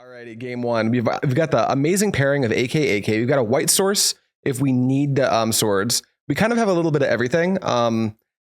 Alrighty, game one. We've got the amazing pairing of AK. We've got a white source if we need the swords. We kind of have a little bit of everything.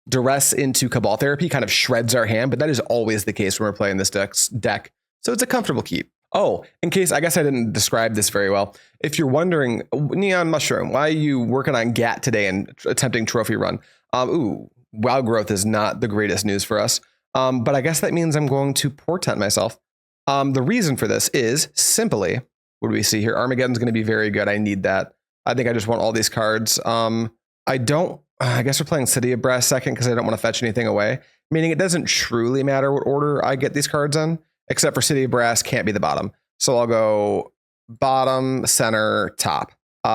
Duress into Cabal Therapy kind of shreds our hand, but that is always the case when we're playing this deck. So it's a comfortable keep. Oh, in case, I guess I didn't describe this very well. If you're wondering, NeonMushroom, why are you working on GAT today and attempting trophy run? WoW growth is not the greatest news for us. But I guess that means I'm going to portent myself. The reason for this is simply, what do we see here? Armageddon's going to be very good. I need that. I think I just want all these cards. I guess we're playing City of Brass second because I don't want to fetch anything away. Meaning it doesn't truly matter what order I get these cards in, except for City of Brass can't be the bottom. So I'll go bottom, center, top.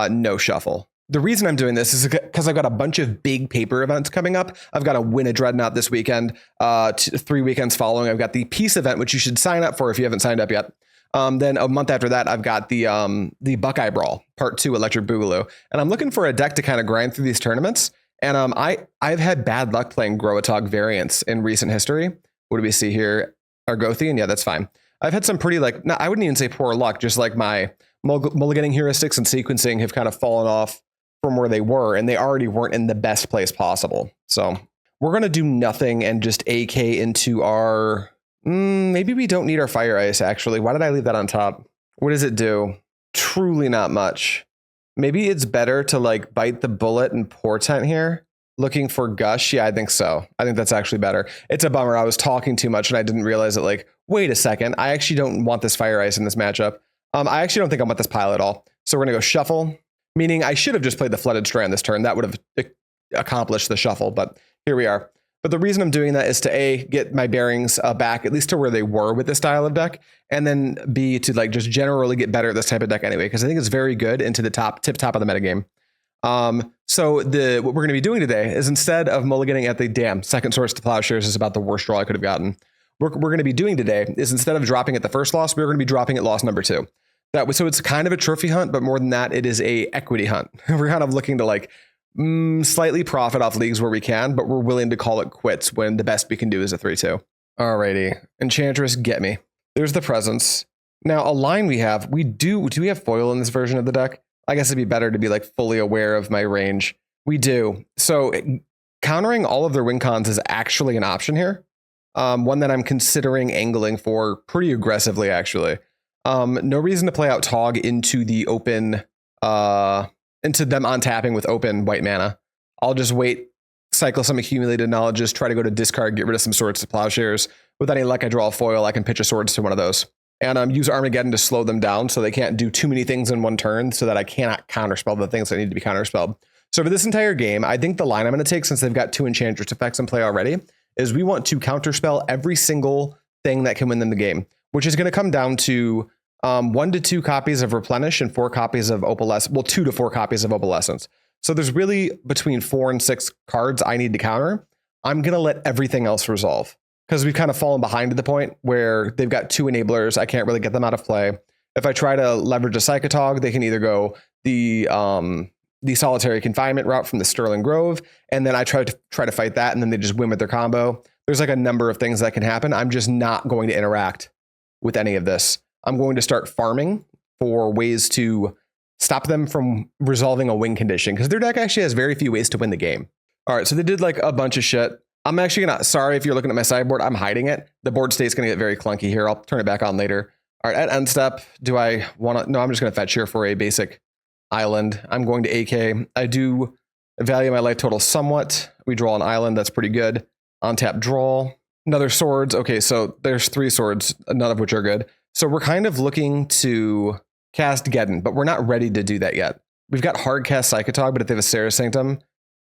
No shuffle. The reason I'm doing this is because I've got a bunch of big paper events coming up. I've got to win a Dreadnought this weekend. 3 weekends following, I've got the P.E.A.C.E event, which you should sign up for if you haven't signed up yet. Then a month after that, I've got the Buckeye Brawl Part 2 Electric Boogaloo. And I'm looking for a deck to kind of grind through these tournaments. And I've had bad luck playing Groatog variants in recent history. What do we see here? Argothian? Yeah, that's fine. I've had some pretty I wouldn't even say poor luck, just like my mulliganing heuristics and sequencing have kind of fallen off from where they were, and they already weren't in the best place possible. So we're going to do nothing and just AK into our... maybe we don't need our Fire Ice, actually. Why did I leave that on top? What does it do? Truly not much. Maybe it's better to bite the bullet and Portent here. Looking for Gush? Yeah, I think so. I think that's actually better. It's a bummer. I was talking too much and I didn't realize that, wait a second. I actually don't want this Fire Ice in this matchup. I actually don't think I want this pile at all. So we're going to go Shuffle. Meaning I should have just played the Flooded Strand this turn. That would have accomplished the shuffle, but here we are. But the reason I'm doing that is to A, get my bearings back, at least to where they were with this style of deck, and then B, to just generally get better at this type of deck anyway, because I think it's very good into the top of the metagame. So what we're going to be doing today is, instead of mulliganing at the second source to Plowshares is about the worst draw I could have gotten. What we're going to be doing today is, instead of dropping at the first loss, we're going to be dropping at loss number 2. So it's kind of a trophy hunt, but more than that, it is a equity hunt. We're kind of looking to slightly profit off leagues where we can, but we're willing to call it quits when the best we can do is a 3-2. Alrighty, Enchantress, get me. There's the presence. Now a line we have, do we have foil in this version of the deck? I guess it'd be better to be fully aware of my range. We do. So countering all of their win cons is actually an option here. One that I'm considering angling for pretty aggressively, actually. No reason to play out Tog into the open, into them untapping with open white mana. I'll just wait, cycle some accumulated knowledges, try to go to discard, get rid of some swords to Plowshares. With any luck, I draw a foil, I can pitch a swords to one of those. And use Armageddon to slow them down so they can't do too many things in one turn, so that I cannot counterspell the things that need to be counterspelled. So for this entire game, I think the line I'm going to take, since they've got 2 Enchantress effects in play already, is we want to counterspell every single thing that can win them the game, which is going to come down to 1 to 2 copies of Replenish and 4 copies of Opalescence. Well, 2 to 4 copies of Opalescence. So there's really between 4 and 6 cards I need to counter. I'm going to let everything else resolve, because we've kind of fallen behind at the point where they've got 2 enablers. I can't really get them out of play. If I try to leverage a Psychatog, they can either go the solitary confinement route from the Sterling Grove, and then I try to fight that, and then they just win with their combo. There's a number of things that can happen. I'm just not going to interact with any of this. I'm going to start farming for ways to stop them from resolving a win condition, because their deck actually has very few ways to win the game. All right, so they did a bunch of shit. I'm actually sorry if you're looking at my sideboard, I'm hiding it. The board state's going to get very clunky here. I'll turn it back on later. All right, at end step, do I want to? No, I'm just going to fetch here for a basic island. I'm going to AK. I do value my life total somewhat. We draw an island. That's pretty good. On tap, draw. Another swords. Okay, so there's 3 swords, none of which are good. So we're kind of looking to cast Geddon, but we're not ready to do that yet. We've got hard cast Psychatog, but if they have a Sarah Sanctum,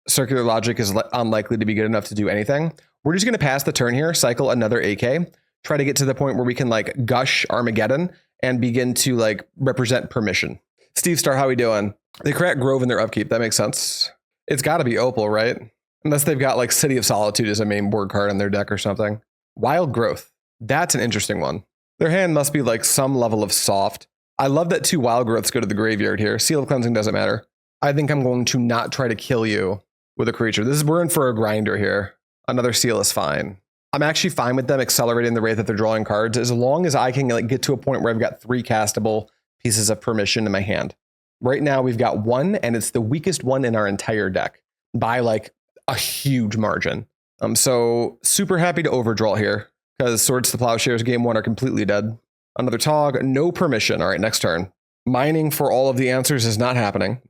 Circular Logic is unlikely to be good enough to do anything. We're just going to pass the turn here, cycle another AK, try to get to the point where we can gush Armageddon and begin to represent permission. Steve Star, how we doing? They crack Grove in their upkeep. That makes sense. It's got to be Opal, right? Unless they've got City of Solitude as a main board card in their deck or something. Wild Growth. That's an interesting one. Their hand must be some level of soft. I love that 2 Wild Growths go to the graveyard here. Seal of Cleansing doesn't matter. I think I'm going to not try to kill you with a creature. We're in for a grinder here. Another seal is fine. I'm actually fine with them accelerating the rate that they're drawing cards as long as I can like get to a point where I've got 3 castable pieces of permission in my hand. Right now we've got 1, and it's the weakest one in our entire deck by like a huge margin. So super happy to overdraw here because Swords to Plowshares game 1 are completely dead. Another Tog, no permission. All right, next turn. Mining for all of the answers is not happening.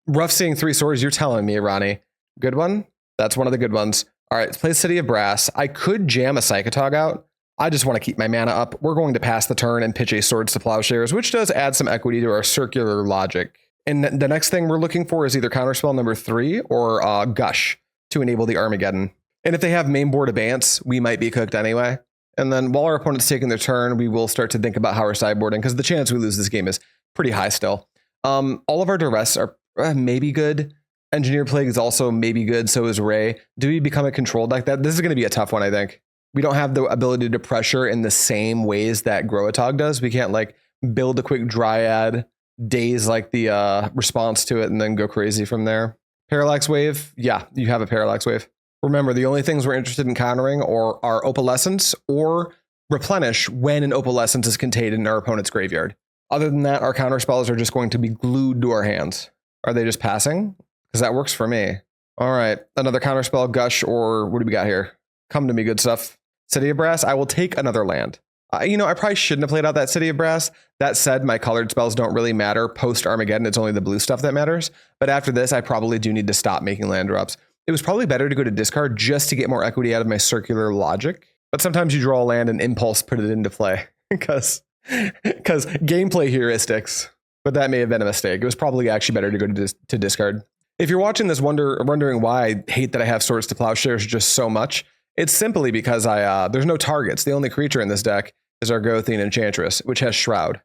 Rough seeing 3 swords, you're telling me, Ronnie. Good one? That's one of the good ones. All right, let's play City of Brass. I could jam a Psychatog out. I just want to keep my mana up. We're going to pass the turn and pitch a Swords to Plowshares, which does add some equity to our circular logic. And the next thing we're looking for is either Counterspell number 3 or Gush to enable the Armageddon. And if they have main board Abeyance, we might be cooked anyway. And then while our opponent's taking their turn, we will start to think about how we're sideboarding because the chance we lose this game is pretty high still. All of our Duress are maybe good. Engineer Plague is also maybe good. So is Ray. Do we become a control deck? This is going to be a tough one, I think. We don't have the ability to pressure in the same ways that Groatog does. We can't like build a quick Dryad, daze like the response to it, and then go crazy from there. Parallax Wave. Yeah, you have a Parallax Wave. Remember, the only things we're interested in countering are Opalescence or Replenish when an Opalescence is contained in our opponent's graveyard. Other than that, our counterspells are just going to be glued to our hands. Are they just passing? Because that works for me. All right, another Counterspell, Gush, or what do we got here? Come to me, good stuff. City of Brass, I will take another land. I probably shouldn't have played out that City of Brass. That said, my colored spells don't really matter. Post Armageddon, it's only the blue stuff that matters. But after this, I probably do need to stop making land drops. It was probably better to go to discard just to get more equity out of my circular logic. But sometimes you draw a land and impulse put it into play because gameplay heuristics. But that may have been a mistake. It was probably actually better to go to discard. If you're watching this wondering why I hate that I have Swords to Plowshares just so much, it's simply because there's no targets. The only creature in this deck is our Argothian Enchantress, which has Shroud.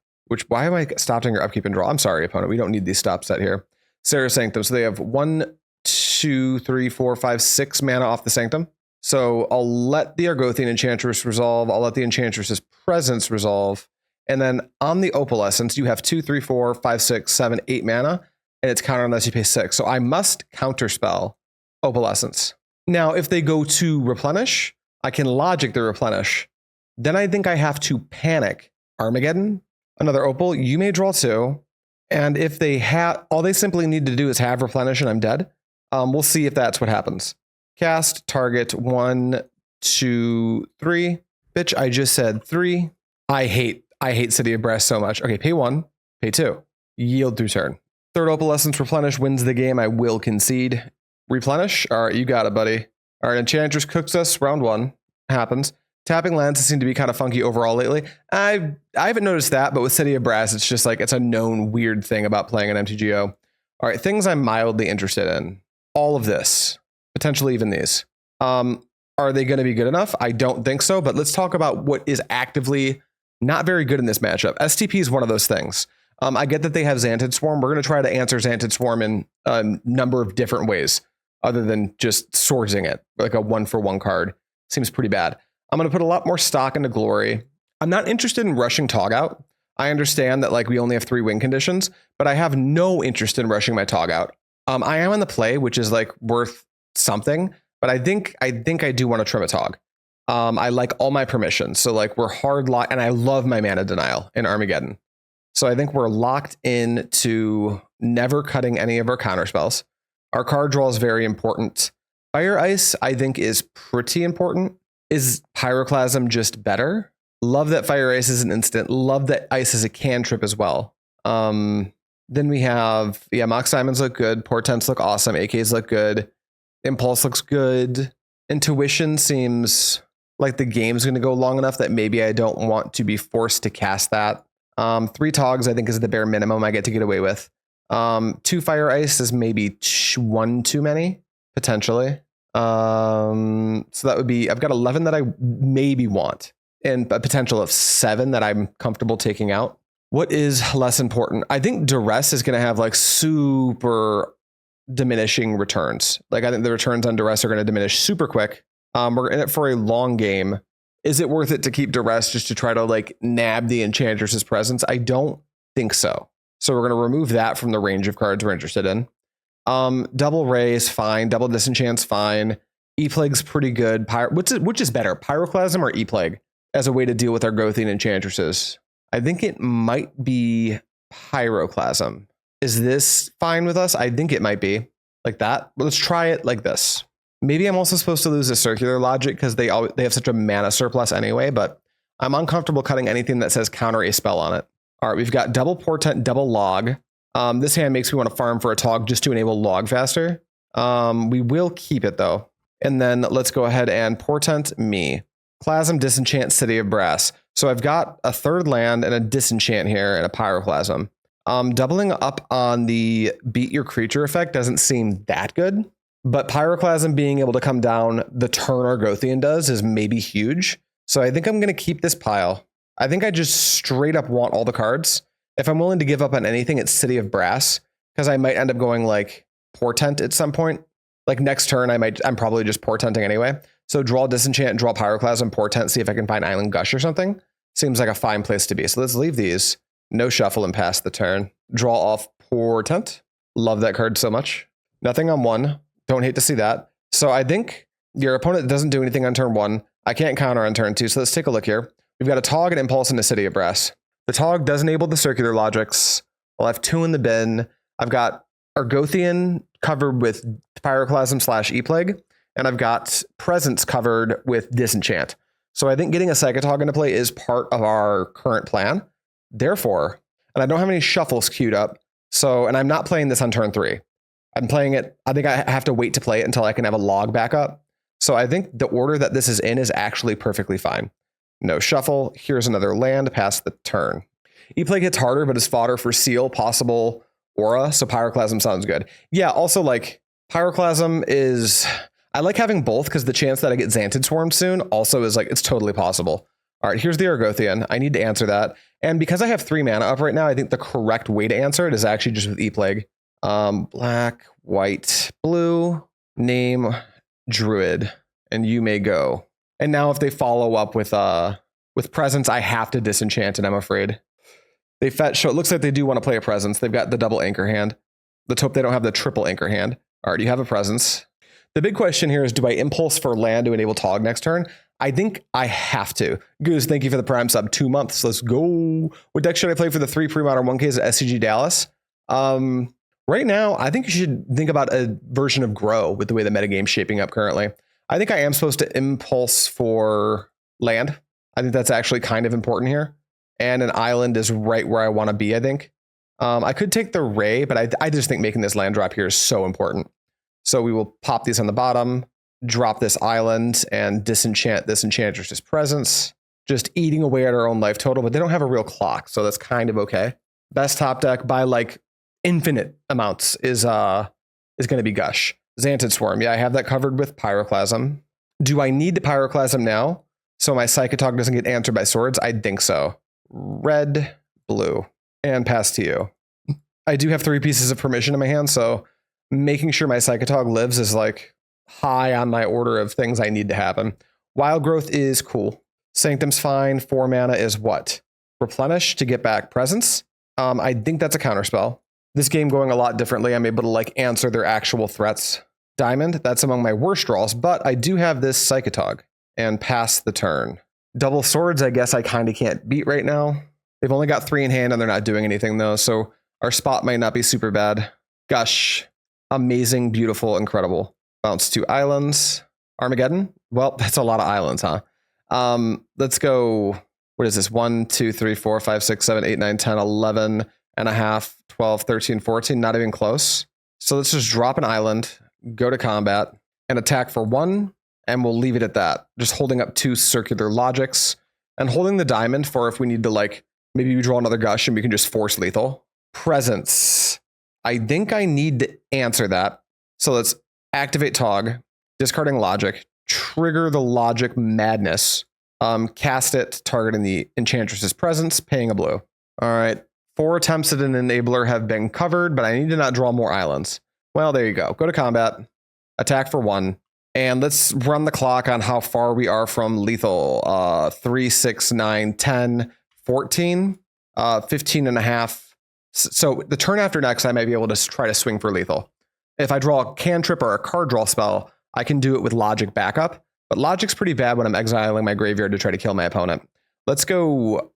Why am I stopping your upkeep and draw? I'm sorry, opponent. We don't need these stop set here. Sarah Sanctum. So they have 1, 2, 3, 4, 5, 6 mana off the Sanctum. So I'll let the Argothian Enchantress resolve. I'll let the Enchantress's Presence resolve. And then on the Opalescence, you have 2, 3, 4, 5, 6, 7, 8 mana. And it's countered unless you pay 6. So I must counterspell Opalescence. Now, if they go to Replenish, I can logic the Replenish. Then I think I have to panic Armageddon. Another Opal, you may draw 2. And if they have, all they simply need to do is have Replenish and I'm dead. We'll see if that's what happens. Cast, target, 1, 2, 3. Bitch, I just said 3. I hate City of Brass so much. Okay, pay 1, pay 2. Yield through turn. Third Opalescence Replenish wins the game. I will concede. Replenish. All right, you got it, buddy. All right, Enchantress cooks us. Round 1. Happens. Tapping lands seem to be kind of funky overall lately. I haven't noticed that, but with City of Brass, it's just like it's a known weird thing about playing an MTGO. All right, things I'm mildly interested in. All of this. Potentially even these. Are they going to be good enough? I don't think so, but let's talk about what is actively not very good in this matchup. STP is one of those things. I get that they have Xantid Swarm. We're going to try to answer Xantid Swarm in a number of different ways, other than just swordsing it, like a 1-for-1 card. Seems pretty bad. I'm going to put a lot more stock into Glory. I'm not interested in rushing Tog out. I understand that like we only have 3 win conditions, but I have no interest in rushing my Tog out. I am on the play, which is like worth something, but I think I do want to trim a Tog. I like all my permissions. So like we're hard locked, and I love my mana denial in Armageddon. So I think we're locked in to never cutting any of our counterspells. Our card draw is very important. Fire Ice, I think, is pretty important. Is Pyroclasm just better? Love that Fire Ice is an instant. Love that Ice is a cantrip as well. Then we have, Mox Diamonds look good. Portents look awesome. AKs look good. Impulse looks good. Intuition seems like the game's going to go long enough that maybe I don't want to be forced to cast that. 3 Togs, I think, is the bare minimum I get to get away with. 2 Fire Ice is maybe 1 too many, potentially. So that would be, I've got 11 that I maybe want, and a potential of 7 that I'm comfortable taking out. What is less important? I think Duress is going to have like super diminishing returns. Like I think the returns on Duress are going to diminish super quick. We're in it for a long game. Is it worth it to keep Duress just to try to like nab the Enchantress's Presence? I don't think so. So we're going to remove that from the range of cards we're interested in. Double Ray is fine. Double Disenchant's fine. E-Plague's pretty good. Which is better, Pyroclasm or E-Plague as a way to deal with our Gothian Enchantresses? I think it might be Pyroclasm. Is this fine with us? I think it might be like that. But let's try it like this. Maybe I'm also supposed to lose a Circular Logic because they have such a mana surplus anyway, but I'm uncomfortable cutting anything that says counter a spell on it. All right, we've got double Portent, double Log. This hand makes me want to farm for a Tog just to enable Log faster. We will keep it though. And then let's go ahead and Portent me. Plasm, Disenchant, City of Brass. So I've got a third land and a Disenchant here and a Pyroclasm. Doubling up on the beat your creature effect doesn't seem that good, but Pyroclasm being able to come down the turn our Gothian does is maybe huge. So I think I'm going to keep this pile. I think I just straight up want all the cards. If I'm willing to give up on anything, it's City of Brass, because I might end up going like Portent at some point. Like next turn, I'm probably just Portenting anyway. So draw Disenchant, draw Pyroclasm, Portent, see if I can find Island Gush or something. Seems like a fine place to be. So let's leave these. No shuffle and pass the turn. Draw off Portent. Love that card so much. Nothing on 1. Don't hate to see that. So I think your opponent doesn't do anything on turn 1. I can't counter on turn 2. So let's take a look here. We've got a Tog, an Impulse, and a City of Brass. The Tog does enable the Circular Logics. I'll have 2 in the bin. I've got Argothian covered with Pyroclasm / E-Plague, and I've got Presence covered with Disenchant. So I think getting a Psychatog into play is part of our current plan. Therefore, and I don't have any shuffles queued up, and I'm not playing this on turn 3. I'm playing it, I think I have to wait to play it until I can have a log backup. So I think the order that this is in is actually perfectly fine. No shuffle. Here's another land past the turn. E-Plague hits harder, but is fodder for Seal, possible Aura. So Pyroclasm sounds good. Yeah, also like Pyroclasm is, I like having both because the chance that I get Xantid Swarmed soon also is like, it's totally possible. All right, here's the Argothian. I need to answer that. And because I have 3 mana up right now, I think the correct way to answer it is actually just with E-Plague. Black, white, blue, name Druid, and you may go. And now if they follow up with Presence, I have to Disenchant it, I'm afraid. They fetch, so it looks like they do want to play a Presence. They've got the double Anchor hand. Let's hope they don't have the triple Anchor hand. All right, you have a Presence. The big question here is, do I Impulse for land to enable Tog next turn? I think I have to. Goose, thank you for the Prime sub. 2 months. Let's go. What deck should I play for the 3 Premodern 1Ks at SCG Dallas? Right now, I think you should think about a version of Grow with the way the metagame's shaping up currently. I think I am supposed to Impulse for land. I think that's actually kind of important here. And an island is right where I want to be, I think. I could take the Ray, but I just think making this land drop here is so important. So we will pop these on the bottom, drop this island, and disenchant this Enchantress's Presence. Just eating away at our own life total, but they don't have a real clock, so that's kind of okay. Best top deck by like infinite amounts is going to be Gush. Xantid Swarm, yeah, I have that covered with Pyroclasm. Do I need the Pyroclasm now so my Psychatog doesn't get answered by swords? I think so. Red, blue, and pass to you. I do have 3 pieces of permission in my hand, so making sure my Psychatog lives is like high on my order of things I need to happen. Wild Growth is cool. Sanctum's fine. 4 mana is what? Replenish to get back Presence. I think that's a counterspell. This game going a lot differently. I'm able to like answer their actual threats. Diamond, that's among my worst draws, but I do have this Psychatog and pass the turn. Double Swords, I guess I kind of can't beat right now. They've only got 3 in hand and they're not doing anything though, so our spot might not be super bad. Gush, amazing, beautiful, incredible. Bounce 2 islands. Armageddon, well, that's a lot of islands, huh? Let's go, what is this? 1, 2, 3, 4, 5, 6, 7, 8, 9, 10, 11 and a half, 12, 13, 14, not even close. So let's just drop an island, go to combat, and attack for 1, and we'll leave it at that. Just holding up 2 circular logics, and holding the diamond for if we need to, like, maybe we draw another Gush and we can just force lethal. Presence. I think I need to answer that. So let's activate Tog, discarding logic, trigger the logic madness, cast it, targeting the Enchantress's Presence, paying a blue. All right. 4 attempts at an enabler have been covered, but I need to not draw more islands. Well, there you go. Go to combat, attack for 1, and let's run the clock on how far we are from lethal. 3, 6, 9, 10, 14, 15 and a half. So the turn after next, I might be able to try to swing for lethal. If I draw a cantrip or a card draw spell, I can do it with Logic backup, but Logic's pretty bad when I'm exiling my graveyard to try to kill my opponent. Let's go.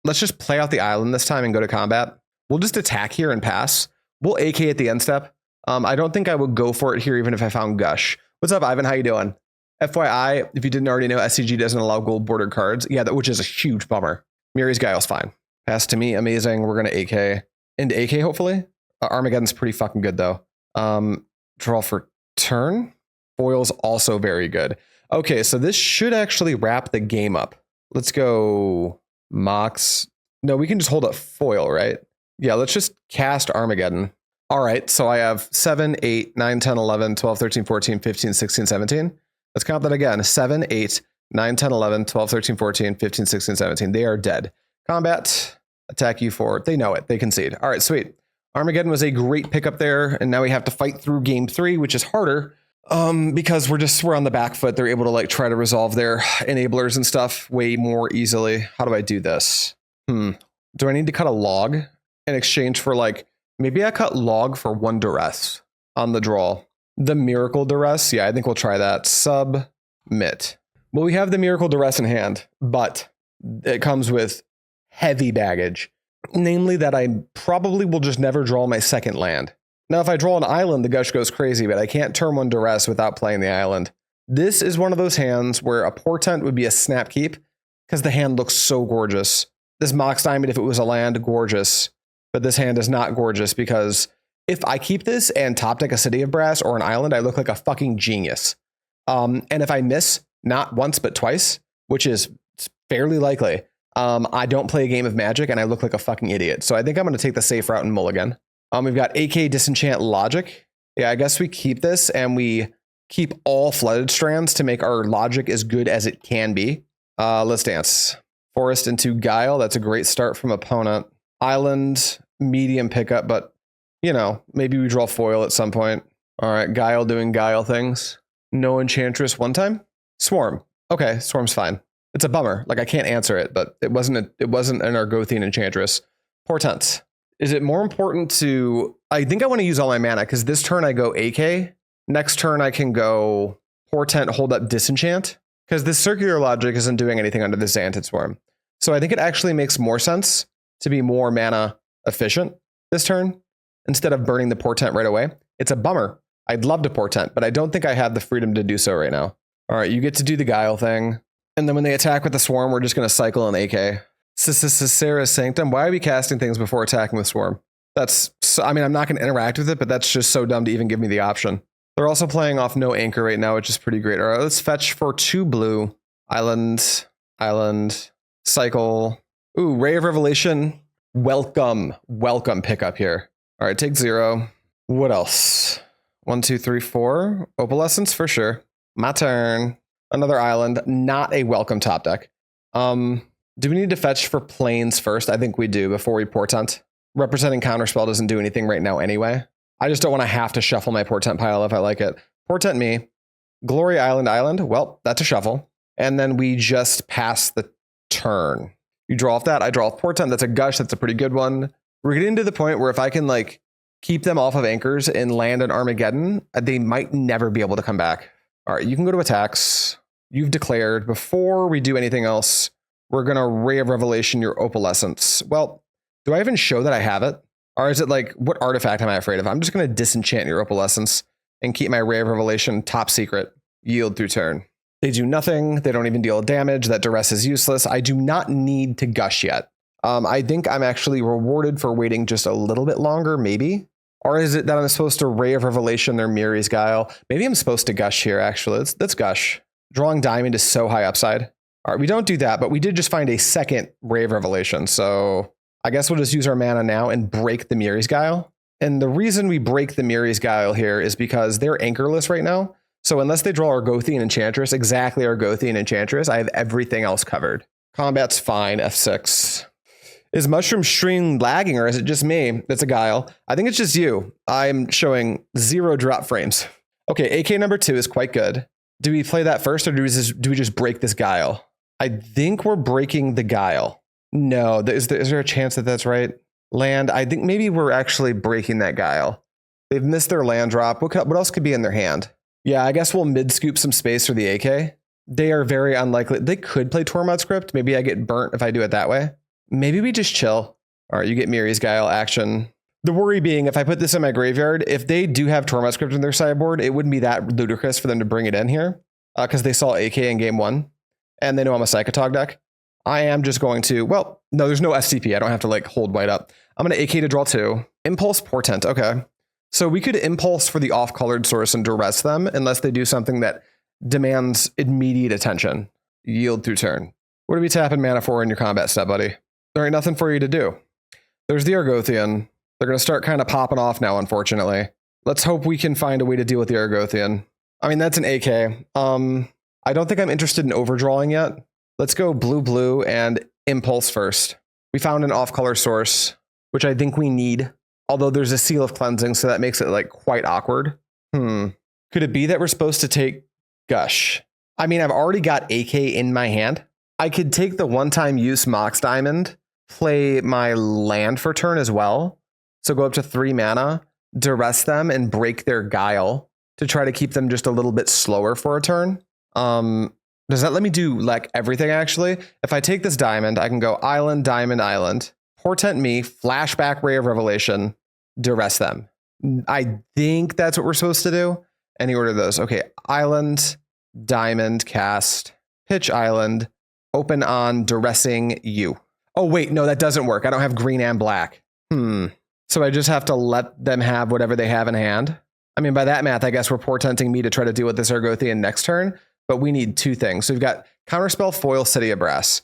Let's just play out the island this time and go to combat. We'll just attack here and pass. We'll AK at the end step. I don't think I would go for it here even if I found Gush. What's up, Ivan? How you doing? FYI, if you didn't already know, SCG doesn't allow gold bordered cards. Yeah, which is a huge bummer. Miri's Guile's fine. Pass to me, amazing. We're going to AK. Into AK, hopefully. Armageddon's pretty fucking good, though. Draw for turn. Foil's also very good. Okay, so this should actually wrap the game up. Let's go Mox. No, we can just hold up foil, right? Yeah, let's just cast Armageddon. All right, so I have 7, 8, 9, 10, 11, 12, 13, 14, 15, 16, 17. Let's count that again. 7, 8, 9, 10, 11, 12, 13, 14, 15, 16, 17. They are dead. Combat. Attack you for. They know it. They concede. All right, sweet. Armageddon was a great pickup there, and now we have to fight through game 3, which is harder because we're on the back foot. They're able to like try to resolve their enablers and stuff way more easily. How do I do this? Do I need to cut a log in exchange for like, maybe I cut log for 1 Duress on the draw. The Miracle Duress? Yeah, I think we'll try that. Submit. Well, we have the Miracle Duress in hand, but it comes with heavy baggage. Namely that I probably will just never draw my second land. Now, if I draw an island, the Gush goes crazy, but I can't turn 1 Duress without playing the island. This is one of those hands where a Portent would be a snap keep because the hand looks so gorgeous. This Mox Diamond, if it was a land, gorgeous. But this hand is not gorgeous because if I keep this and top deck a City of Brass or an island, I look like a fucking genius. And if I miss, not once but twice, which is fairly likely, I don't play a game of Magic and I look like a fucking idiot. So I think I'm going to take the safe route and mulligan. We've got AK Disenchant Logic. Yeah, I guess we keep this and we keep all Flooded Strands to make our Logic as good as it can be. Let's dance. Forest into Guile. That's a great start from opponent. Island, medium pickup, but you know, maybe we draw foil at some point. All right, Guile doing Guile things. No Enchantress one time. Swarm. Okay, Swarm's fine. It's a bummer. Like I can't answer it, but it wasn't an Argothian Enchantress. Portent. Is it more important to? I think I want to use all my mana because this turn I go AK. Next turn I can go Portent, hold up Disenchant because this Circular Logic isn't doing anything under this Xantid Swarm. So I think it actually makes more sense to be more mana efficient this turn instead of burning the Portent right away. It's a bummer. I'd love to Portent, but I don't think I have the freedom to do so right now. All right, you get to do the Guile thing. And then when they attack with the Swarm, we're just going to cycle an AK. Sarah's Sanctum. Why are we casting things before attacking with Swarm? That's, I mean, I'm not going to interact with it, but that's just so dumb to even give me the option. They're also playing off no anchor right now, which is pretty great. All right, let's fetch for 2 blue. Island, cycle. Ooh, Ray of Revelation. Welcome pickup here. All right, take 0. What else? 1, 2, 3, 4. Opalescence for sure. My turn. Another island. Not a welcome top deck. Do we need to fetch for planes first? I think we do before we Portent. Representing Counterspell doesn't do anything right now anyway. I just don't want to have to shuffle my Portent pile if I like it. Portent me. Glory Island. Well, that's a shuffle. And then we just pass the turn. You draw off that. I draw off Portent. That's a Gush. That's a pretty good one. We're getting to the point where if I can like keep them off of anchors and land an Armageddon, they might never be able to come back. All right, you can go to attacks. You've declared. Before we do anything else, we're going to Ray of Revelation your Opalescence. Well, do I even show that I have it? Or is it like, what artifact am I afraid of? I'm just going to disenchant your Opalescence and keep my Ray of Revelation top secret. Yield through turn. They do nothing. They don't even deal damage. That Duress is useless. I do not need to Gush yet. I think I'm actually rewarded for waiting just a little bit longer, maybe. Or is it that I'm supposed to Ray of Revelation their Miri's Guile? Maybe I'm supposed to Gush here, actually. Let's Gush. Drawing Diamond is so high upside. All right, we don't do that, but we did just find a second Ray of Revelation. So I guess we'll just use our mana now and break the Miri's Guile. And the reason we break the Miri's Guile here is because they're anchorless right now. So unless they draw Argothian Enchantress, exactly Argothian Enchantress, I have everything else covered. Combat's fine, F6. Is Mushroom Stream lagging or is it just me? That's a Guile. I think it's just you. I'm showing 0 drop frames. Okay, AK number 2 is quite good. Do we play that first or do we just break this Guile? I think we're breaking the Guile. No, is there a chance that that's right? Land, I think maybe we're actually breaking that Guile. They've missed their land drop. What else could be in their hand? Yeah, I guess we'll mid-scoop some space for the AK. They are very unlikely. They could play Tormod script. Maybe I get burnt if I do it that way. Maybe we just chill. All right, you get Miri's Guile action. The worry being, if I put this in my graveyard, if they do have Tormod script in their sideboard, it wouldn't be that ludicrous for them to bring it in here because they saw AK in game 1 and they know I'm a Psychatog deck. I am just going to, well, no, there's no SCP. I don't have to like hold white up. I'm going to AK to draw 2. Impulse Portent. Okay. So we could Impulse for the off-colored source and Duress them unless they do something that demands immediate attention. Yield through turn. What are we tapping mana for in your combat step, buddy? There ain't nothing for you to do. There's the Argothian. They're going to start kind of popping off now, unfortunately. Let's hope we can find a way to deal with the Argothian. I mean, that's an AK. I don't think I'm interested in overdrawing yet. Let's go blue and Impulse first. We found an off-color source, which I think we need. Although there's a Seal of Cleansing, so that makes it like quite awkward. Could it be that we're supposed to take Gush? I mean, I've already got AK in my hand. I could take the one-time use Mox Diamond, play my land for turn as well. So go up to 3 mana, Duress them, and break their Guile to try to keep them just a little bit slower for a turn. Does that let me do like everything actually? If I take this diamond, I can go Island, Diamond, Island, Portent me, Flashback, Ray of Revelation, Duress them. I think that's what we're supposed to do. Any order of those. Okay, Island, Diamond, cast, pitch Island, open on Duressing you. Oh wait, no, that doesn't work. I don't have green and black. So I just have to let them have whatever they have in hand. I mean, by that math, I guess we're portenting me to try to deal with this Argothian next turn, but we need 2 things. So we've got Counterspell, Foil, City of Brass.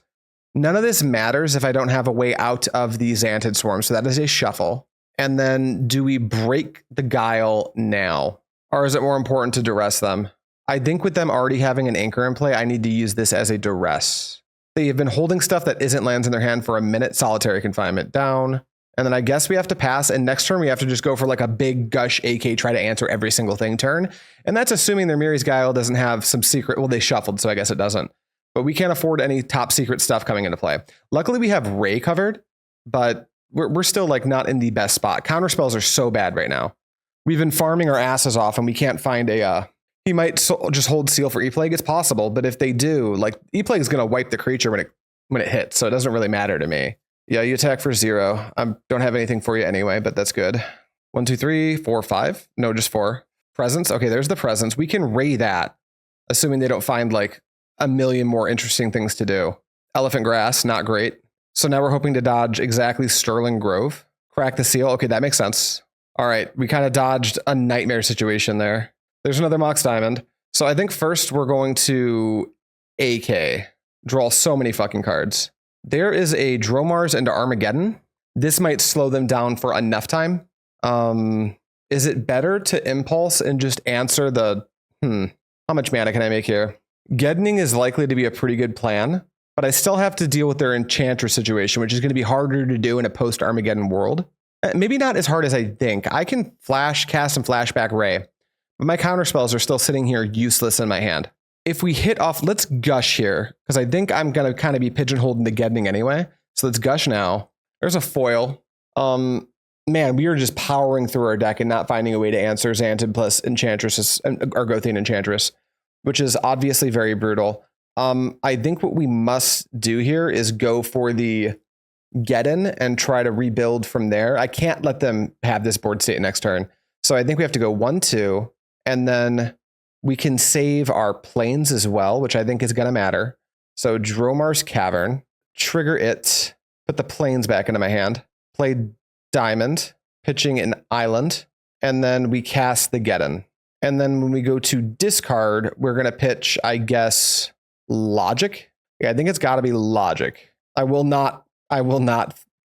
None of this matters if I don't have a way out of the Xantid Swarm, so that is a shuffle. And then do we break the Guile now? Or is it more important to Duress them? I think with them already having an anchor in play, I need to use this as a Duress. They have been holding stuff that isn't lands in their hand for a minute. Solitary Confinement down. And then I guess we have to pass. And next turn, we have to just go for like a big Gush AK, try to answer every single thing turn. And that's assuming their Miri's Guile doesn't have some secret. Well, they shuffled, so I guess it doesn't. But we can't afford any top secret stuff coming into play. Luckily, we have Ray covered, but we're still like not in the best spot. Counterspells are so bad right now. We've been farming our asses off and we can't find a... he might just hold Seal for E-Plague. It's possible, but if they do, like E-Plague is going to wipe the creature when it hits, so it doesn't really matter to me. Yeah, you attack for 0. I don't have anything for you anyway, but that's good. 1, 2, 3, 4, 5. No, just 4. Presence. Okay, there's the presence. We can Ray that, assuming they don't find like a million more interesting things to do. Elephant Grass, not great. So now we're hoping to dodge exactly Sterling Grove. Crack the Seal. Okay, that makes sense. All right, we kind of dodged a nightmare situation there. There's another Mox Diamond. So I think first we're going to AK. Draw so many fucking cards. There is a Dromars into Armageddon. This might slow them down for enough time. Is it better to Impulse and just answer the... how much mana can I make here? Geddening is likely to be a pretty good plan, but I still have to deal with their Enchantress situation, which is going to be harder to do in a post-Armageddon world. Maybe not as hard as I think. I can cast and Flashback Ray, but my counterspells are still sitting here useless in my hand. If we hit off, let's Gush here, because I think I'm going to kind of be pigeonholed into Geddening anyway. So let's Gush now. There's a foil. Man, we are just powering through our deck and not finding a way to answer Xantid plus Enchantress, Argothian Enchantress, which is obviously very brutal. I think what we must do here is go for the Geddon and try to rebuild from there. I can't let them have this board state next turn. So I think we have to go 1, 2, and then we can save our planes as well, which I think is going to matter. So Dromar's Cavern, trigger it, put the planes back into my hand, play Diamond, pitching an Island, and then we cast the Geddon. And then when we go to discard, we're going to pitch, I guess, Logic. Yeah, I think it's got to be Logic. I will not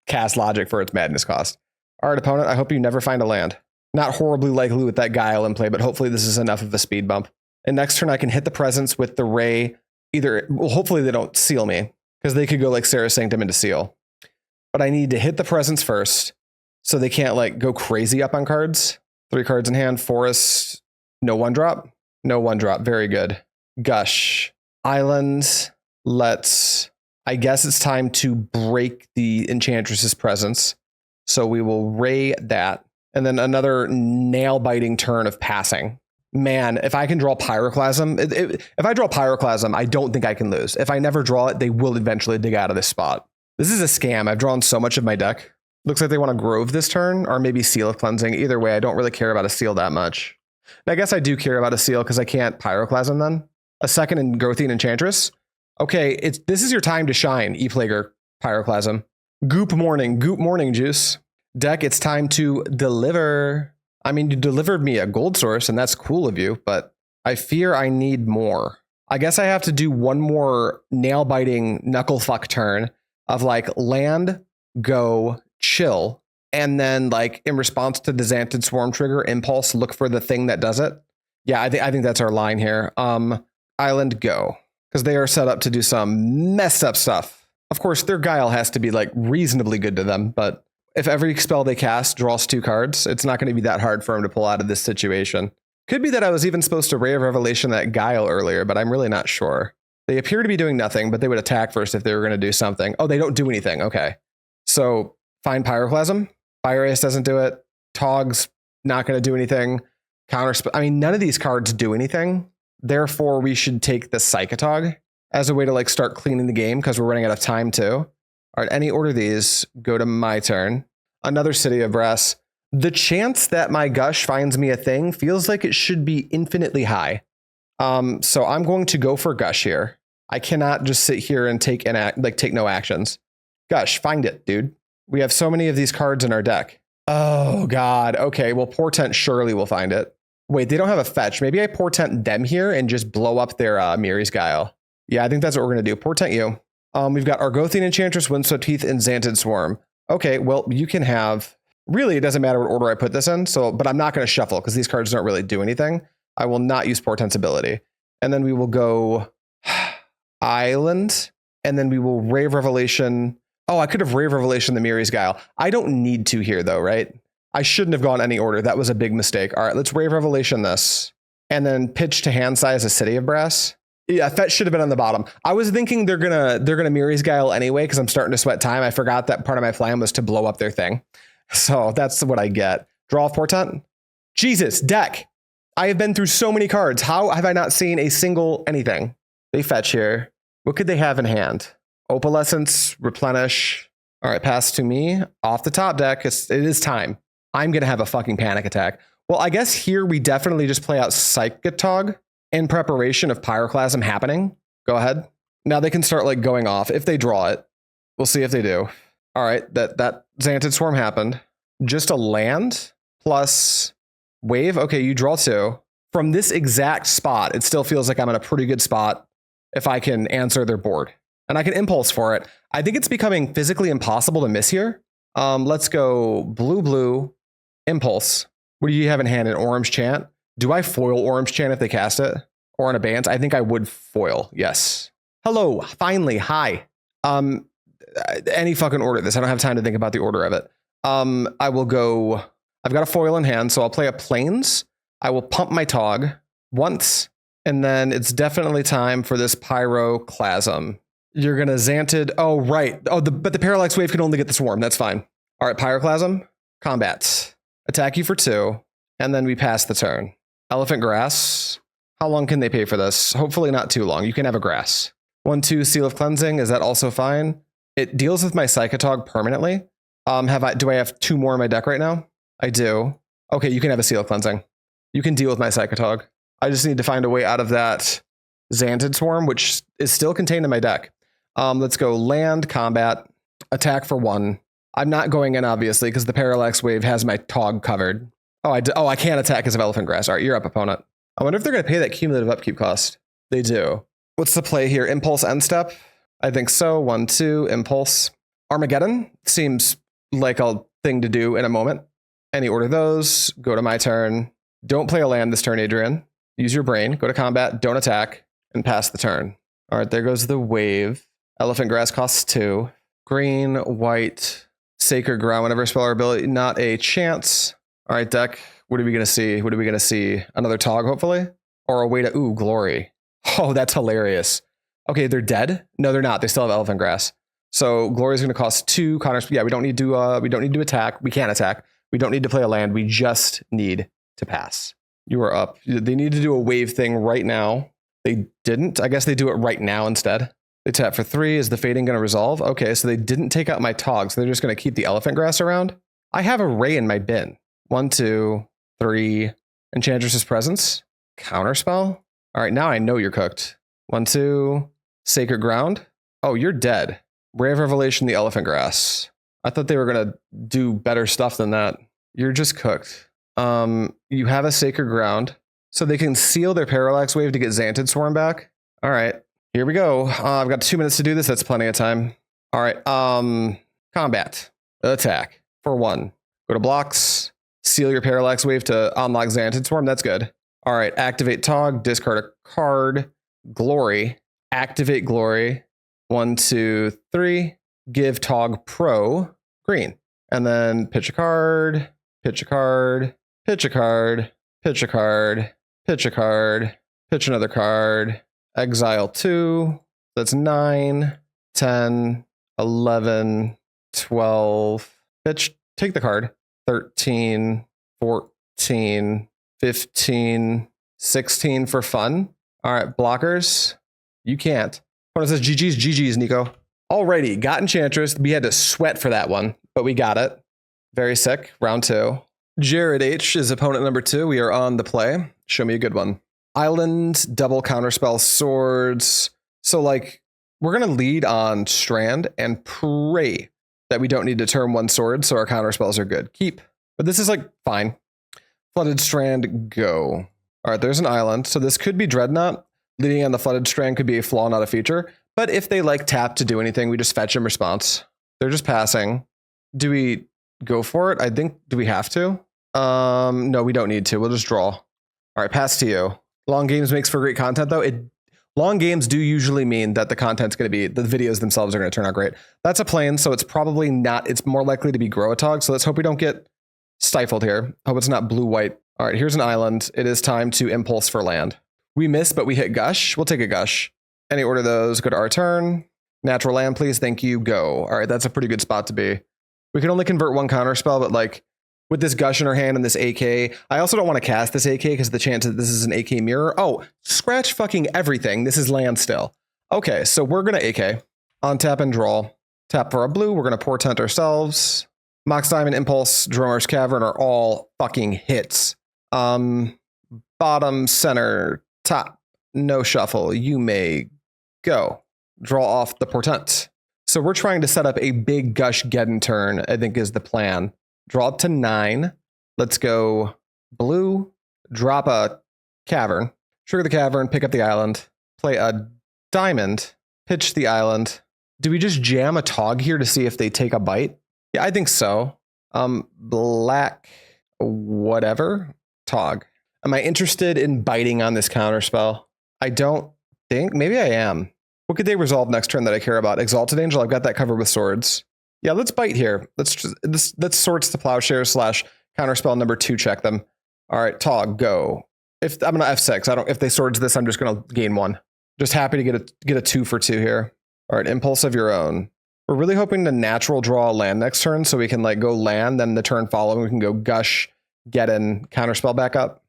cast Logic for its madness cost. All right, opponent, I hope you never find a land. Not horribly likely with that Guile in play, but hopefully this is enough of a speed bump. And next turn I can hit the presence with the Ray. Hopefully they don't seal me, because they could go like Sarah Sanctum into seal. But I need to hit the presence first, so they can't like go crazy up on cards. 3 cards in hand, Forest, no 1-drop. No 1-drop, very good. Gush, Islands, I guess it's time to break the Enchantress's presence. So we will Ray that. And then another nail-biting turn of passing. Man, if I can draw Pyroclasm, if I draw Pyroclasm, I don't think I can lose. If I never draw it, they will eventually dig out of this spot. This is a scam. I've drawn so much of my deck. Looks like they want to Grove this turn, or maybe Seal of Cleansing. Either way, I don't really care about a Seal that much. I guess I do care about a Seal because I can't Pyroclasm then. A second in Growthian Enchantress. Okay, this is your time to shine, E-Plaguer Pyroclasm. Goop morning juice. Deck, it's time to deliver. I mean, you delivered me a gold source, and that's cool of you, but I fear I need more. I guess I have to do one more nail-biting knucklefuck turn of like land, go, chill, and then like in response to the Xanted Swarm trigger, impulse, look for the thing that does it. Yeah, I think that's our line here. Island, go. Because they are set up to do some messed up stuff. Of course, their Guile has to be like reasonably good to them, but if every spell they cast draws 2 cards, it's not going to be that hard for them to pull out of this situation. Could be that I was even supposed to Ray of Revelation that Guile earlier, but I'm really not sure. They appear to be doing nothing, but they would attack first if they were going to do something. Oh, they don't do anything. Okay. So find Pyroclasm. Fire Ace doesn't do it. Tog's not going to do anything. Counterspell. I mean, none of these cards do anything. Therefore, we should take the Psychatog as a way to like start cleaning the game because we're running out of time too. All right, any order these, go to my turn. Another City of Brass. The chance that my Gush finds me a thing feels like it should be infinitely high. So I'm going to go for Gush here. I cannot just sit here and take no actions. Gush, find it, dude. We have so many of these cards in our deck. Oh God. Okay, well Portent surely will find it. Wait, they don't have a fetch. Maybe I Portent them here and just blow up their Miri's Guile. Yeah, I think that's what we're gonna do. Portent you. We've got Argothian Enchantress, Windswept and Xanted Swarm. Okay, well, you can have... Really, it doesn't matter what order I put this in, but I'm not going to shuffle because these cards don't really do anything. I will not use Portent's ability. And then we will go Island, and then we will Ray of Revelation. Oh, I could have Ray of Revelation the Miri's Guile. I don't need to here, though, right? I shouldn't have gone any order. That was a big mistake. All right, let's Ray of Revelation this, and then pitch to hand size a City of Brass. Yeah, that should have been on the bottom. I was thinking they're gonna Miri's Guile anyway because I'm starting to sweat time. I forgot that part of my plan was to blow up their thing. So that's what I get. Draw off Portent. Jesus, deck. I have been through so many cards. How have I not seen a single anything? They fetch here. What could they have in hand? Opalescence, replenish. All right, pass to me. Off the top deck. It is time. I'm gonna have a fucking panic attack. Well, I guess here we definitely just play out Psychatog in preparation of Pyroclasm happening. Go ahead. Now they can start like going off if they draw it. We'll see if they do. All right, that Xanted Swarm happened. Just a land plus wave. Okay, you draw 2. From this exact spot, it still feels like I'm in a pretty good spot if I can answer their board. And I can impulse for it. I think it's becoming physically impossible to miss here. Let's go blue, impulse. What do you have in hand? An Orange Chant? Do I foil Orange Chant if they cast it? Or an Abeyance? I think I would foil, yes. Hello, finally, hi. Any fucking order this. I don't have time to think about the order of it. I will go, I've got a foil in hand, so I'll play a Plains. I will pump my Tog once, and then it's definitely time for this Pyroclasm. You're gonna Xanted, oh right. Oh, but the Parallax Wave can only get the Swarm, that's fine. All right, Pyroclasm, combat. Attack you for 2, and then we pass the turn. Elephant Grass, how long can they pay for this? Hopefully not too long, you can have a Grass. 1/2 Seal of Cleansing, is that also fine? It deals with my Psychatog permanently. Do I have 2 more in my deck right now? I do. Okay, you can have a Seal of Cleansing. You can deal with my Psychatog. I just need to find a way out of that Xanted Swarm, which is still contained in my deck. Let's go land, combat, attack for 1. I'm not going in, obviously, because the Parallax Wave has my Tog covered. Oh, I can't attack because of Elephant Grass. All right, you're up, opponent. I wonder if they're going to pay that cumulative upkeep cost. They do. What's the play here? Impulse end step? I think so. 1, 2, impulse. Armageddon seems like a thing to do in a moment. Any order those. Go to my turn. Don't play a land this turn, Adrian. Use your brain. Go to combat. Don't attack. And pass the turn. All right, there goes the wave. Elephant Grass costs 2. Green, white, Sacred Ground. Whenever spell or ability, not a chance. All right, deck. What are we going to see? What are we going to see? Another Tog, hopefully? Or a way to, ooh, Glory. Oh, that's hilarious. Okay, they're dead? No, they're not. They still have Elephant Grass. So Glory is going to cost 2. Yeah, we don't need to attack. We can't attack. We don't need to play a land. We just need to pass. You are up. They need to do a wave thing right now. They didn't. I guess they do it right now instead. They tap for 3. Is the fading going to resolve? Okay, so they didn't take out my Tog, so they're just going to keep the elephant grass around. I have a Ray in my bin. 1, 2, 3. Enchantress's Presence. Counterspell. All right, now I know you're cooked. 1, 2. Sacred Ground. Oh, you're dead. Ray of Revelation, the elephant grass. I thought they were going to do better stuff than that. You're just cooked. You have a Sacred Ground, so they can seal their Parallax Wave to get Xantid Swarm back. All right, here we go. I've got 2 minutes to do this. That's plenty of time. All right, combat. Attack for 1. Go to blocks. Seal your Parallax Wave to unlock Xantid Swarm. That's good. All right, activate Tog. Discard a card. Glory. Activate Glory. 1, 2, 3. Give Tog Pro green. And then pitch a card. Pitch a card. Pitch a card. Pitch a card. Pitch a card. Pitch another card. Exile 2. That's 9, 10, 11, 12. Pitch. Take the card. 13, 14, 15, 16 for fun. All right, blockers. You can't. When it says GG's, Nico. Alrighty, got Enchantress. We had to sweat for that one, but we got it. Very sick. Round 2. Jared H is opponent number 2. We are on the play. Show me a good one. Island, double counterspell, swords. So like, we're going to lead on Strand and pray that we don't need to turn 1 sword, so our counterspells are good. Keep. But this is like, fine. Flooded Strand, go. All right, there's an island. So this could be Dreadnought. Leading on the Flooded Strand could be a flaw, not a feature. But if they like tap to do anything, we just fetch them response. They're just passing. Do we go for it? I think, do we have to? No, we don't need to. We'll just draw. All right, pass to you. Long games makes for great content, though. Long games do usually mean that the content's going to be, the videos themselves are going to turn out great. That's a plane, so it's probably not, it's more likely to be Groatog, so let's hope we don't get stifled here. Hope it's not blue-white. All right, here's an island. It is time to impulse for land. We miss, but we hit Gush. We'll take a Gush. Any order those, go to our turn. Natural land, please. Thank you. Go. All right, that's a pretty good spot to be. We can only convert 1 counterspell, but like with this Gush in our hand and this AK, I also don't want to cast this AK because the chance that this is an AK mirror. Oh, scratch fucking everything. This is land still. Okay, so we're going to AK. On tap and draw. Tap for a blue. We're going to Portent ourselves. Mox Diamond, Impulse, Dromar's Cavern are all fucking hits. Bottom, center, top, no shuffle. You may go. Draw off the Portent. So we're trying to set up a big Gush-Geddon turn, I think is the plan. Draw up to 9. Let's go blue. Drop a Cavern. Trigger the Cavern, pick up the island. Play a diamond. Pitch the island. Do we just jam a Tog here to see if they take a bite? Yeah, I think so. Black, whatever. Tog. Am I interested in biting on this counterspell? I don't think. Maybe I am. What could they resolve next turn that I care about? Exalted Angel, I've got that covered with swords. Yeah, let's bite here. Let's swords to Plowshares / counterspell number 2, check them. All right, Tog, go. If I'm gonna F6, if they swords this, I'm just gonna gain 1. Just happy to get a 2 for 2 here. All right, impulse of your own. We're really hoping to natural draw a land next turn so we can like go land, then the turn following we can go Gush, get in, counterspell back up.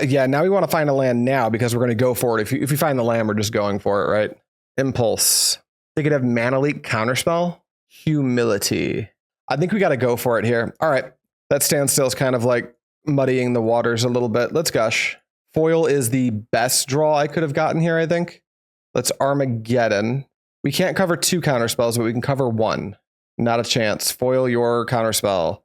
Yeah, now we want to find a land now because we're going to go for it. If we find the land, we're just going for it, right? Impulse. They could have Mana Leak, counterspell. Humility. I think we got to go for it here. All right, that standstill is kind of like muddying the waters a little bit. Let's Gush. Foil is the best draw I could have gotten here, I think. Let's Armageddon. We can't cover 2 counterspells, but we can cover 1. Not a chance. Foil your counterspell.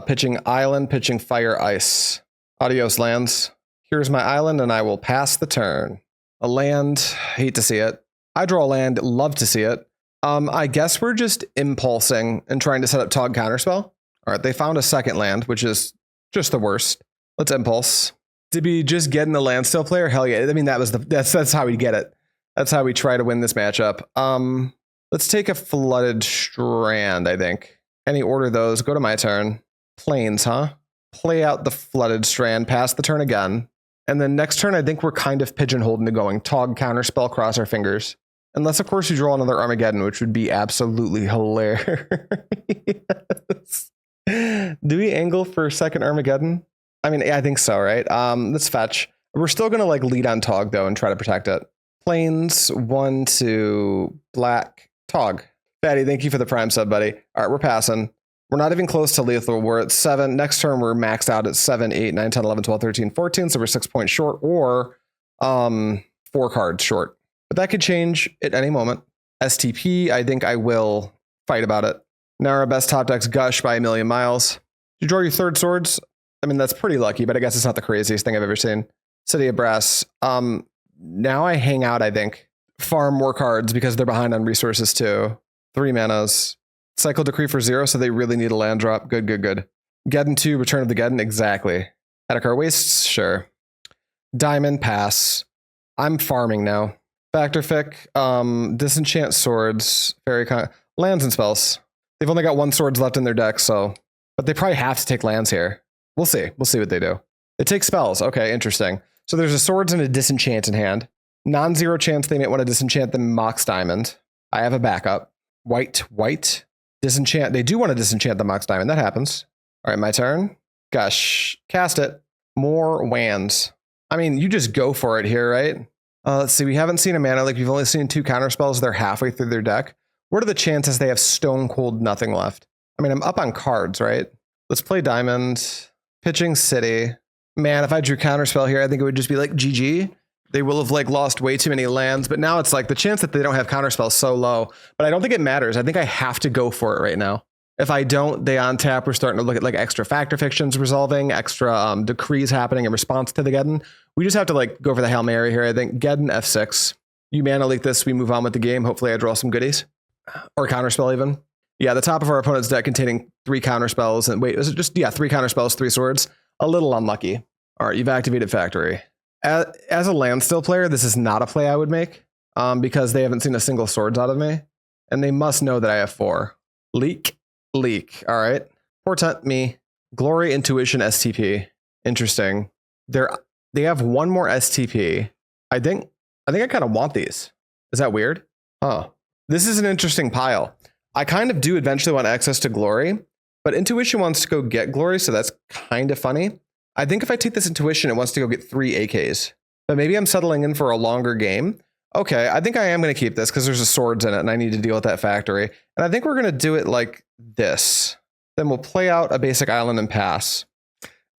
Pitching island, pitching fire, ice. Adios, lands. Here's my island, and I will pass the turn. A land, hate to see it. I draw a land, love to see it. I guess we're just impulsing and trying to set up Tog counterspell. All right, they found a second land, which is just the worst. Let's impulse. Did we just get in the land still player? Hell yeah. I mean, that's how we get it. That's how we try to win this matchup. Let's take a Flooded Strand, I think. Any order those, go to my turn. Plains, huh? Play out the Flooded Strand, pass the turn again. And then next turn, I think we're kind of pigeonholed into going Tog counterspell, cross our fingers. Unless, of course, you draw another Armageddon, which would be absolutely hilarious. Do we angle for second Armageddon? I mean, I think so, right? Let's fetch. We're still gonna like lead on Tog though and try to protect it. Plains 1 2 black Tog. Fatty, thank you for the prime sub, buddy. All right, we're passing. We're not even close to lethal. We're at 7. Next turn, we're maxed out at 7, 8, 9, 10, 11, 12, 13, 14. So we're 6 points short or 4 cards short. But that could change at any moment. STP, I think I will fight about it. Now our best top deck's Gush by a million miles. You draw your third swords. I mean, that's pretty lucky, but I guess it's not the craziest thing I've ever seen. City of Brass. Now I hang out, I think. Farm more cards because they're behind on resources too. 3 manas. Cycle Decree for 0, so they really need a land drop. Good, good, good. Geddon 2, Return of the Geddon, exactly. Atticar Wastes, sure. Diamond, pass. I'm farming now. Factor Fic, Disenchant Swords, lands and spells. They've only got 1 swords left in their deck, so... But they probably have to take lands here. We'll see. We'll see what they do. They take spells. Okay, interesting. So there's a swords and a disenchant in hand. Non-zero chance they might want to disenchant the Mox Diamond. I have a backup. White. Disenchant. They do want to disenchant the Mox Diamond. That happens. All right, my turn. Gush. Cast it. More wands. I mean, you just go for it here, right? Let's see. We haven't seen a mana leak. We've only seen 2 counterspells. They're halfway through their deck. What are the chances they have stone cold nothing left? I mean, I'm up on cards, right? Let's play Diamond. Pitching City. Man, if I drew Counterspell here, I think it would just be like GG. They will have like lost way too many lands, but now it's like the chance that they don't have Counterspell is so low. But I don't think it matters. I think I have to go for it right now. If I don't, they on tap. We're starting to look at like extra Factor Fictions resolving, extra decrees happening in response to the Geddon. We just have to like go for the Hail Mary here. I think Geddon F6. You mana leak this, we move on with the game. Hopefully I draw some goodies. Or Counterspell even. Yeah, the top of our opponent's deck containing 3 counterspells. And wait, is it just, yeah, 3 counterspells, 3 swords? A little unlucky. All right, you've activated Factory. As a land still player, this is not a play I would make because they haven't seen a single swords out of me. And they must know that I have 4. Leak. All right. Portent me. Glory, Intuition, STP. Interesting. They have 1 more STP. I think I kind of want these. Is that weird? Huh. This is an interesting pile. I kind of do eventually want access to Glory, but Intuition wants to go get Glory, so that's kind of funny. I think if I take this Intuition, it wants to go get 3 AKs. But maybe I'm settling in for a longer game. Okay, I think I am going to keep this because there's a swords in it, and I need to deal with that factory. And I think we're going to do it like this. Then we'll play out a basic island and pass.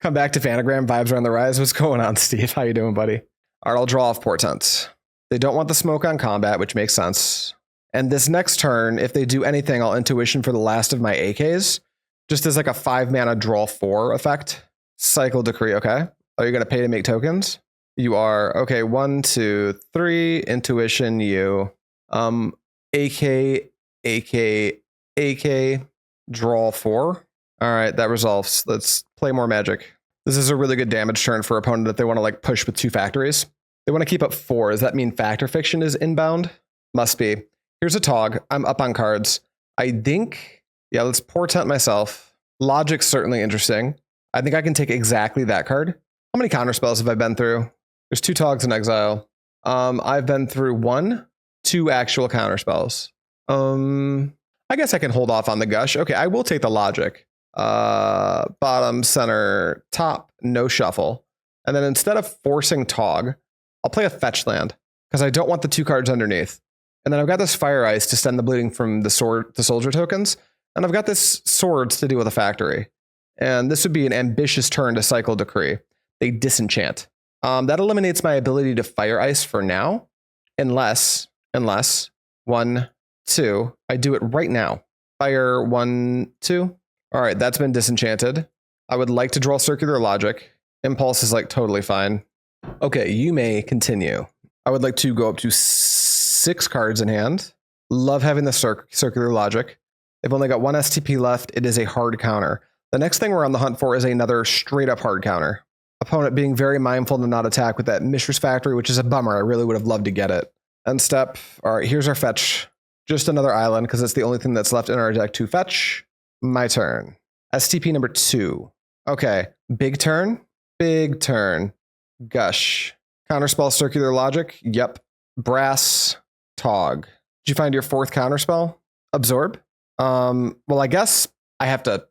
Come back to Fanagram, vibes are on the rise. What's going on, Steve? How you doing, buddy? All right, I'll draw off Portent. They don't want the smoke on combat, which makes sense. And this next turn, if they do anything, I'll Intuition for the last of my AKs. Just as like a 5 mana draw 4 effect. Cycle Decree, okay. Are you going to pay to make tokens? You are. Okay, 1, 2, 3. Intuition, you. AK, draw 4. All right, that resolves. Let's play more Magic. This is a really good damage turn for opponent if they want to like push with 2 factories. They want to keep up 4. Does that mean Factor Fiction is inbound? Must be. Here's a Tog. I'm up on cards. I think, yeah, let's Portent myself. Logic's certainly interesting. I think I can take exactly that card. How many counterspells have I been through? There's 2 Togs in exile. I've been through 1, 2 actual counterspells. I guess I can hold off on the Gush. Okay, I will take the Logic. Bottom, center, top, no shuffle. And then instead of forcing Tog, I'll play a fetch land because I don't want the 2 cards underneath. And then I've got this Fire Ice to send the bleeding from the soldier tokens. And I've got this swords to deal with a factory. And this would be an ambitious turn to Cycle Decree. They disenchant. That eliminates my ability to Fire Ice for now. Unless 1, 2, I do it right now. Fire 1, 2. All right, that's been disenchanted. I would like to draw Circular Logic. Impulse is like totally fine. Okay, you may continue. I would like to go up to 6 cards in hand. Love having the Circular Logic. They've only got 1 STP left. It is a hard counter. The next thing we're on the hunt for is another straight up hard counter. Opponent being very mindful to not attack with that Mishra's Factory, which is a bummer. I really would have loved to get it. End step. All right, here's our fetch. Just another island because it's the only thing that's left in our deck to fetch. My turn. STP number 2. Okay, big turn. Gush. Counterspell Circular Logic. Yep. Brass. Tog. Did you find your 4th counterspell? Absorb. Well, I guess I have to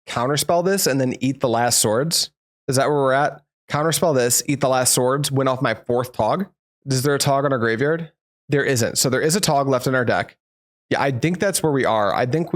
counterspell this and then eat the last swords. Is that where we're at? Counterspell this, eat the last swords, win off my 4th Tog. Is there a Tog on our graveyard? There isn't. So there is a Tog left in our deck. Yeah, I think that's where we are. I think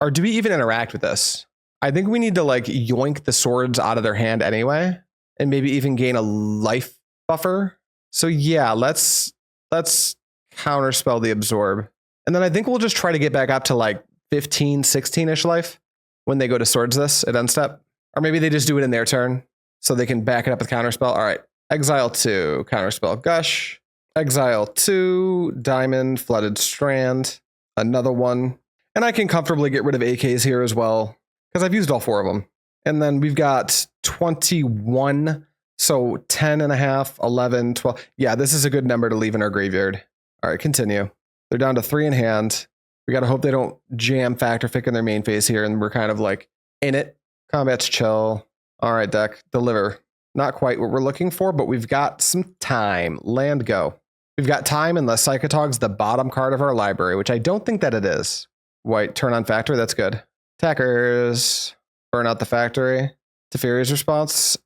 or do we even interact with this? I think we need to like yoink the swords out of their hand anyway, and maybe even gain a life buffer. So yeah, let's counterspell the absorb. And then I think we'll just try to get back up to like 15, 16-ish life when they go to swords this at end step. Or maybe they just do it in their turn so they can back it up with counterspell. All right, exile 2, counterspell Gush. Exile 2, Diamond, Flooded Strand, another one. And I can comfortably get rid of AKs here as well, because I've used all 4 of them. And then we've got 21, so 10 and a half, 11, 12. Yeah, this is a good number to leave in our graveyard. All right, continue. They're down to 3 in hand. We got to hope they don't jam Factor Fick in their main phase here, and we're kind of like in it. Combat's chill. All right, deck, deliver. Not quite what we're looking for, but we've got some time. Land go. We've got time unless Psychatog's the bottom card of our library, which I don't think that it is. White, turn on Factor, that's good. Attackers, burn out the factory. Teferi's response.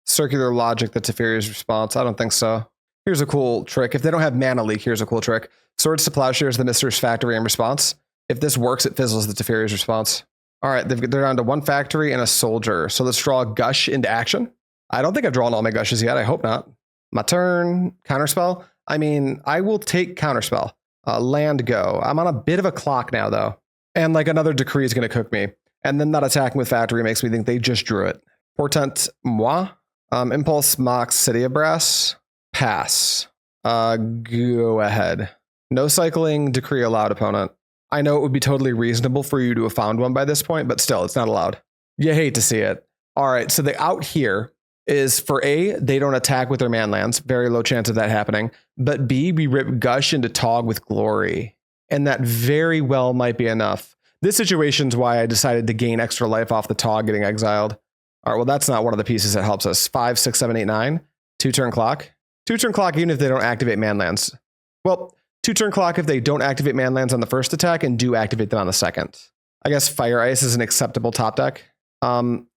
Circular Logic, the Teferi's response. I don't think so. Here's a cool trick. If they don't have mana leak, here's a cool trick. Swords to Plowshares, the Mistress Factory in response. If this works, it fizzles the Teferi's response. All right, they're down to 1 factory and a soldier. So let's draw Gush into action. I don't think I've drawn all my Gushes yet. I hope not. My turn. Counterspell. I mean, I will take Counterspell. Land go. I'm on a bit of a clock now, though. And like another decree is going to cook me. And then not attacking with factory makes me think they just drew it. Portent, moi. Impulse, Mox, City of Brass. Pass. Go ahead. No cycling, decree allowed, opponent. I know it would be totally reasonable for you to have found one by this point, but still, it's not allowed. You hate to see it. All right, so the out here is for A, they don't attack with their manlands. Very low chance of that happening. But B, we rip Gush into Tog with Glory. And that very well might be enough. This situation's why I decided to gain extra life off the Tog getting exiled. All right, well, that's not one of the pieces that helps us. 5, 6, 7, 8, 9. 2-turn clock. 2-turn clock even if they don't activate manlands. Well, 2-turn clock if they don't activate manlands on the first attack and do activate them on the second. I guess Fire Ice is an acceptable top deck.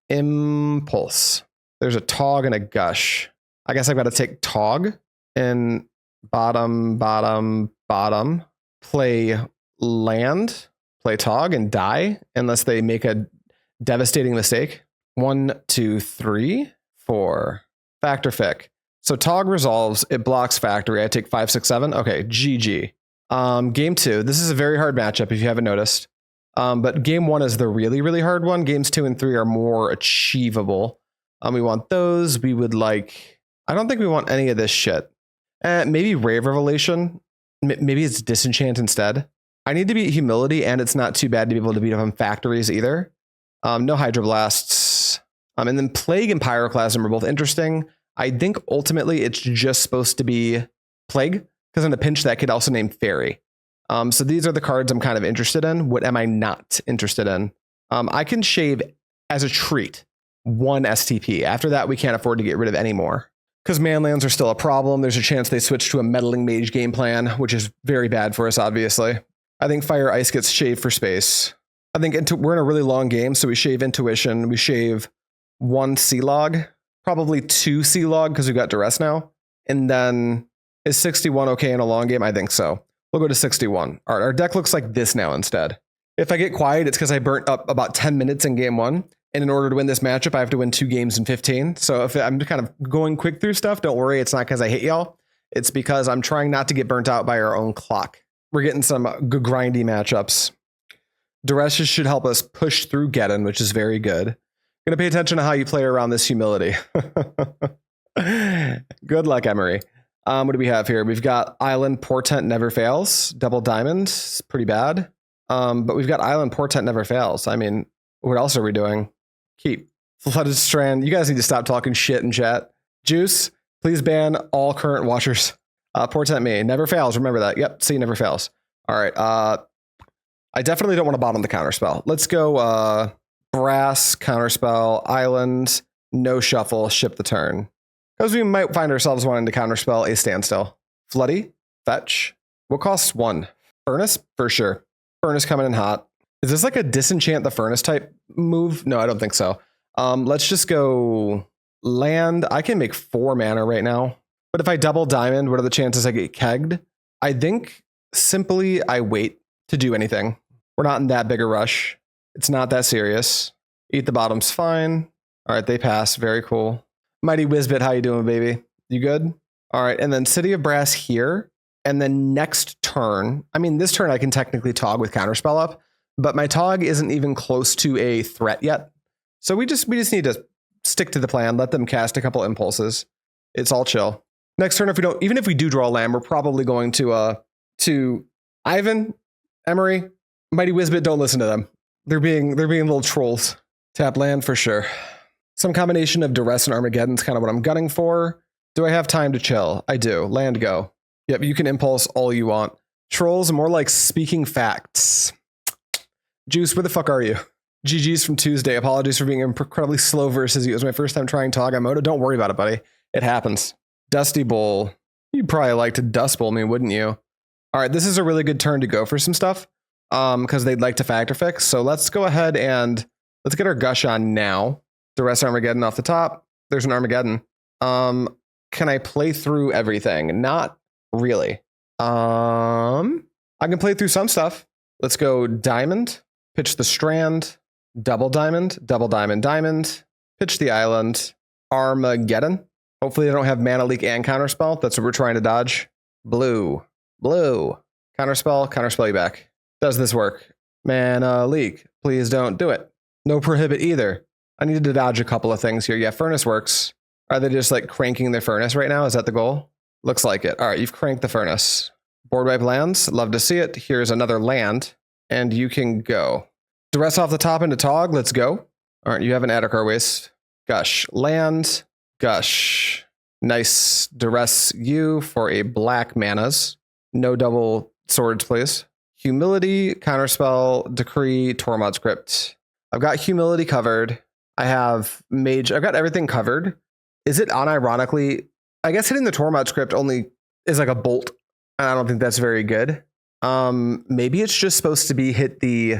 Impulse. There's a Tog and a Gush. I guess I've got to take Tog and bottom. Play land. Play Tog and die unless they make a devastating mistake. 1, 2, 3, 4. Factor Fick. So Tog resolves. It blocks Factory. I take 5, 6, 7. Okay, GG. Game 2. This is a very hard matchup if you haven't noticed. But game 1 is the really, really hard one. Games 2 and 3 are more achievable. We want those. We would like... I don't think we want any of this shit. Maybe Rave Revelation. Maybe it's Disenchant instead. I need to beat Humility, and it's not too bad to be able to beat up on Factories either. No Hydroblasts. And then Plague and Pyroclasm are both interesting. I think ultimately it's just supposed to be Plague, because in a pinch that could also name Fairy. So these are the cards I'm kind of interested in. What am I not interested in? I can shave as a treat 1 STP. After that, we can't afford to get rid of any more. Because manlands are still a problem. There's a chance they switch to a Meddling Mage game plan, which is very bad for us, obviously. I think Fire Ice gets shaved for space. I think we're in a really long game, so we shave Intuition. We shave 1 C-Log, probably 2 C-Log because we've got Duress now. And then is 61 okay in a long game? I think so. We'll go to 61. All right, our deck looks like this now instead. If I get quiet, it's because I burnt up about 10 minutes in game 1. And in order to win this matchup, I have to win 2 games in 15. So if I'm kind of going quick through stuff, don't worry. It's not because I hate y'all. It's because I'm trying not to get burnt out by our own clock. We're getting some good grindy matchups. Duress should help us push through Geddon, which is very good. Gonna pay attention to how you play around this Humility. Good luck, Emery. What do we have here? We've got Island Portent Never Fails. Double Diamond. It's pretty bad. But we've got Island Portent Never Fails. I mean, what else are we doing? Keep. Flooded Strand. You guys need to stop talking shit in chat. Juice, please ban all current watchers. Portent me. Never fails. Remember that. Yep. See, never fails. All right. I definitely don't want to bottom the counterspell. Let's go Brass, Counterspell, Island, no shuffle, ship the turn. Because we might find ourselves wanting to counterspell a standstill. Floody, fetch. What costs 1? Furnace? For sure. Furnace coming in hot. Is this like a Disenchant the Furnace type move? No, I don't think so. Let's just go land. I can make 4 mana right now. But if I double diamond, what are the chances I get kegged? I think simply I wait to do anything. We're not in that big a rush. It's not that serious. Eat the bottom's fine. All right, they pass. Very cool. Mighty Wizbit, how you doing, baby? You good? All right, and then City of Brass here. And then next turn, I mean, this turn I can technically Tog with Counterspell up, but my Tog isn't even close to a threat yet. So we just need to stick to the plan, let them cast a couple impulses. It's all chill. Next turn, even if we do draw a land, we're probably going to Ivan, Emery, Mighty Wizbit, don't listen to them. They're being little trolls. Tap land for sure. Some combination of Duress and Armageddon is kind of what I'm gunning for. Do I have time to chill? I do. Land go. Yep, you can impulse all you want. Trolls, more like speaking facts. Juice, where the fuck are you? GG's from Tuesday. Apologies for being incredibly slow versus you. It was my first time trying Tog on Moto. Don't worry about it, buddy. It happens. Dusty Bowl. You'd probably like to Dust Bowl me, wouldn't you? All right, this is a really good turn to go for some stuff because they'd like to Factor Fix. So let's go ahead and let's get our Gush on now. Duress Armageddon off the top. There's an Armageddon. Can I play through everything? Not really. I can play through some stuff. Let's go Diamond, pitch the Strand, double Diamond, Diamond, pitch the Island, Armageddon. Hopefully they don't have Mana Leak and Counterspell. That's what we're trying to dodge. Blue. Counterspell you back. Does this work? Mana Leak. Please don't do it. No Prohibit either. I needed to dodge a couple of things here. Yeah, Furnace works. Are they just like cranking their Furnace right now? Is that the goal? Looks like it. All right, you've cranked the Furnace. Board wipe lands. Love to see it. Here's another land. And you can go. Duress off the top into Tog. Let's go. All right, you have an Adakar Waste. Gush. Land. Gush. Nice. Duress you for a black manas. No double swords, please. Humility, Counterspell, Decree, Tormod's Crypt. I've got Humility covered. I have Mage. I've got everything covered. Is it unironically? I guess hitting the Tormod's Crypt only is like a bolt. And I don't think that's very good. Maybe it's just supposed to be hit the...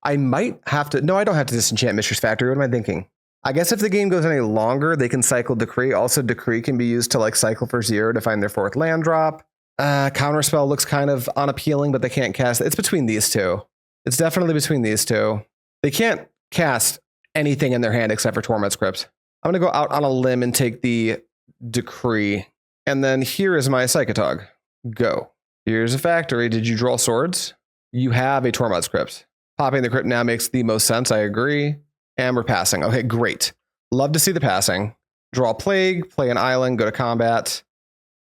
I might have to... No, I don't have to disenchant Mistress Factory. What am I thinking? I guess if the game goes any longer, they can cycle Decree. Also, Decree can be used to like cycle for 0 to find their 4th land drop. Counterspell looks kind of unappealing, but they can't cast. It's between these two. It's definitely between these two. They can't cast anything in their hand except for Tormod's Crypt. I'm going to go out on a limb and take the Decree. And then here is my Psychatog. Go. Here's a factory. Did you draw swords? You have a Tormod's Crypt. Popping the crypt now makes the most sense. I agree. And we're passing. Okay, great. Love to see the passing. Draw Plague, play an island, go to combat,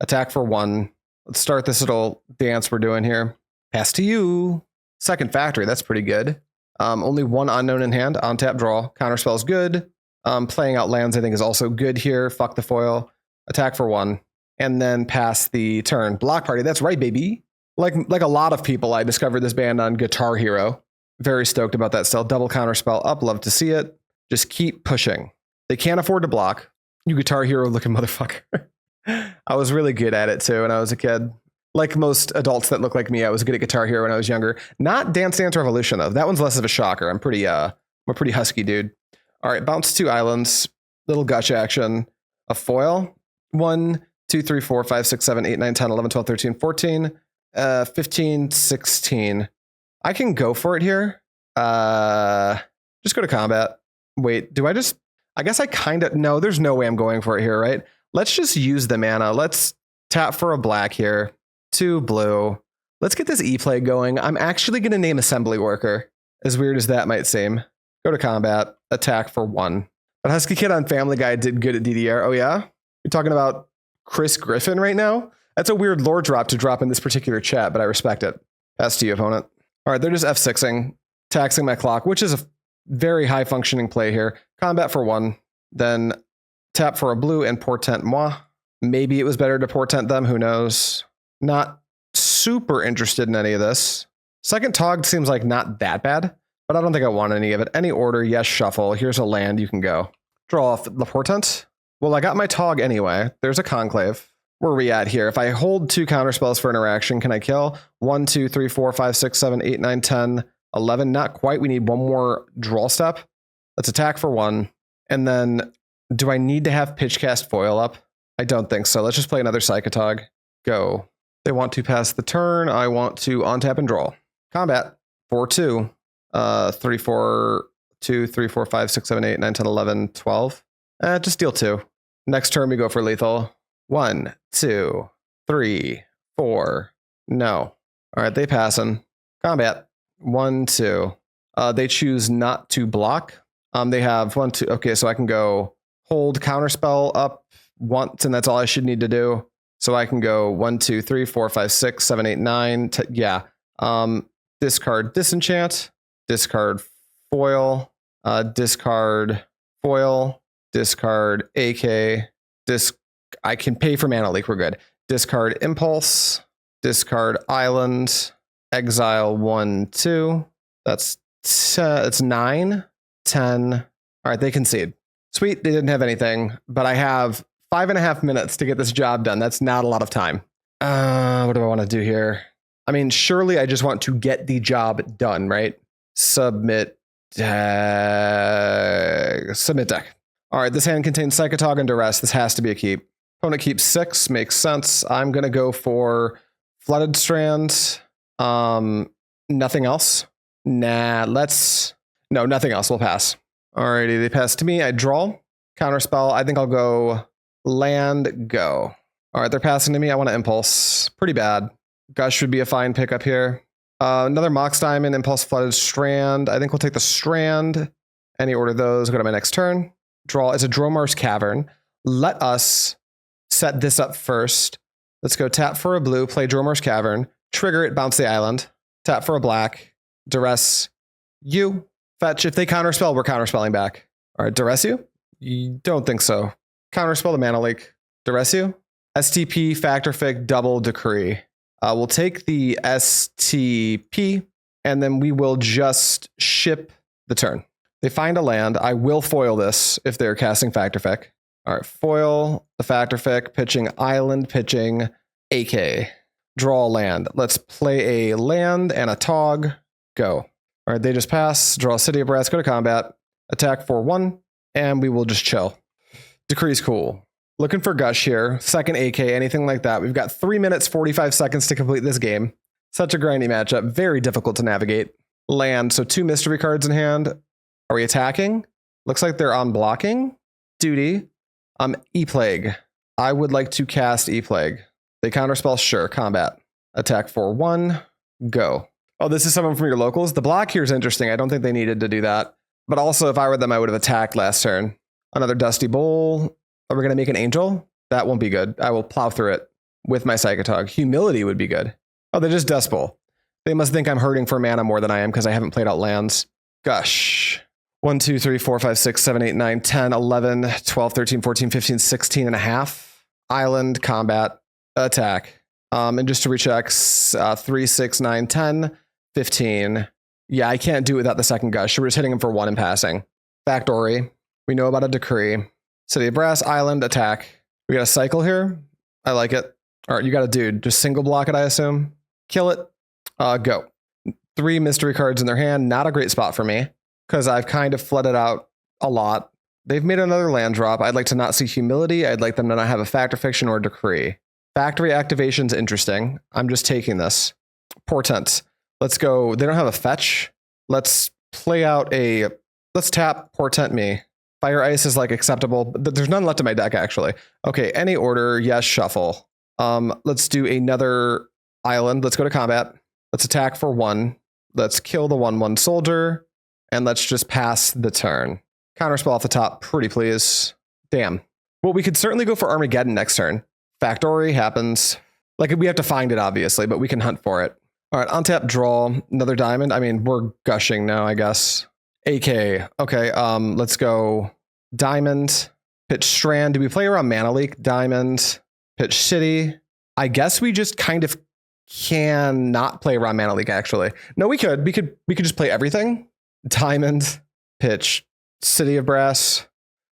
attack for 1. Let's start this little dance we're doing here. Pass to you. Second factory. That's pretty good. Only 1 unknown in hand. On tap draw. Counterspell is good. Playing out lands I think is also good here. Fuck the foil. Attack for 1. And then pass the turn. Block party. That's right, baby. Like a lot of people, I discovered this band on Guitar Hero. Very stoked about that still. Double Counterspell up. Love to see it. Just keep pushing. They can't afford to block. You Guitar Hero looking motherfucker. I was really good at it too when I was a kid. Like most adults that look like me, I was good at Guitar Hero when I was younger. Not Dance Dance Revolution though. That one's less of a shocker. I'm a pretty husky dude. All right, bounce 2 islands. Little Gush action. A foil. 1, 2, 3, 4, 5, 6, 7, 8, 9, 10, 11, 12, 13, 14, 15, 16. I can go for it here. Just go to combat. Wait, I guess I kind of, no, there's no way I'm going for it here, right? Let's just use the mana. Let's tap for a black here. 2 blue. Let's get this E-play going. I'm actually going to name Assembly Worker, as weird as that might seem. Go to combat, attack for 1. But Husky Kid on Family Guy did good at DDR. Oh yeah? You're talking about Chris Griffin right now? That's a weird lore drop to drop in this particular chat, but I respect it. Pass to you, opponent. All right, they're just F6ing, taxing my clock, which is a very high functioning play here. Combat for 1, then tap for a blue and Portent moi. Maybe it was better to Portent them, who knows? Not super interested in any of this. Second Tog seems like not that bad, but I don't think I want any of it. Any order, yes, shuffle. Here's a land, you can go. Draw off the Portent. Well, I got my Tog anyway. There's a Conclave. Where are we at here? If I hold 2 counterspells for interaction, can I kill? 1, 2, 3, 4, 5, 6, 7, 8, 9, 10, 11. Not quite. We need 1 more draw step. Let's attack for 1. And then do I need to have Pitchcast foil up? I don't think so. Let's just play another Psychatog. Go. They want to pass the turn. I want to untap and draw. Combat. 4-2. 3, 4, 2, 3, 4, 5, 6, 7, 8, 9, 10, 11, 12. Just deal 2. Next turn we go for lethal. 1, 2, 3, 4. No. All right, they passing. Combat. 1, 2. They choose not to block. They have 1, 2. Okay, so I can go hold Counterspell up once, and that's all I should need to do. So I can go 1, 2, 3, 4, 5, 6, 7, 8, 9. Yeah. Discard Disenchant. Discard foil. Discard foil. Discard AK. I can pay for mana leak. We're good. Discard Impulse. Discard Island. Exile 1, 2. That's it's 9, 10. All right, they concede. Sweet, they didn't have anything, but I have 5.5 minutes to get this job done. That's not a lot of time. What do I want to do here? I mean, surely I just want to get the job done, right? Submit deck. Submit deck. All right, this hand contains Psychatog and Duress. This has to be a keep. Opponent keeps 6, makes sense. I'm going to go for Flooded Strand. Nothing else. Nah, no, nothing else. We'll pass. Alrighty, they pass to me. I draw. Counterspell. I think I'll go land, go. All right, they're passing to me. I want to impulse. Pretty bad. Gush would be a fine pickup here. Another Mox Diamond, Impulse, Flooded Strand. I think we'll take the Strand. Any order of those. Go to my next turn. Draw. It's a Dromar's Cavern. Let us set this up first. Let's go tap for a blue, play Dromar's Cavern, trigger it, bounce the island, tap for a black, Duress you, fetch. If they counterspell, we're counterspelling back. All right, Duress you? You don't think so. Counterspell the mana leak. Duress you? STP, Factor Fic, double decree. We'll take the STP, and then we will just ship the turn. They find a land. I will foil this if they're casting Factor Fic. All right, foil the Factor Fic, pitching island, pitching AK. Draw a land. Let's play a land and a Tog. Go. All right, they just pass. Draw a City of Brass, go to combat. Attack for 1, and we will just chill. Decree's cool. Looking for Gush here. Second AK, anything like that. We've got 3 minutes, 45 seconds to complete this game. Such a grindy matchup. Very difficult to navigate. Land, so 2 mystery cards in hand. Are we attacking? Looks like they're on blocking. Duty. E-Plague. I would like to cast E-Plague. They counterspell, sure. Combat. Attack for 1. Go. Oh, this is someone from your locals. The block here is interesting. I don't think they needed to do that. But also, if I were them, I would have attacked last turn. Another Dusty Bowl. Are we going to make an Angel? That won't be good. I will plow through it with my Psychatog. Humility would be good. Oh, they're just Dust Bowl. They must think I'm hurting for mana more than I am because I haven't played out lands. Gush. 1, 2, 3, 4, 5, 6, 7, 8, 9, 10, 11, 12, 13, 14, 15, 16 and a half. Island, combat, attack. And just to recheck, 3, 6, 9, 10, 15. Yeah, I can't do it without the second Gush. We're just hitting him for 1 and passing. Factory. We know about a decree. City of Brass, island, attack. We got a cycle here. I like it. All right, you got a dude. Just single block it, I assume. Kill it. Go. 3 mystery cards in their hand. Not a great spot for me because I've kind of flooded out a lot. They've made another land drop. I'd like to not see humility. I'd like them to not have a Factor Fiction or decree. Factory activation's interesting. I'm just taking this. Portent. Let's go. They don't have a fetch. Let's play out a... Let's tap Portent me. Fire Ice is like acceptable. There's none left in my deck, actually. Okay, any order. Yes, shuffle. Let's do another island. Let's go to combat. Let's attack for 1. Let's kill the 1/1 soldier. And let's just pass the turn. Counterspell off the top. Pretty please. Damn. Well, we could certainly go for Armageddon next turn. Factory happens. Like, we have to find it, obviously, but we can hunt for it. All right, untap, draw. Another diamond. I mean, we're gushing now, I guess. AK. Okay, let's go Diamond. Pitch Strand. Do we play around Mana Leak? Diamond. Pitch City. I guess we just kind of can not play around Mana Leak, actually. No, we could. We could just play everything. Diamond. Pitch City of Brass.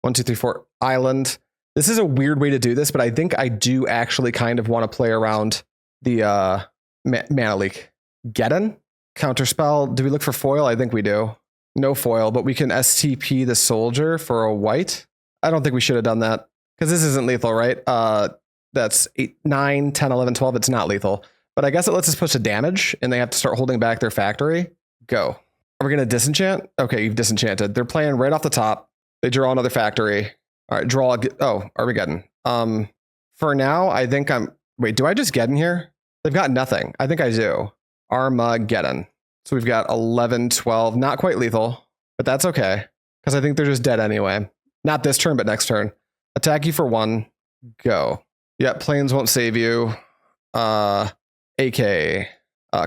1, 2, 3, 4. Island. This is a weird way to do this, but I think I do actually kind of want to play around the Mana Leak. Geddon? Counterspell. Do we look for foil? I think we do. No foil, but we can STP the soldier for a white. I don't think we should have done that because this isn't lethal, right? That's 8, 9, 10, 11, 12. It's not lethal, but I guess it lets us push a damage and they have to start holding back their factory. Go. Are we going to disenchant? Okay, you've disenchanted. They're playing right off the top. They draw another factory. All right, draw. Oh, Armageddon. For now, I think wait, do I just get in here? They've got nothing. I think I do. Armageddon. So we've got 11, 12, not quite lethal, but that's okay. Because I think they're just dead anyway. Not this turn, but next turn. Attack you for 1. Go. Yep, planes won't save you. AK.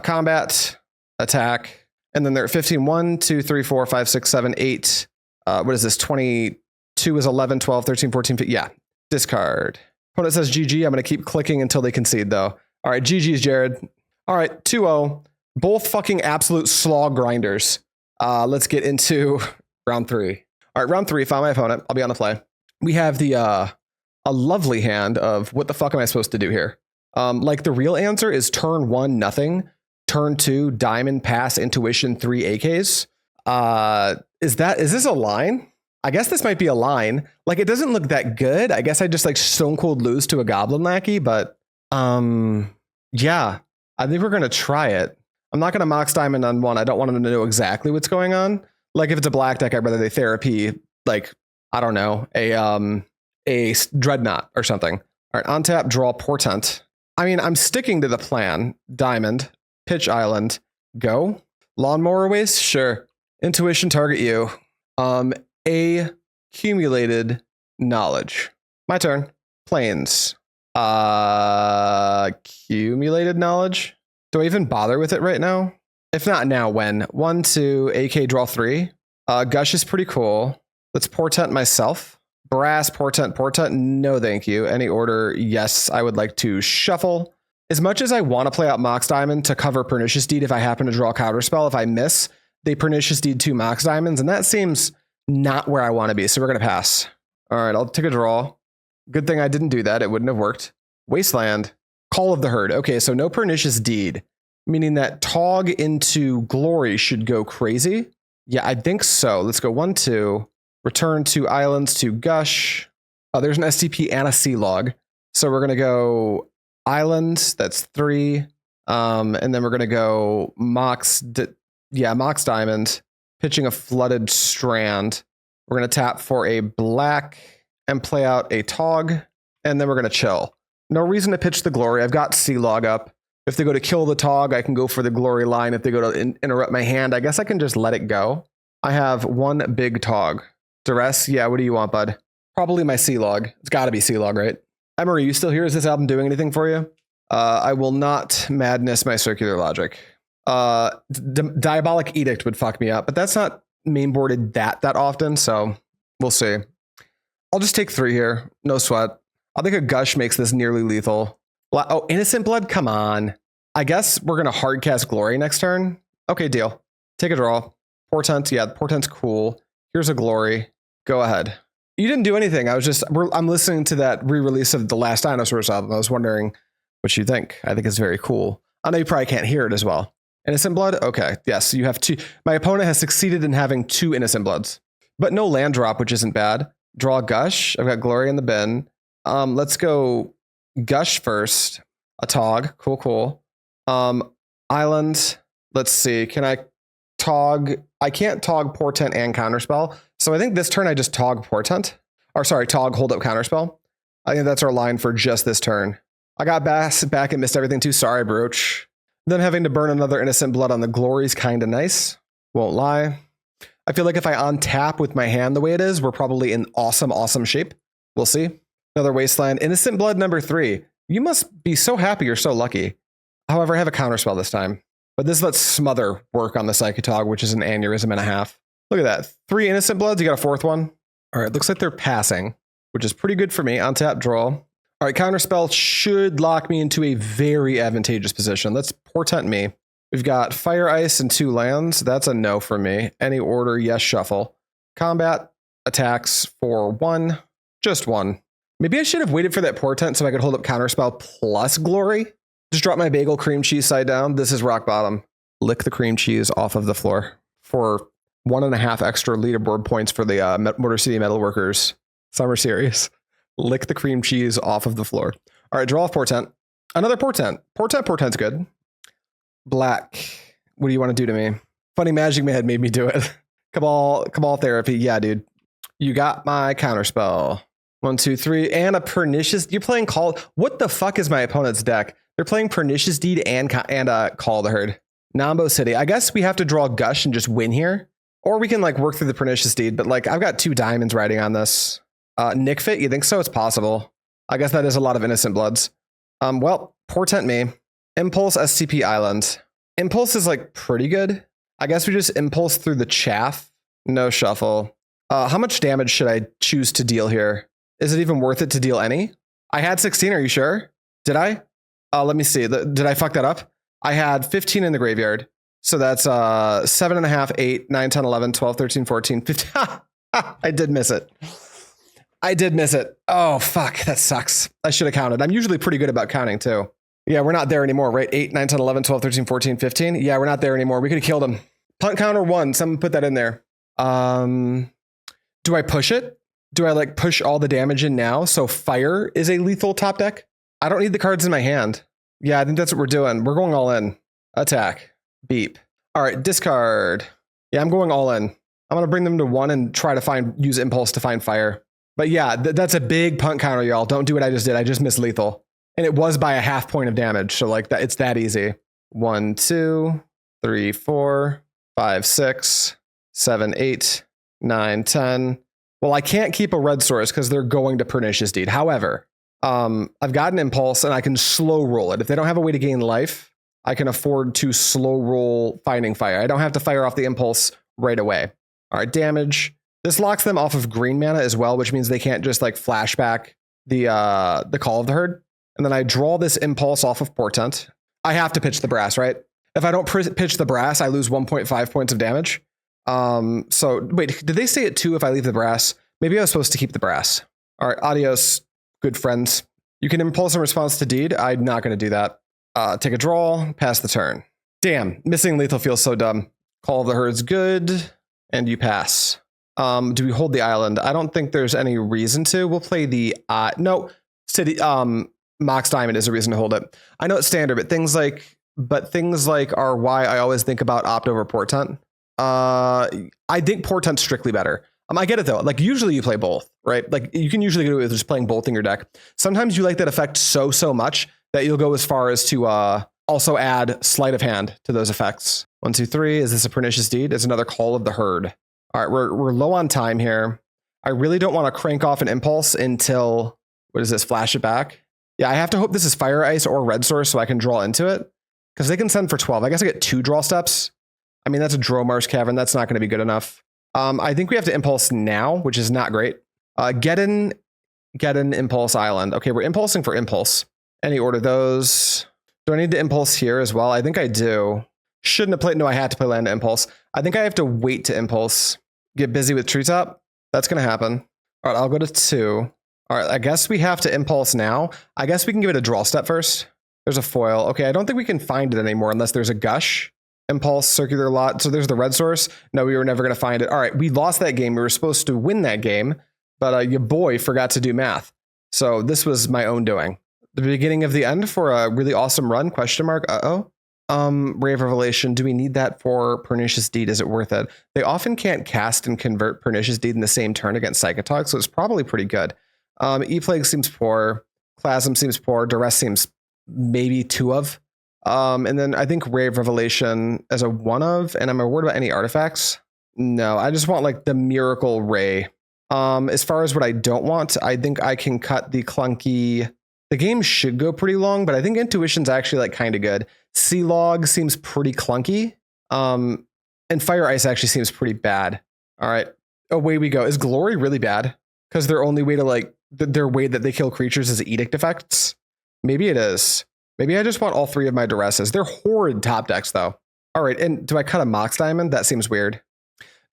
Combat. Attack. And then they're at 15. 1, 2, 3, 4, 5, 6, 7, 8. What is this? 22 is 11, 12, 13, 14, 15. Yeah. Discard. Opponent says GG. I'm going to keep clicking until they concede, though. All right, GG's, Jared. All right, 2-0. Both fucking absolute slog grinders. Let's get into round 3. All right, round 3. Found my opponent. I'll be on the fly. We have the a lovely hand of what the fuck am I supposed to do here? Like the real answer is turn 1, nothing. Turn 2, diamond, pass, intuition, 3 AKs. Is this a line? I guess this might be a line. Like it doesn't look that good. I guess I just like stone cold lose to a goblin lackey, but yeah, I think we're gonna try it. I'm not gonna Mox Diamond on 1. I don't want them to know exactly what's going on. Like if it's a black deck, I'd rather they therapy, like, I don't know, a dreadnought or something. All right, on tap, draw Portent. I mean, I'm sticking to the plan. Diamond, pitch island, go. Lawnmower waste, sure. Intuition, target you. Accumulated knowledge. My turn. Planes. Accumulated knowledge. Do I even bother with it right now? If not now, when? 1, 2, AK, draw 3. Gush is pretty cool. Let's Portent myself. Brass, Portent, Portent. No, thank you. Any order? Yes, I would like to shuffle. As much as I want to play out Mox Diamond to cover Pernicious Deed if I happen to draw Counterspell, if I miss, they Pernicious Deed 2 Mox Diamonds, and that seems not where I want to be, so we're going to pass. All right, I'll take a draw. Good thing I didn't do that. It wouldn't have worked. Wasteland. Call of the Herd. Okay, so no Pernicious Deed, meaning that Tog into Glory should go crazy. Yeah, I think so. Let's go 1, 2. Return to Islands to Gush. Oh, there's an STP and a Sea Log. So we're going to go Island. That's 3. And then we're going to go Mox Diamond. Pitching a Flooded Strand. We're going to tap for a black and play out a Tog. And then we're going to chill. No reason to pitch the Glory. I've got Sea Log up. If they go to kill the Tog, I can go for the Glory line. If they go to interrupt my hand, I guess I can just let it go. I have 1 big Tog. Duress, yeah, what do you want, bud? Probably my Sea Log. It's got to be Sea Log, right? Emery, you still here? Is this album doing anything for you? I will not madness my circular logic. Diabolic Edict would fuck me up, but that's not mainboarded that often, so we'll see. I'll just take 3 here. No sweat. I think a Gush makes this nearly lethal. Oh, Innocent Blood? Come on. I guess we're going to hardcast Glory next turn. Okay, deal. Take a draw. Portent, yeah, Portent's cool. Here's a Glory. Go ahead. You didn't do anything. I'm listening to that re-release of the last Dinosaurs album. I was wondering what you think. I think it's very cool. I know you probably can't hear it as well. Innocent Blood? Okay. Yes, you have 2. My opponent has succeeded in having 2 Innocent Bloods, but no land drop, which isn't bad. Draw Gush. I've got Glory in the bin. Let's go Gush first. A Tog. Cool. Island. Let's see. Can I Tog? I can't Tog Portent and Counterspell. So I think this turn I just Tog Portent. Or sorry, Tog, hold up Counterspell. I think that's our line for just this turn. I got back and missed everything too. Sorry, Brooch. Them having to burn another Innocent Blood on the Glory is kind of nice. Won't lie. I feel like if I untap with my hand the way it is, we're probably in awesome shape. We'll see. Another Wasteland. Innocent Blood number 3. You must be so happy you're so lucky. However, I have a Counterspell this time. But this lets Smother work on the Psychatog, which is an aneurysm and a half. Look at that. 3 Innocent Bloods. You got a 4th one. All right. Looks like they're passing, which is pretty good for me. Untap, draw. All right. Counterspell should lock me into a very advantageous position. Let's Portent me. We've got Fire, Ice, and 2 lands. That's a no for me. Any order, yes, shuffle. Combat, attacks for 1. Just 1. Maybe I should have waited for that Portent so I could hold up Counterspell plus Glory. Just drop my bagel cream cheese side down. This is rock bottom. Lick the cream cheese off of the floor for 1.5 extra leaderboard points for the Motor City Metalworkers Summer Series. Lick the cream cheese off of the floor. All right, draw off Portent. Another Portent. Portent's good. Black. What do you want to do to me? Funny Magic Man made me do it. Cabal Therapy. Yeah, dude. You got my Counterspell. 1, 2, 3. And a Pernicious. You're playing Call. What the fuck is my opponent's deck? They're playing Pernicious Deed and Call the Herd. Nambo City. I guess we have to draw Gush and just win here. Or we can like work through the Pernicious Deed. But like I've got 2 diamonds riding on this. Nick Fit, you think so? It's possible. I guess that is a lot of innocent bloods. Well, Portent me. Impulse SCP Island. Impulse is like pretty good. I guess we just impulse through the chaff. No shuffle. How much damage should I choose to deal here? Is it even worth it to deal any? I had 16, are you sure? Did I? Let me see. Did I fuck that up? I had 15 in the graveyard. So that's 7.5, 8, 9, 10, 11, 12, 13, 14, 15. I did miss it. Oh, fuck. That sucks. I should have counted. I'm usually pretty good about counting too. Yeah, we're not there anymore, right? 8, 9, 10, 11, 12, 13, 14, 15. Yeah, we're not there anymore. We could have killed him. Punt counter 1. Someone put that in there. Do I push it? Do I like push all the damage in now? So fire is a lethal top deck? I don't need the cards in my hand. Yeah, I think that's what we're doing. We're going all in. Attack. Beep. All right, discard. Yeah, I'm going all in. I'm going to bring them to 1 and try to use impulse to find fire. But yeah, that's a big punt counter, y'all. Don't do what I just did. I just missed lethal. And it was by a 0.5 point of damage. So like that, it's that easy. 1, 2, 3, 4, 5, 6, 7, 8, 9, 10. Well, I can't keep a red source because they're going to Pernicious Deed. However, I've got an impulse and I can slow roll it. If they don't have a way to gain life, I can afford to slow roll Finding Fire. I don't have to fire off the impulse right away. All right, damage. This locks them off of green mana as well, which means they can't just like flashback the Call of the Herd. And then I draw this impulse off of Portent. I have to pitch the brass, right? If I don't pitch the brass, I lose 1.5 points of damage. So wait, did they say it too if I leave the brass? Maybe I was supposed to keep the brass. All right, adios, good friends. You can impulse in response to deed. I'm not going to do that. Take a draw, pass the turn. Damn, missing lethal feels so dumb. Call of the Herd's good, and you pass. Do we hold the island? I don't think there's any reason to. We'll play the no city. Mox Diamond is a reason to hold it. I know it's standard, but things like are why I always think about opt over Portent. I think Portent's strictly better. I get it though. Like usually you play both, right? Like you can usually do it with just playing both in your deck. Sometimes you like that effect so much that you'll go as far as to also add Sleight of Hand to those effects. 1, 2, 3. Is this a Pernicious Deed? It's another Call of the Herd. All right, we're low on time here. I really don't want to crank off an impulse until, what is this, flash it back? Yeah, I have to hope this is Fire Ice or Red Source so I can draw into it. Because they can send for 12. I guess I get 2 draw steps. I mean, that's a Dromar's Cavern. That's not going to be good enough. I think we have to impulse now, which is not great. Get in Impulse Island. Okay, we're impulsing for impulse. Any order those. Do I need to impulse here as well? I think I do. Shouldn't have played. No, I had to play land to impulse. I think I have to wait to impulse. Get busy with Treetop. That's going to happen. All right, I'll go to 2. All right, I guess we have to impulse now. I guess we can give it a draw step first. There's a foil. Okay, I don't think we can find it anymore unless there's a Gush. Impulse, Circular Lot. So there's the red source. No, we were never going to find it. All right, we lost that game. We were supposed to win that game, but your boy forgot to do math. So this was my own doing. The beginning of the end for a really awesome run, question mark. Uh-oh. Rave Revelation. Do we need that for Pernicious Deed? Is it worth it? They often can't cast and convert Pernicious Deed in the same turn against Psychatog, so it's probably pretty good. E-Plague seems poor. Plasm seems poor. Duress seems maybe 2 of. And then I think Rave Revelation as a 1 of, and I'm worried about any artifacts. No, I just want like the Miracle Ray. As far as what I don't want, I think I can cut the clunky. The game should go pretty long, but I think Intuition's actually like kind of good. Sea Log seems pretty clunky. And Fire Ice actually seems pretty bad. All right, away we go. Is Glory really bad? Because their only way to like their way that they kill creatures is Edict effects. Maybe it is. Maybe I just want all 3 of my Duresses. They're horrid top decks though. All right, and do I cut a Mox Diamond? That seems weird.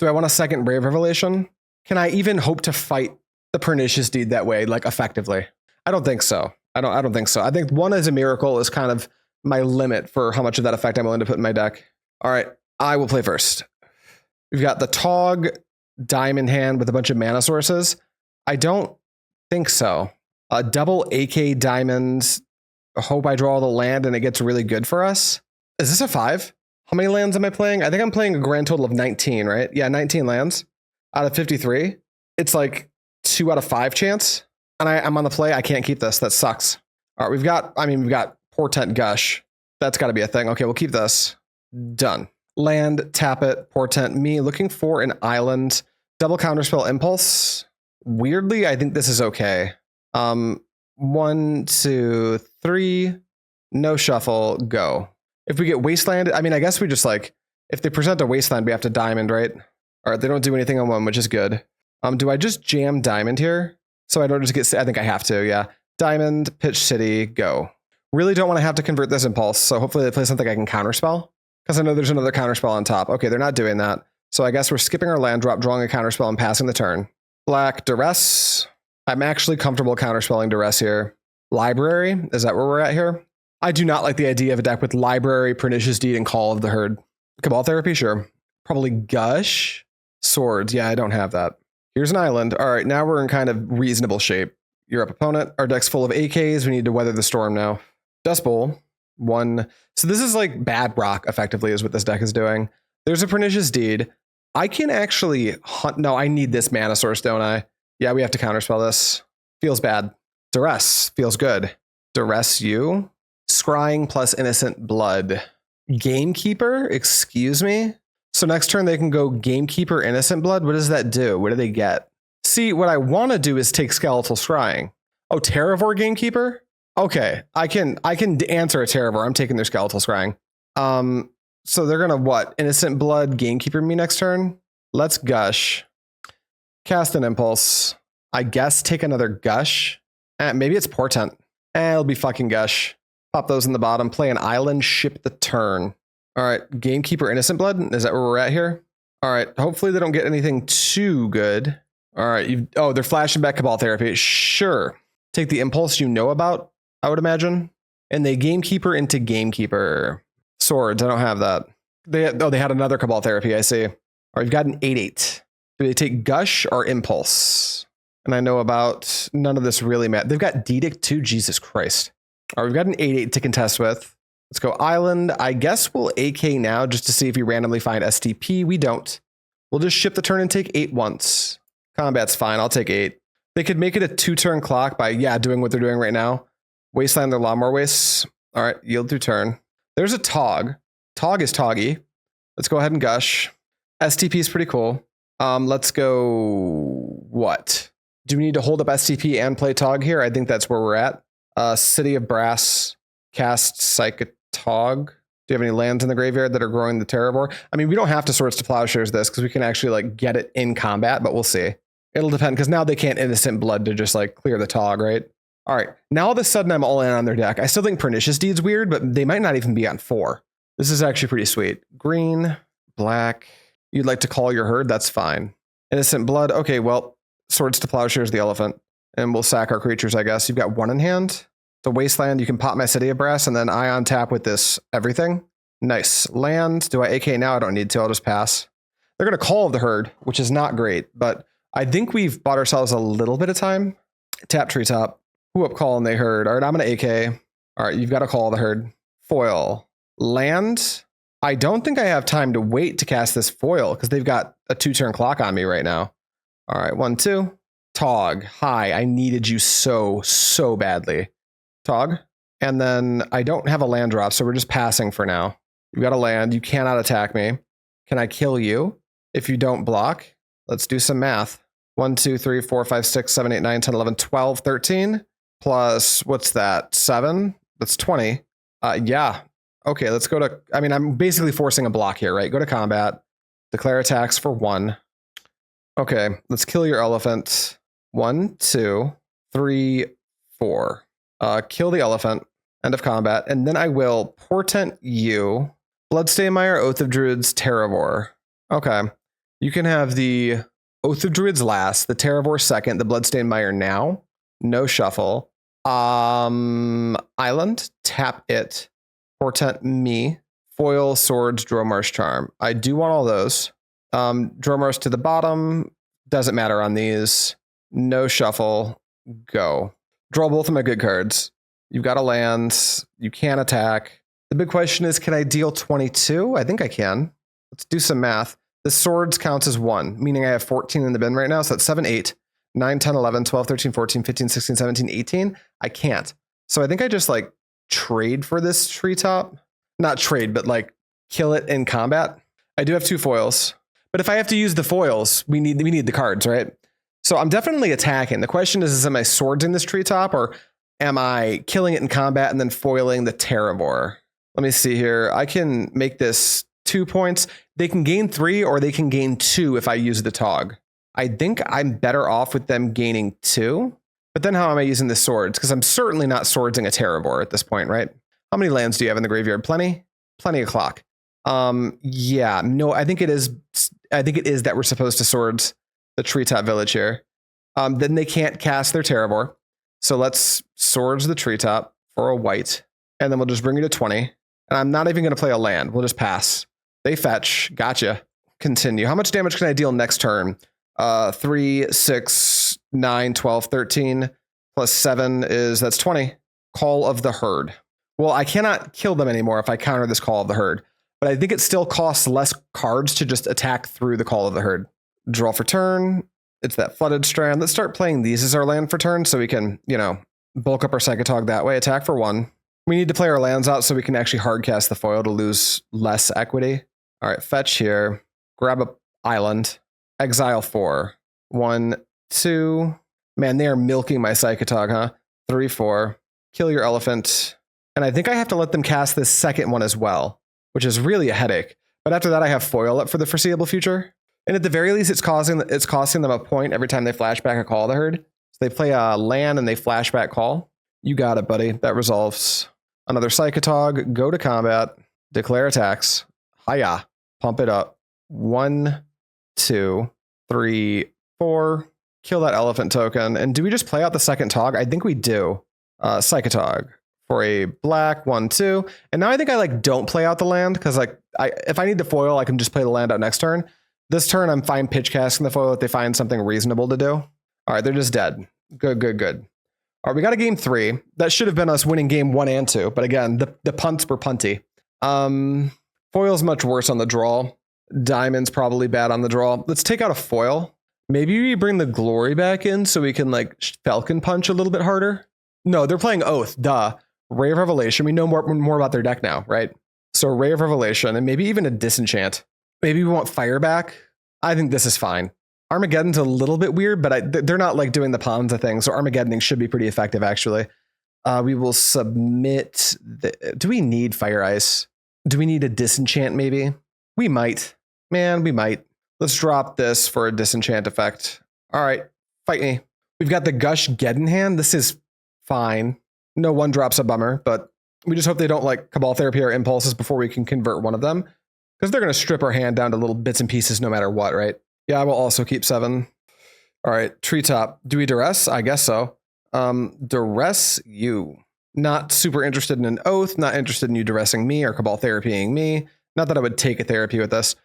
Do I want a second Rave Revelation? Can I even hope to fight the Pernicious Deed that way, like effectively? I don't think so. I don't think so. I think 1 as a miracle is kind of my limit for how much of that effect I'm willing to put in my deck. All right, I will play first. We've got the Tog Diamond hand with a bunch of mana sources. I don't think so. A double AK Diamonds. Hope I draw the land and it gets really good for us. Is this a 5? How many lands am I playing? I think I'm playing a grand total of 19, right? Yeah, 19 lands out of 53. It's like 2 out of 5 chance. And I'm on the play. I can't keep this. That sucks. All right, we've got Portent Gush. That's got to be a thing. Okay, we'll keep this. Done. Land, tap it, Portent me. Looking for an island. Double Counterspell Impulse. Weirdly, I think this is okay. 1, 2, 3. No shuffle. Go. If we get Wasteland, I mean, I guess we just like, if they present a Wasteland, we have to Diamond, right? All right, they don't do anything on 1, which is good. Do I just jam Diamond here? So I don't just get, I think I have to, yeah. Diamond, pitch City, go. Really don't want to have to convert this Impulse, so hopefully they play something I can Counterspell. Because I know there's another Counterspell on top. Okay, they're not doing that. So I guess we're skipping our land drop, drawing a Counterspell, and passing the turn. Black, Duress. I'm actually comfortable Counterspelling Duress here. Library, is that where we're at here? I do not like the idea of a deck with Library, Pernicious Deed, and Call of the Herd. Cabal Therapy, sure. Probably Gush. Swords, yeah, I don't have that. Here's an island. All right, now we're in kind of reasonable shape. You're up, opponent. Our deck's full of AKs. We need to weather the storm now. Dust Bowl. 1. So this is like bad rock, effectively, is what this deck is doing. There's a Pernicious Deed. I can actually hunt. No, I need this mana source, don't I? Yeah, we have to counterspell this. Feels bad. Duress. Feels good. Duress you. Scrying plus Innocent Blood. Gamekeeper? Excuse me? So next turn they can go Gamekeeper Innocent Blood. What does that do? What do they get? See, what I want to do is take Skeletal Scrying. Oh, Terravore Gamekeeper? Okay, I can answer a Terravore. I'm taking their Skeletal Scrying. So they're gonna what? Innocent Blood Gamekeeper me next turn? Let's Gush. Cast an Impulse. I guess take another Gush. Maybe it's Portent. It'll be fucking Gush. Pop those in the bottom. Play an island. Ship the turn. All right, Gamekeeper Innocent Blood. Is that where we're at here? All right, hopefully they don't get anything too good. All right, they're flashing back Cabal Therapy. Sure. Take the Impulse you know about, I would imagine. And they Gamekeeper into Gamekeeper. Swords, I don't have that. They had another Cabal Therapy, I see. All right, you've got an 8/8. Do they take Gush or Impulse? And I know about none of this really matters. They've got Dedict too, Jesus Christ. All right, we've got an 8/8 to contest with. Let's go Island. I guess we'll AK now just to see if we randomly find STP. We don't. We'll just ship the turn and take 8 once. Combat's fine. I'll take 8. They could make it a 2-turn clock by, doing what they're doing right now. Wasteland their Lawnmower Wastes. All right, yield through turn. There's a Tog. Tog is Toggy. Let's go ahead and Gush. STP is pretty cool. Let's go... What? Do we need to hold up STP and play Tog here? I think that's where we're at. City of Brass. Cast Psychatog. Do you have any lands in the graveyard that are growing the Terravore? I mean, we don't have to Swords to Plowshares this because we can actually like get it in combat, but we'll see. It'll depend because now they can't Innocent Blood to just like clear the Tog, right? All right. Now all of a sudden I'm all in on their deck. I still think Pernicious Deed's weird, but they might not even be on 4. This is actually pretty sweet. Green, black. You'd like to call your herd? That's fine. Innocent Blood. Okay, well, Swords to Plowshares the elephant. And we'll sack our creatures, I guess. You've got 1 in hand. The Wasteland, you can pop my City of Brass, and then I on tap with this everything. Nice. Land. Do I AK now? I don't need to. I'll just pass. They're going to call the herd, which is not great, but I think we've bought ourselves a little bit of time. Tap Treetop. Who up call and they herd? All right, I'm going to AK. All right, you've got to call the herd. Foil. Land. I don't think I have time to wait to cast this foil because they've got a 2-turn clock on me right now. All right, 1, 2. Tog. Hi, I needed you so badly. Tog. And then I don't have a land drop, so we're just passing for now. You've got a land. You cannot attack me. Can I kill you if you don't block? Let's do some math. 1, 2, 3, 4, 5, 6, 7, 8, 9, 10, 11, 12, 13. Plus, what's that? 7? That's 20. Yeah. Okay, let's go to... I mean, I'm basically forcing a block here, right? Go to combat. Declare attacks for 1. Okay, let's kill your elephant. 1, 2, 3, 4. Kill the elephant. End of combat. And then I will Portent you. Bloodstained Mire, Oath of Druids, Terravore. Okay. You can have the Oath of Druids last, the Terravore second, the Bloodstained Mire now. No shuffle. Island, tap it. Portent me. Foil, Swords, Dromar's Charm. I do want all those. Dromars to the bottom. Doesn't matter on these. No shuffle. Go. Draw both of my good cards. You've got a land. You can't attack. The big question is, can I deal 22? I think I can. Let's do some math. The swords counts as 1, meaning I have 14 in the bin right now. So that's 7, 8, 9, 10, 11, 12, 13, 14, 15, 16, 17, 18. I can't. So I think I just like trade for this treetop. Not trade, but like kill it in combat. I do have 2 foils. But if I have to use the foils, we need the cards, right? So I'm definitely attacking. The question is am I swordsing this treetop or am I killing it in combat and then foiling the Terravor? Let me see here. I can make this 2 points. They can gain 3 or they can gain 2 if I use the Tog. I think I'm better off with them gaining 2. But then how am I using the swords? Because I'm certainly not swordsing a Terravor at this point, right? How many lands do you have in the graveyard? Plenty? Plenty of clock. Yeah, no, I think it is that we're supposed to swords the treetop village here. Then they can't cast their Terravor. So let's swords the treetop for a white. And then we'll just bring you to 20. And I'm not even going to play a land. We'll just pass. They fetch. Gotcha. Continue. How much damage can I deal next turn? 3, 6, 9, 12, 13 plus 7 that's 20. Call of the Herd. Well, I cannot kill them anymore if I counter this Call of the Herd. But I think it still costs less cards to just attack through the Call of the Herd. Draw for turn. It's that Flooded Strand. Let's start playing these as our land for turn so we can, bulk up our Psychatog that way. Attack for 1. We need to play our lands out so we can actually hardcast the foil to lose less equity. All right, fetch here. Grab a island. Exile 4. 1, 2. Man, they are milking my Psychatog, huh? 3, 4. Kill your elephant. And I think I have to let them cast this second one as well, which is really a headache. But after that, I have foil up for the foreseeable future. And at the very least, it's costing them a point every time they flash back a Call of the Herd. So they play a land and they flash back call. You got it, buddy. That resolves. Another Psychatog. Go to combat. Declare attacks. Hiya. Pump it up. 1, 2, 3, 4. Kill that elephant token. And do we just play out the second Tog? I think we do. Psychatog for a black 1, 2. And now I think I don't play out the land because if I need the foil, I can just play the land out next turn. This turn, I'm fine pitch casting the foil if they find something reasonable to do. All right, they're just dead. Good, good, good. All right, we got a game 3. That should have been us winning game 1 and 2. But again, the punts were punty. Foil's much worse on the draw. Diamond's probably bad on the draw. Let's take out a foil. Maybe we bring the glory back in so we can Falcon punch a little bit harder. No, they're playing Oath. Duh. Ray of Revelation. We know more about their deck now, right? So Ray of Revelation and maybe even a Disenchant. Maybe we want Fire back. I think this is fine. Armageddon's a little bit weird, but they're not doing the Ponza thing. So Armageddoning should be pretty effective, actually. We will submit. Do we need Fire Ice? Do we need a Disenchant, maybe? We might. Man, we might. Let's drop this for a Disenchant effect. All right, fight me. We've got the Gush Ged in hand. This is fine. No 1-drop's a bummer, but we just hope they don't Cabal Therapy or Impulses before we can convert one of them. Because they're going to strip our hand down to little bits and pieces no matter what, right? Yeah, I will also keep 7. All right, Treetop. Do we Duress? I guess so. Duress you. Not super interested in an Oath. Not interested in you Duressing me or Cabal Therapying me. Not that I would take a therapy with this.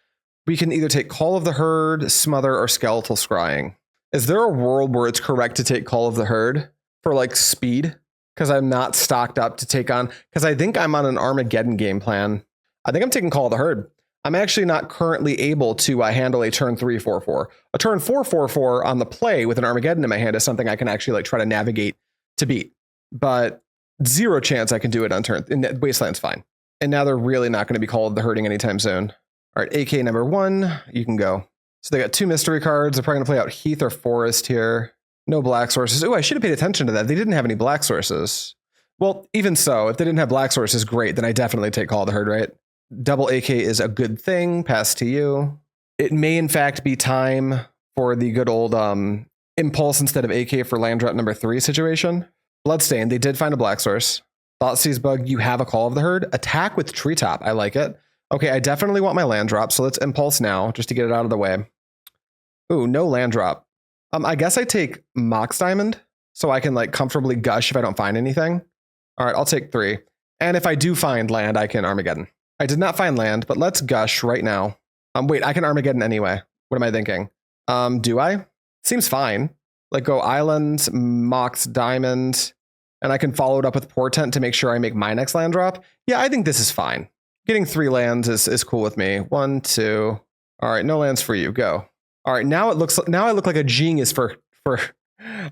We can either take Call of the Herd, Smother, or Skeletal Scrying. Is there a world where it's correct to take Call of the Herd for speed? Because I'm not stocked up to take on... Because I think I'm on an Armageddon game plan. I think I'm taking Call of the Herd. I'm actually not currently able to handle a turn 3/4/4. A turn 4/4/4 on the play with an Armageddon in my hand is something I can actually try to navigate to beat. But 0 chance I can do it on turn. And Wasteland's fine. And now they're really not going to be Called the Herding anytime soon. All right, AK number 1, you can go. So they got 2 mystery cards. They're probably going to play out Heath or Forest here. No black sources. Oh, I should have paid attention to that. They didn't have any black sources. Well, even so, if they didn't have black sources, great. Then I definitely take Call of the Herd, right? Double AK is a good thing. Pass to you. It may, in fact, be time for the good old Impulse instead of AK for land drop number 3 situation. Bloodstain, they did find a black source. Thoughtseize Bug, you have a Call of the Herd. Attack with Treetop, I like it. Okay, I definitely want my land drop, so let's Impulse now, just to get it out of the way. Ooh, no land drop. I guess I take Mox Diamond, so I can comfortably Gush if I don't find anything. All right, I'll take 3. And if I do find land, I can Armageddon. I did not find land, but let's Gush right now. Wait, I can Armageddon anyway. What am I thinking? Do I? Seems fine. Like go Island, Mox Diamond, and I can follow it up with Portent to make sure I make my next land drop. Yeah, I think this is fine. Getting 3 lands is cool with me. 1, 2. All right, no lands for you. Go. All right, now I look like a genius for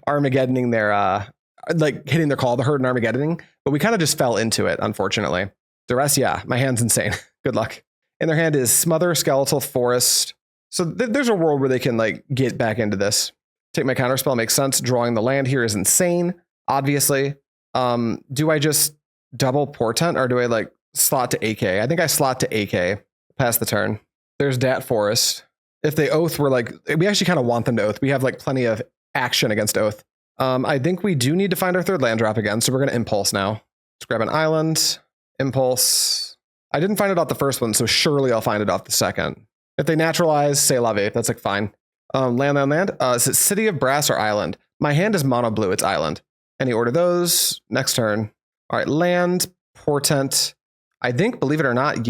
Armageddoning their like hitting their call of the herd and Armageddoning, but we kind of just fell into it, unfortunately. Duress, yeah, my hand's insane. Good luck. In their hand is Smother, Skeletal, Forest. So there's a world where they can like get back into this. Take my counterspell, makes sense. Drawing the land here is insane, obviously. Do I just double Portent or do I like slot to AK? I think I slot to AK. Pass the turn. There's Dat Forest. If they Oath, we're like, we actually kind of want them to Oath. We have like plenty of action against Oath. I think we do need to find our 3rd land drop again, so we're going to Impulse now. Let's grab an island. Impulse. I didn't find it off the first one, so surely I'll find it off the second. If they naturalize, say la vie. That's like fine. Land. Is it City of Brass or Island? My hand is mono blue. It's Island. Any order those. Next turn. All right, land, Portent. I think, believe it or not,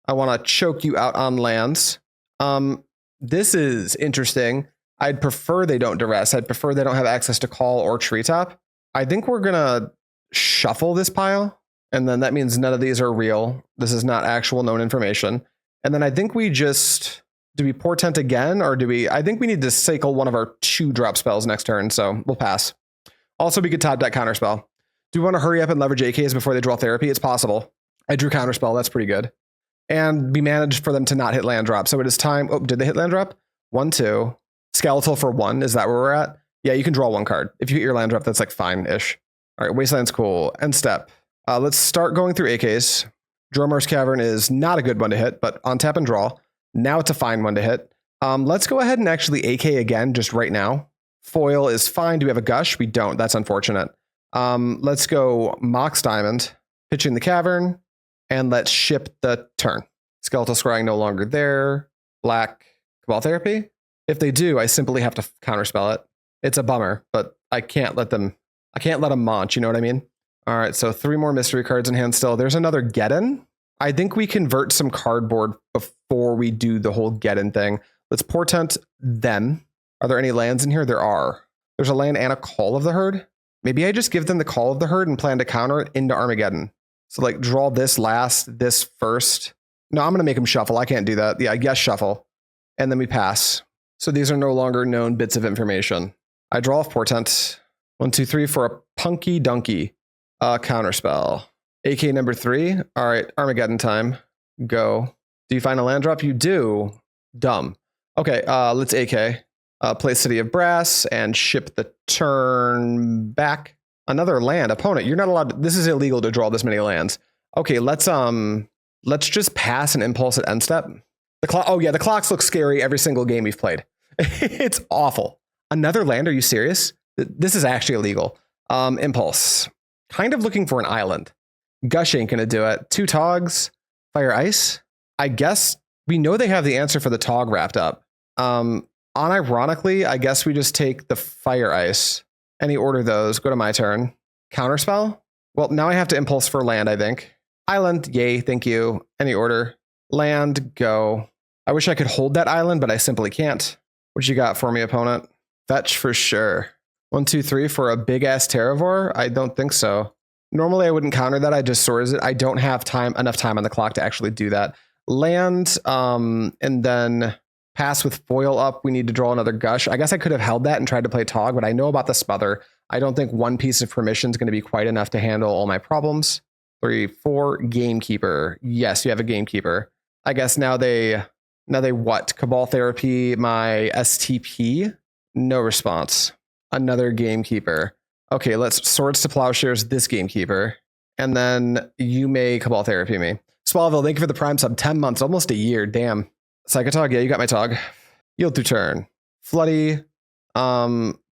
I want to choke you out on lands. This is interesting. I'd prefer they don't Duress. I'd prefer they don't have access to call or treetop. I think we're going to shuffle this pile. And then that means none of these are real. This is not actual known information. And then I think we just, do we Portent again? Or I think we need to cycle one of our 2 drop spells next turn. So we'll pass. Also, we could top deck Counterspell. Do we want to hurry up and leverage AKs before they draw therapy? It's possible. I drew Counterspell. That's pretty good. And we managed for them to not hit land drop. So it is time. Oh, did they hit land drop? 1, 2. Skeletal for 1. Is that where we're at? Yeah, you can draw 1 card. If you hit your land drop, that's like fine-ish. All right, Wasteland's cool. End step. Let's start going through AKs. Dromar's Cavern is not a good one to hit, but on tap and draw. Now it's a fine one to hit. Let's go ahead and actually AK again, just right now. Foil is fine. Do we have a Gush? We don't. That's unfortunate. Let's go Mox Diamond, pitching the Cavern, and let's ship the turn. Skeletal Scrying no longer there. Black Cabal Therapy. If they do, I simply have to counterspell it. It's a bummer, but I can't let them launch, you know what I mean? All right, so 3 more mystery cards in hand still. There's another Geddon. I think we convert some cardboard before we do the whole Geddon thing. Let's Portent them. Are there any lands in here? There are. There's a land and a Call of the Herd. Maybe I just give them the Call of the Herd and plan to counter it into Armageddon. So like draw this last, this first. No, I'm going to make them shuffle. I can't do that. Yeah, I guess shuffle. And then we pass. So these are no longer known bits of information. I draw off Portent. 1, 2, 3 for a punky donkey. Counterspell. AK number 3. All right, Armageddon time. Go. Do you find a land drop? You do. Dumb. Okay, let's AK. Play City of Brass and ship the turn back. Another land. Opponent, you're not allowed. This is illegal to draw this many lands. Okay, let's just pass an Impulse at end step. The clock. Oh yeah, the clocks look scary every single game we've played. It's awful. Another land? Are you serious? This is actually illegal. Impulse. Kind of looking for an island. Gush ain't gonna do it. 2 Togs. Fire Ice. I guess we know they have the answer for the Tog wrapped up. Unironically, I guess we just take the Fire Ice. Any order those. Go to my turn. Counterspell. Well, now I have to Impulse for land, I think. Island. Yay. Thank you. Any order. Land. Go. I wish I could hold that island, but I simply can't. What you got for me, opponent? Fetch for sure. 1, 2, 3 for a big ass Terravore? I don't think so. Normally I wouldn't counter that. I just Swords it. I don't have enough time on the clock to actually do that. Land, and then pass with foil up. We need to draw another Gush. I guess I could have held that and tried to play Tog, but I know about the Smother. I don't think 1 piece of permission is going to be quite enough to handle all my problems. 3, 4, Gamekeeper. Yes, you have a Gamekeeper. I guess now they what? Cabal Therapy, my STP? No response. Another Gamekeeper. Okay, let's Swords to Plowshares this Gamekeeper. And then you may Cabal Therapy me. Swallowville, thank you for the Prime sub. 10 months, almost a year. Damn. Psychatog, yeah, you got my Tog. Yield through turn. Floody.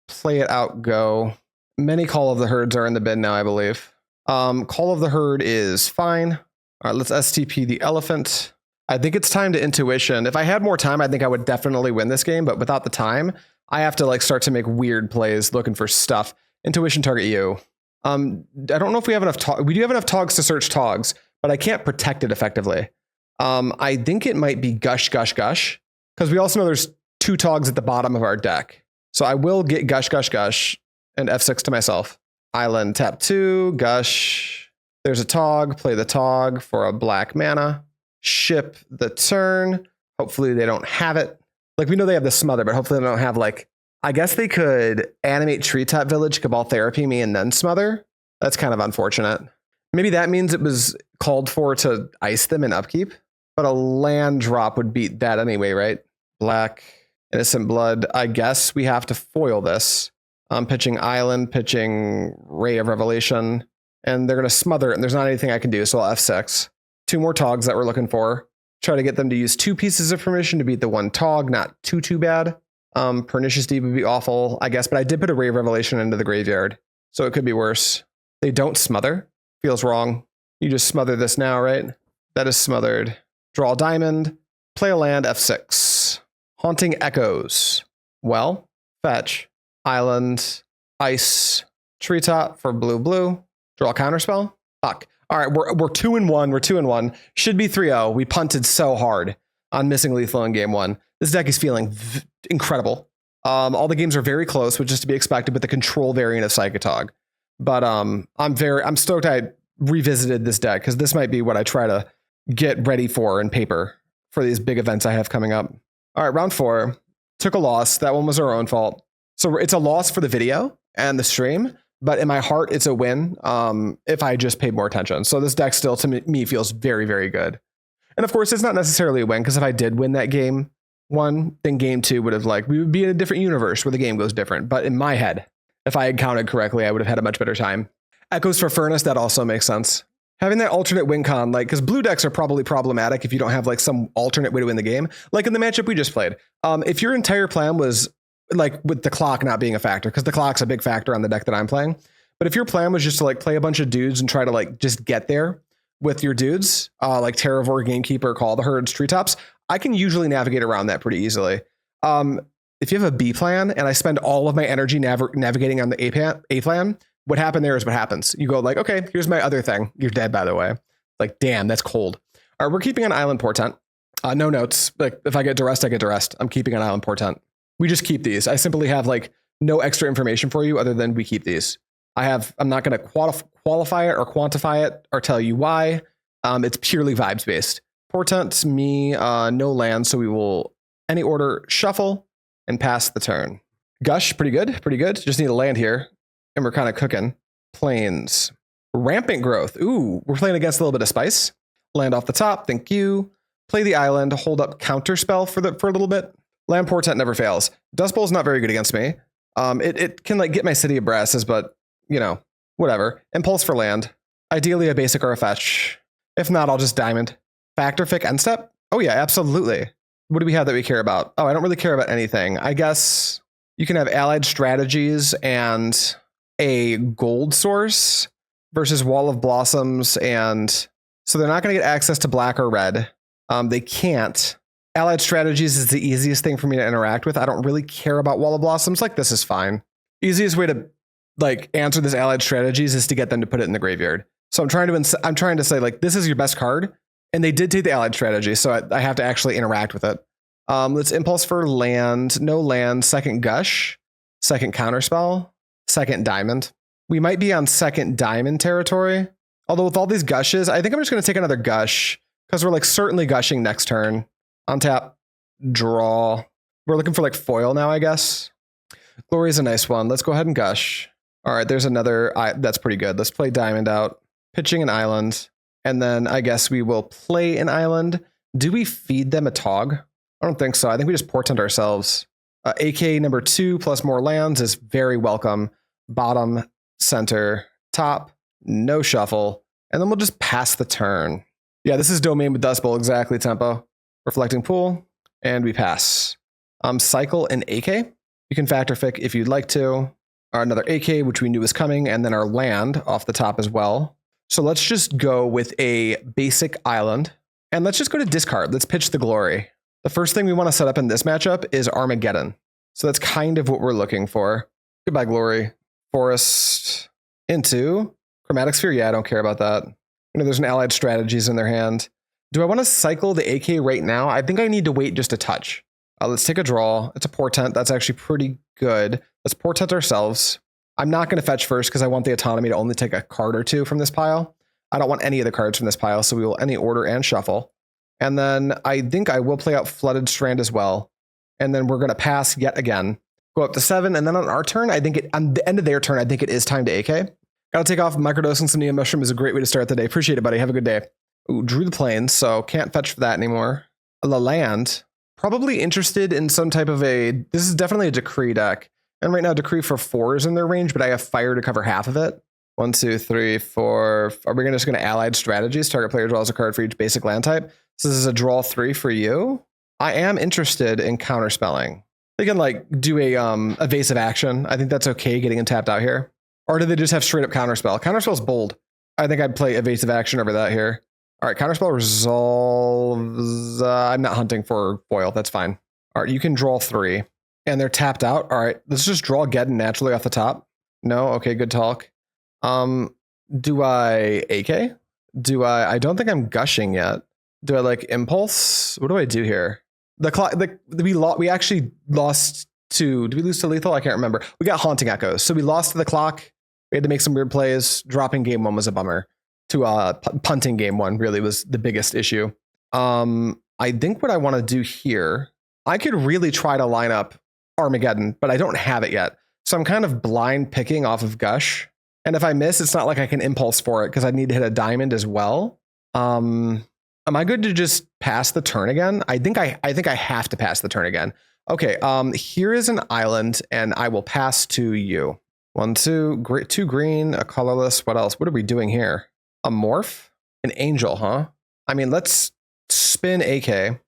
Play it out, go. Many Call of the Herds are in the bin now, I believe. Call of the Herd is fine. All right, let's STP the Elephant. I think it's time to Intuition. If I had more time, I think I would definitely win this game, but without the time, I have to like start to make weird plays looking for stuff. Intuition target you. I don't know if we have enough we do have enough Togs to search Togs, but I can't protect it effectively. I think it might be Gush, Gush, Gush, because we also know there's 2 Togs at the bottom of our deck. So I will get Gush, Gush, Gush, and F6 to myself. Island, tap 2, Gush. There's a Tog, play the Tog for a black mana. Ship the turn. Hopefully they don't have it. Like, we know they have the Smother, but hopefully they don't have, like, I guess they could animate Treetop Village, Cabal Therapy me, and then Smother. That's kind of unfortunate. Maybe that means it was called for to ice them in upkeep, but a land drop would beat that anyway, right? Black, Innocent Blood. I guess we have to foil this. I'm pitching Island, pitching Ray of Revelation, and they're going to smother it, and there's not anything I can do, so I'll F6. 2 more Togs that we're looking for. Try to get them to use 2 pieces of permission to beat the 1 Tog, not too bad. Pernicious Deed would be awful, I guess, but I did put a Ray of Revelation into the graveyard, so it could be worse. They don't smother. Feels wrong. You just smother this now, right? That is smothered. Draw a diamond. Play a land, F6. Haunting Echoes. Well, fetch. Island. Ice. Treetop for blue. Draw a counterspell. Fuck. All right, we're 2-1. We're 2-1. Should be 3-0. We punted so hard on missing lethal in game 1. This deck is feeling incredible. All the games are very close, which is to be expected with the control variant of Psychatog. But I'm stoked I revisited this deck, because this might be what I try to get ready for in paper for these big events I have coming up. All right, round 4. Took a loss. That one was our own fault. So it's a loss for the video and the stream, but in my heart, it's a win if I just paid more attention. So this deck still, to me, feels very, very good. And of course, it's not necessarily a win, because if I did win that game 1, then game 2 would have, like, we would be in a different universe where the game goes different. But in my head, if I had counted correctly, I would have had a much better time. Echoes for Furnace, that also makes sense. Having that alternate win con, like, because blue decks are probably problematic if you don't have, like, some alternate way to win the game. Like in the matchup we just played. If your entire plan was, like, with the clock not being a factor, because the clock's a big factor on the deck that I'm playing. But if your plan was just to, like, play a bunch of dudes and try to, like, just get there with your dudes, like Terravore, Gamekeeper, Call the Herds, Treetops, I can usually navigate around that pretty easily. If you have a B plan and I spend all of my energy navigating on the A plan, what happened there is what happens. You go like, okay, here's my other thing. You're dead, by the way. Like, damn, that's cold. All right, we're keeping an Island Portent. No notes. Like, if I get Duress, I get Duress. I'm keeping an Island Portent. We just keep these. I simply have, like, no extra information for you other than we keep these. I'm not going to qualify it or quantify it or tell you why. It's purely vibes based. Portent, me, no land, so we will any order shuffle and pass the turn. Gush, pretty good. Just need a land here, and we're kind of cooking. Plains. Rampant Growth. Ooh, we're playing against a little bit of spice. Land off the top, thank you. Play the island, hold up Counterspell for a little bit. Land Portent never fails. Dust Bowl's not very good against me. It can, like, get my City of Brasses, but, you know, whatever. Impulse for land. Ideally a basic or a fetch. If not, I'll just diamond. Factor Fic end step? Oh yeah, absolutely. What do we have that we care about? Oh, I don't really care about anything. I guess you can have allied strategies and a gold source versus Wall of Blossoms, and so they're not going to get access to black or red. They can't. Allied strategies is the easiest thing for me to interact with. I don't really care about Wall of Blossoms. Like, this is fine. Easiest way to, like, answer this allied strategies is to get them to put it in the graveyard. So I'm trying to say, like, this is your best card. And they did take the allied strategy, so I have to actually interact with it. Let's impulse for land, no land, second Gush, second Counterspell, second Diamond. We might be on second Diamond territory. Although with all these Gushes, I think I'm just going to take another Gush, because we're, like, certainly gushing next turn. Untap, draw. We're looking for, like, foil now, I guess. Glory is a nice one. Let's go ahead and Gush. All right, there's another. That's pretty good. Let's play Diamond out. Pitching an island. And then I guess we will play an island. Do we feed them a Tog? I don't think so. I think we just Portent ourselves. AK number 2 plus more lands is very welcome. Bottom, center, top, no shuffle. And then we'll just pass the turn. Yeah, this is Domain with Dust Bowl. Exactly, tempo. Reflecting Pool. And we pass. Cycle and AK. You can Factor Fic if you'd like to. Another AK, which we knew was coming. And then our land off the top as well. So let's just go with a basic island, and let's just go to discard. Let's pitch the Glory. The first thing we want to set up in this matchup is Armageddon. So that's kind of what we're looking for. Goodbye, Glory. Forest into Chromatic Sphere. Yeah, I don't care about that. You know, there's an allied strategies in their hand. Do I want to cycle the AK right now? I think I need to wait just a touch. Let's take a draw. It's a Portent. That's actually pretty good. Let's Portent ourselves. I'm not going to fetch first because I want the autonomy to only take a card or two from this pile. I don't want any of the cards from this pile, so we will any order and shuffle. And then I think I will play out Flooded Strand as well. And then we're going to pass yet again. Go up to 7, and then on our turn, I think on the end of their turn, I think it is time to AK. Gotta take off. Microdosing some NeonMushroom is a great way to start the day. Appreciate it, buddy. Have a good day. Ooh, drew the plains, so can't fetch for that anymore. The land, probably interested in some type of this is definitely a Decree deck. And right now, Decree for 4 is in their range, but I have Fire to cover half of it. 1, 2, 3, 4. Are we just going to Allied Strategies? Target player draws a card for each basic land type. So this is a draw 3 for you. I am interested in counterspelling. They can do a evasive action. I think that's okay getting tapped out here. Or do they just have straight up counterspell? Counterspell's bold. I think I'd play evasive action over that here. All right, counterspell resolves. I'm not hunting for foil. That's fine. All right, you can draw 3. And they're tapped out. All right, let's just draw Geddon naturally off the top. No? Okay, good talk. Do I AK? I don't think I'm gushing yet. Do I Impulse? What do I do here? The clock. We actually lost to. Did we lose to lethal? I can't remember. We got Haunting Echoes, so we lost to the clock. We had to make some weird plays. Dropping game 1 was a bummer. Punting game 1 really was the biggest issue. I think what I want to do here, I could really try to line up Armageddon, but I don't have it yet. So I'm kind of blind picking off of Gush. And if I miss, it's not like I can impulse for it because I need to hit a diamond as well. Am I good to just pass the turn again? I think I have to pass the turn again. Okay, here is an island, and I will pass to you. 1, 2, 2 green, a colorless. What else? What are we doing here? A morph? An angel, huh? I mean, let's spin AK.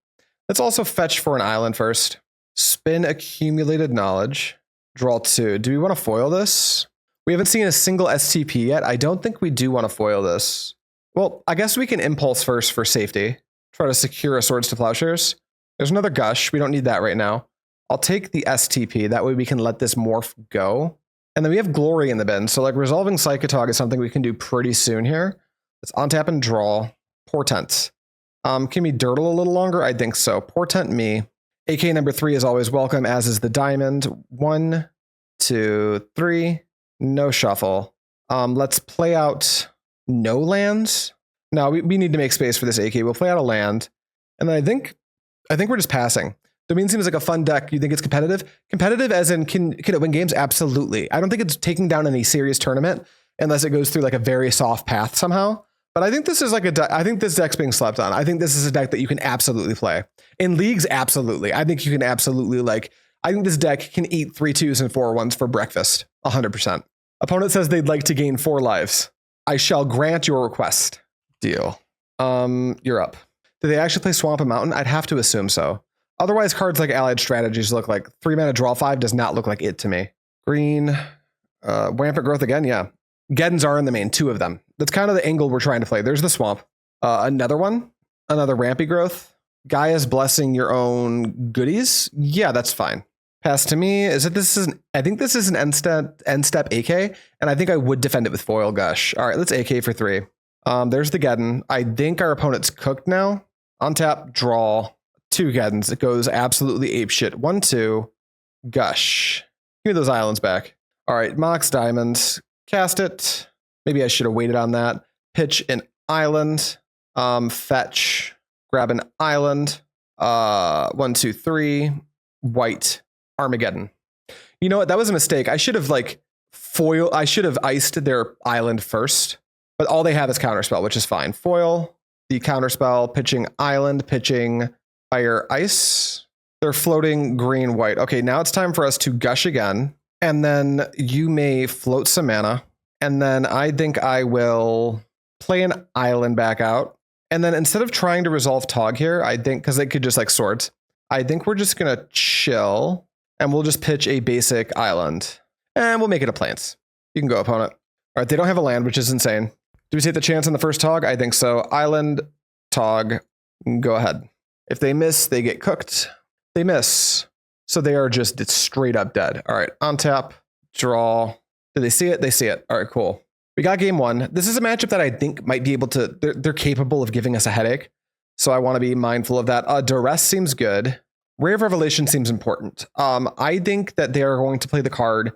Let's also fetch for an island first. Spin accumulated knowledge. Draw 2. Do we want to foil this? We haven't seen a single STP yet. I don't think we do want to foil this. Well, I guess we can impulse first for safety. Try to secure a Swords to Plowshares. There's another Gush. We don't need that right now. I'll take the STP. That way we can let this morph go. And then we have Glory in the bin. So resolving Psychatog is something we can do pretty soon here. Let's untap and draw. Portent. Can we dirtle a little longer? I think so. Portent me. AK number 3 is always welcome, as is the diamond. 1, 2, 3. No shuffle. Let's play out no lands. No, we need to make space for this AK. We'll play out a land. And then I think we're just passing. Domain seems like a fun deck. You think it's competitive? Competitive as in can it win games? Absolutely. I don't think it's taking down any serious tournament unless it goes through a very soft path somehow. But I think this is I think this deck's being slept on. I think this is a deck that you can absolutely play. In leagues, absolutely. I think you can absolutely I think this deck can eat 3 2s and 4 1s for breakfast. 100%. Opponent says they'd like to gain 4 lives. I shall grant your request. Deal. You're up. Do they actually play Swamp and Mountain? I'd have to assume so. Otherwise, cards like Allied Strategies look like 3-mana draw 5 does not look like it to me. Green. Rampant Growth again, yeah. Geddons are in the main, 2 of them. That's kind of the angle we're trying to play. There's the Swamp. Another one. Another Rampy Growth. Gaia's Blessing your own goodies. Yeah, that's fine. Pass to me. I think this is an end step AK, and I think I would defend it with foil Gush. All right, let's AK for 3. There's the Geddon. I think our opponent's cooked now. Untap, draw 2 Geddons. It goes absolutely apeshit. 1, 2, Gush. Give me those islands back. All right, Mox Diamond. Cast it. Maybe I should have waited on that. Pitch an island. Fetch. Grab an island. 1, 2, 3. White. Armageddon. You know what? That was a mistake. I should have I should have iced their island first, but all they have is counterspell, which is fine. Foil, the counterspell, pitching island, pitching fire ice. They're floating green, white. Okay, now it's time for us to Gush again. And then you may float some mana. And then I think I will play an island back out. And then instead of trying to resolve Tog here, I think, because they could just swords, I think we're just going to chill. And we'll just pitch a basic island. And we'll make it a Plains. You can go, opponent. All right, they don't have a land, which is insane. Do we take the chance on the first Tog? I think so. Island, Tog, go ahead. If they miss, they get cooked. They miss. So they are just straight up dead. All right, on tap, draw. Do they see it? They see it. All right, cool. We got game 1. This is a matchup that I think might be able to, they're capable of giving us a headache. So I want to be mindful of that. Duress seems good. Ray of Revelation seems important. I think that they are going to play the card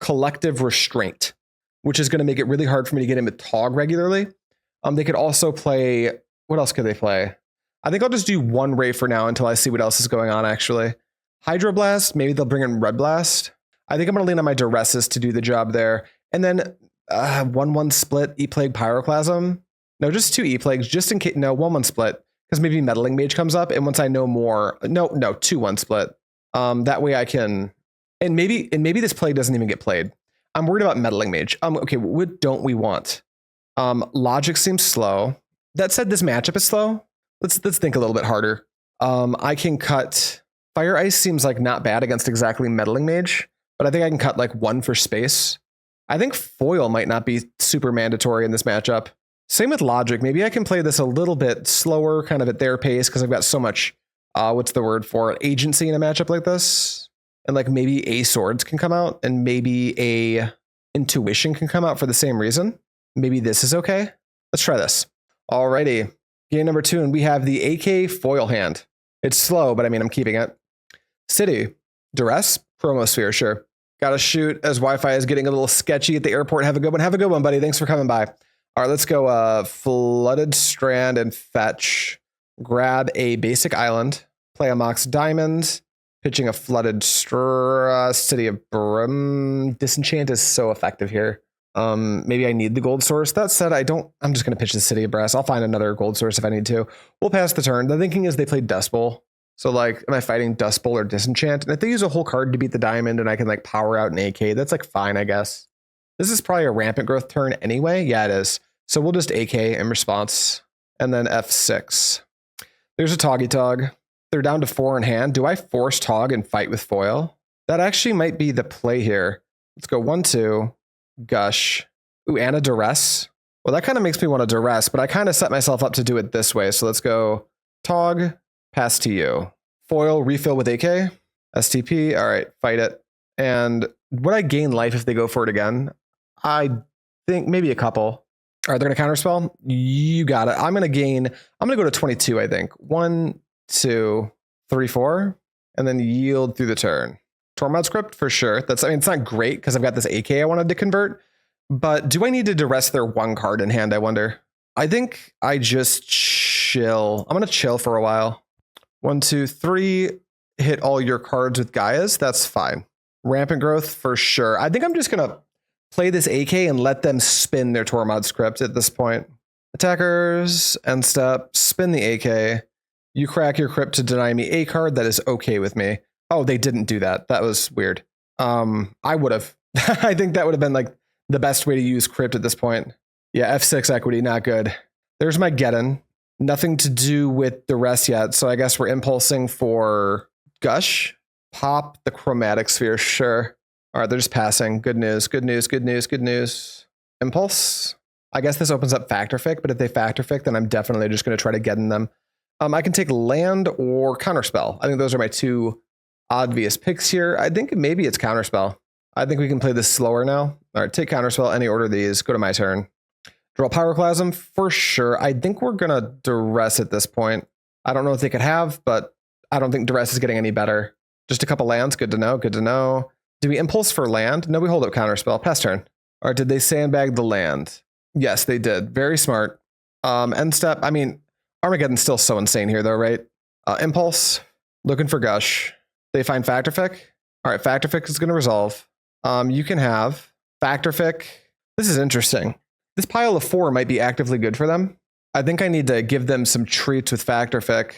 Collective Restraint, which is going to make it really hard for me to get in with Tog regularly. They could also play, what else could they play? I think I'll just do one Ray for now until I see what else is going on, actually. Hydroblast, maybe they'll bring in Red Blast. I think I'm going to lean on my Duresses to do the job there. And then 1-1 split, E-Plague, Pyroclasm. No, just 2 E-Plagues, just in case. No, 1-1 split. Because maybe Meddling Mage comes up, and once I know more, no, 2-1 split. That way I can, and maybe this play doesn't even get played. I'm worried about Meddling Mage. Okay, what don't we want? Logic seems slow. That said, this matchup is slow. Let's think a little bit harder. I can cut Fire Ice seems like not bad against exactly Meddling Mage, but I think I can cut like 1 for space. I think Foil might not be super mandatory in this matchup. Same with Logic. Maybe I can play this a little bit slower, kind of at their pace, because I've got so much, what's the word for it, agency in a matchup like this. And like maybe a Swords can come out, and maybe a Intuition can come out for the same reason. Maybe this is okay. Let's try this. Alrighty. Game number 2, and we have the AK Foil hand. It's slow, but I mean, I'm keeping it. City. Duress. Chromosphere, sure. Gotta shoot as Wi-Fi is getting a little sketchy at the airport. Have a good one. Have a good one, buddy. Thanks for coming by. All right, let's go Flooded Strand and fetch. Grab a basic island. Play a Mox Diamond. Pitching a Flooded City of Disenchant is so effective here. Maybe I need the gold source. That said, I'm just going to pitch the City of Brass. I'll find another gold source if I need to. We'll pass the turn. The thinking is they play Dust Bowl. So like, am I fighting Dust Bowl or Disenchant? And if they use a whole card to beat the diamond and I can like power out an AK, that's like fine, I guess. This is probably a Rampant Growth turn anyway. Yeah, it is. So we'll just AK in response. And then F6. There's a Psychatog. They're down to 4 in hand. Do I force Tog and fight with foil? That actually might be the play here. Let's go 1-2. Gush. Ooh, and a Duress. Well, that kind of makes me want a Duress, but I kind of set myself up to do it this way. So let's go Tog, pass to you. Foil, refill with AK. STP. All right, fight it. And would I gain life if they go for it again? I think maybe a couple. All right, they're going to counterspell. You got it. I'm going to go to 22, I think. 1, 2, 3, 4, and then yield through the turn. Tormod Script for sure. It's not great because I've got this AK I wanted to convert, but do I need to Duress their 1 card in hand, I wonder? I think I just chill. I'm going to chill for a while. 1, 2, 3, hit all your cards with Gaia's. That's fine. Rampant Growth for sure. I think I'm just going to play this AK and let them spin their Tormod Script at this point. Attackers, end step, spin the AK. You crack your crypt to deny me a card. That is okay with me. Oh, they didn't do that. That was weird. I would have. I think that would have been like the best way to use crypt at this point. Yeah, F6 equity, not good. There's my Armageddon. Nothing to do with the rest yet. So I guess we're impulsing for Gush. Pop the Chromatic Sphere, sure. All right, they're just passing. Good news, good news, good news, good news. Impulse. I guess this opens up Factor Fic, but if they Factor Fic, then I'm definitely just going to try to get in them. I can take land or Counterspell. I think those are my 2 obvious picks here. I think maybe it's Counterspell. I think we can play this slower now. All right, take Counterspell, any order of these. Go to my turn. Draw Pyroclasm for sure. I think we're going to Duress at this point. I don't know if they could have, but I don't think Duress is getting any better. Just a couple lands. Good to know. Good to know. Do we impulse for land? No, we hold up Counterspell. Pass turn. Or did they sandbag the land? Yes, they did. Very smart. End step. I mean, Armageddon's still so insane here, though, right? Impulse. Looking for Gush. They find Factor Fic. All right, Factor Fic is going to resolve. You can have Factor Fic. This is interesting. This pile of 4 might be actively good for them. I think I need to give them some treats with Factor Fic.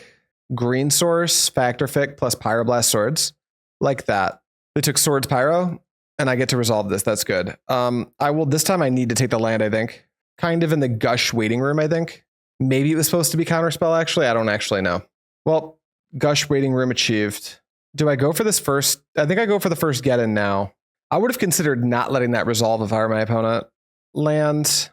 Green source, Factor Fic plus Pyroblast Swords. Like that. They took Swords Pyro, and I get to resolve this. That's good. This time I need to take the land, I think. Kind of in the Gush waiting room, I think. Maybe it was supposed to be Counterspell, actually. I don't actually know. Well, Gush waiting room achieved. Do I go for this first? I think I go for the first get in now. I would have considered not letting that resolve if I were my opponent. Land,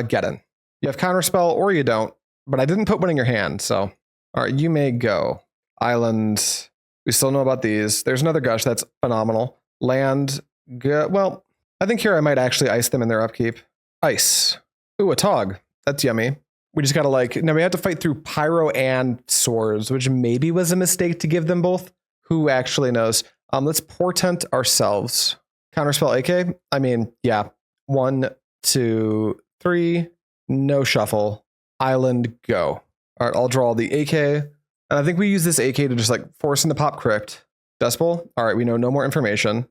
get in. You have Counterspell or you don't, but I didn't put one in your hand, so. All right, you may go. Island, we still know about these. There's another Gush, that's phenomenal. Land, well, I think here I might actually ice them in their upkeep. Ice. Ooh, a Tog. That's yummy. We just got to like, now we have to fight through Pyro and Swords, which maybe was a mistake to give them both. Who actually knows? Let's Portent ourselves. Counterspell AK. I mean, yeah. 1, 2, 3. No shuffle. Island, go. All right, I'll draw the AK. And I think we use this AK to just like force into pop Crypt. Decibel. All right, we know no more information.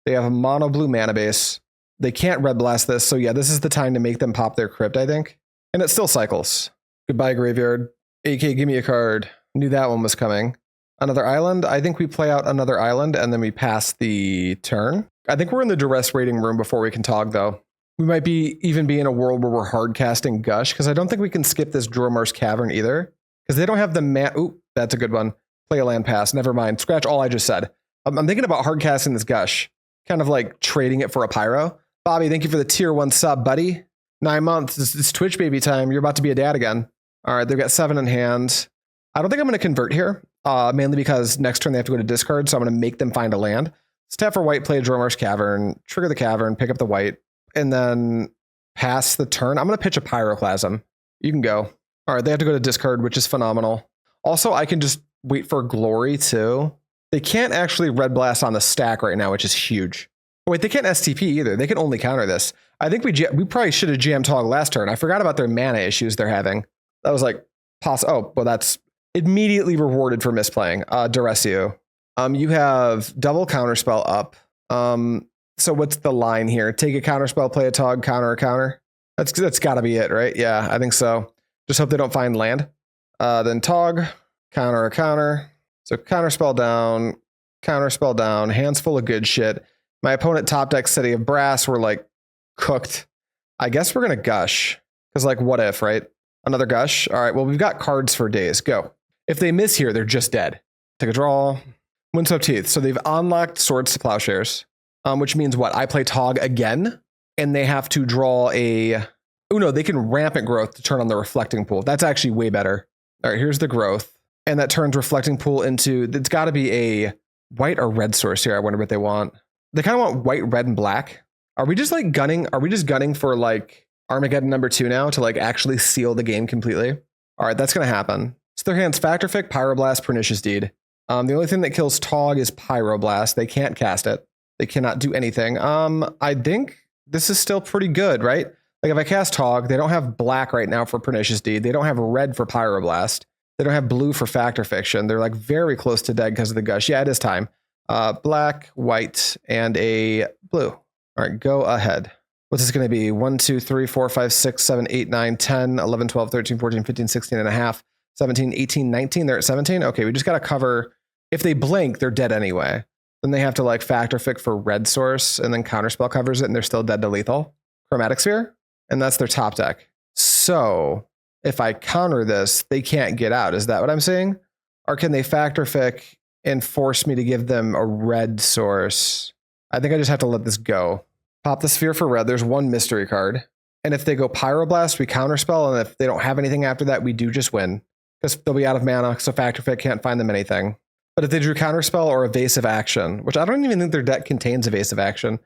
They have a mono blue mana base. They can't red blast this. So yeah, this is the time to make them pop their Crypt, I think. And it still cycles. Goodbye, Graveyard. AK, give me a card. Knew that one was coming. Another island. I think we play out another island and then we pass the turn. I think we're in the Duress waiting room before we can Tog, though. We might even be in a world where we're hard casting Gush, because I don't think we can skip this Dromar's Cavern either. Because they don't have the Ooh, that's a good one. Play a land pass. Never mind. Scratch all I just said. I'm thinking about hard casting this Gush. Kind of like trading it for a Pyro. Bobby, thank you for the tier 1 sub, buddy. 9 months. It's Twitch baby time. You're about to be a dad again. All right, they've got 7 in hand. I don't think I'm going to convert here, mainly because next turn they have to go to discard, so I'm going to make them find a land. Let's tap for white, play Dromar's Cavern, trigger the Cavern, pick up the white, and then pass the turn. I'm going to pitch a Pyroclasm. You can go. All right, they have to go to discard, which is phenomenal. Also, I can just wait for Glory, too. They can't actually red blast on the stack right now, which is huge. Wait, they can't STP either. They can only counter this. I think we probably should have jammed Tog last turn. I forgot about their mana issues they're having. That was like, oh, well, that's immediately rewarded for misplaying. Duress you. You have double Counterspell up. So what's the line here? Take a Counterspell, play a Tog, counter a counter. That's got to be it, right? Yeah, I think so. Just hope they don't find land. Then Tog, counter a counter. So Counterspell down, hands full of good shit. My opponent top deck City of Brass were like cooked. I guess we're going to Gush. Because like, what if, right? Another Gush. All right, well, we've got cards for days. Go. If they miss here, they're just dead. Take a draw. Windswept Teeth. So they've unlocked Swords to Plowshares. Which means what? I play Tog again, and they have to draw a... Oh, no, they can Rampant Growth to turn on the Reflecting Pool. That's actually way better. All right, here's the Growth. And that turns Reflecting Pool into... It's got to be a white or red source here. I wonder what they want. They kind of want white, red, and black. Are we just like gunning? Are we just gunning for like Armageddon #2 now to like actually seal the game completely? All right, that's going to happen. So their hands Factor Fic, Pyroblast, Pernicious Deed. The only thing that kills Tog is Pyroblast. They can't cast it. They cannot do anything. I think this is still pretty good, right? Like if I cast Tog, they don't have black right now for Pernicious Deed. They don't have red for Pyroblast. They don't have blue for Factor Fiction. They're like very close to dead because of the Gush. Yeah, it is time. Black, white, and a blue. All right, go ahead. What's this going to be? 1, 2, 3, 4, 5, 6, 7, 8, 9, 10, 11, 12, 13, 14, 15, 16 and a half, 17, 18, 19. They're at 17. Okay, we just got to cover. If they blink, they're dead anyway. Then they have to like Factor Fic for red source, and then Counterspell covers it, and they're still dead to lethal. Chromatic Sphere, and that's their top deck. So if I counter this, they can't get out. Is that what I'm saying? Or can they Factor Fic and force me to give them a red source? I think I just have to let this go. Pop the Sphere for red. There's one mystery card. And if they go Pyroblast, we Counterspell. And if they don't have anything after that, we do just win. Because they'll be out of mana, so Factor Fic can't find them anything. But if they drew Counterspell or Evasive Action, which I don't even think their deck contains Evasive Action.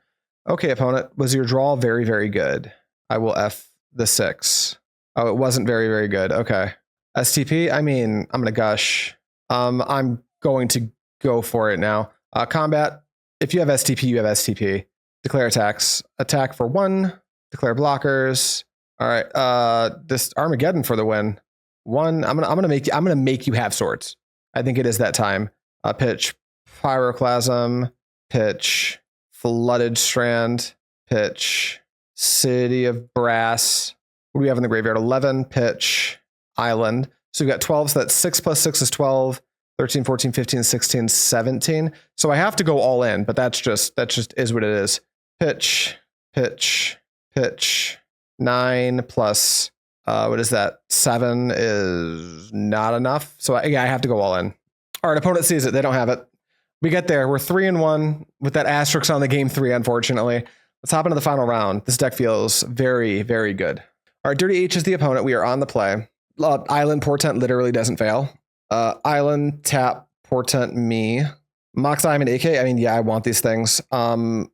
Okay, opponent, was your draw very, very good? I will F the 6. Oh, it wasn't very, very good. Okay. STP, I mean, I'm going to Gush. I'm going to go for it now. Combat, if you have STP, you have STP. Declare attacks. Attack for 1. Declare blockers. All right. This Armageddon for the win. 1. I'm gonna make you have swords. I think it is that time. Pitch Pyroclasm. Pitch Flooded Strand. Pitch City of Brass. What do we have in the graveyard? 11. Pitch Island. So we've got 12. So that's 6 plus 6 is 12. 13, 14, 15, 16, 17. So I have to go all in, but that's just is what it is. Pitch. 9 plus, what is that? 7 is not enough. So I have to go all in. All right, opponent sees it. They don't have it. We get there. We're 3-1 with that asterisk on the game 3, unfortunately. Let's hop into the final round. This deck feels very, very good. All right, Dirty H is the opponent. We are on the play. Island Portent literally doesn't fail. Island, tap, Portent, me. Mox Diamond, AK. I mean, yeah, I want these things. Bottom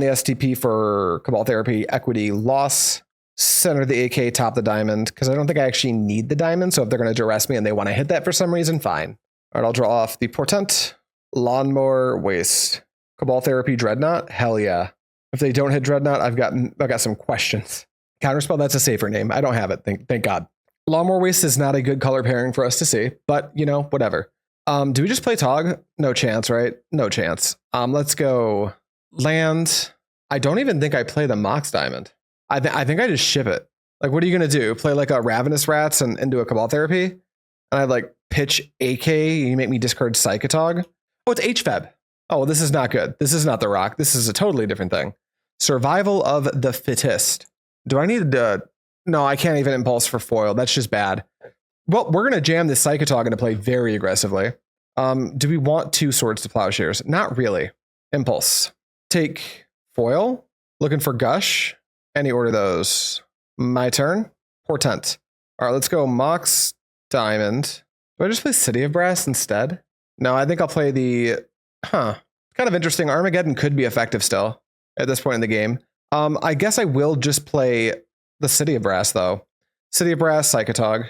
the STP for Cabal Therapy, Equity, Loss. center the AK, top the diamond, because I don't think I actually need the diamond. So if they're going to duress me and they want to hit that for some reason, fine. All right, I'll draw off the Portent, Lawnmower, Waste, Cabal Therapy, Dreadnought. Hell yeah. If they don't hit Dreadnought, I've got some questions. Counterspell, that's a safer name. I don't have it, thank God. Lawnmower Waste is not a good color pairing for us to see, but you know, whatever. Do we just play Tog? No chance, right? No chance. Let's go land. I don't even think I play the Mox Diamond. I think I just ship it. Like, what are you going to do? Play like a Ravenous Rats and do a Cabal Therapy? And I like pitch AK, you make me discard Psychatog? Oh, it's HFEB. Oh, this is not good. This is not the rock. This is a totally different thing. Survival of the Fittest. Do I need to... No, I can't even impulse for foil. That's just bad. Well, we're going to jam this Psychatog into play very aggressively. Do we want 2 Swords to Plowshares? Not really. Impulse. Take foil. Looking for Gush. Any order those. My turn. Portent. All right, let's go Mox Diamond. Do I just play City of Brass instead? No, I think I'll play the... Kind of interesting. Armageddon could be effective still at this point in the game. I guess I will just play the City of Brass, though. City of Brass, Psychatog.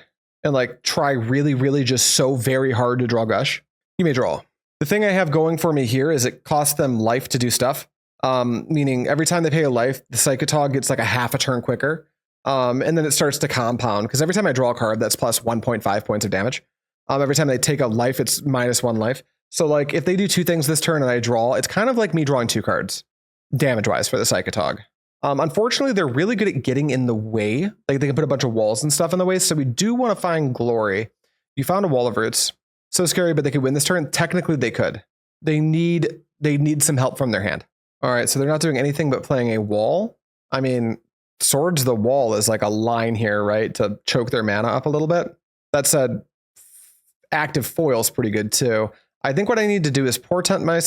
And like try really, really just so very hard to draw Gush. You may draw. The thing I have going for me here is it costs them life to do stuff. Meaning every time they pay a life, the Psychatog gets like a half a turn quicker. And then it starts to compound, because every time I draw a card, that's plus 1.5 points of damage. Every time they take a life, it's -1 life. So like if they do 2 things this turn and I draw, it's kind of like me drawing 2 cards, damage-wise, for the Psychatog. Unfortunately, they're really good at getting in the way. Like they can put a bunch of walls and stuff in the way. So we do want to find Glory. You found a Wall of Roots. So scary, but they could win this turn. Technically, they could. They need some help from their hand. All right, so they're not doing anything but playing a wall. I mean, Swords the Wall is like a line here, right? To choke their mana up a little bit. That said, active foil's pretty good too. I think what I need to do is Portent my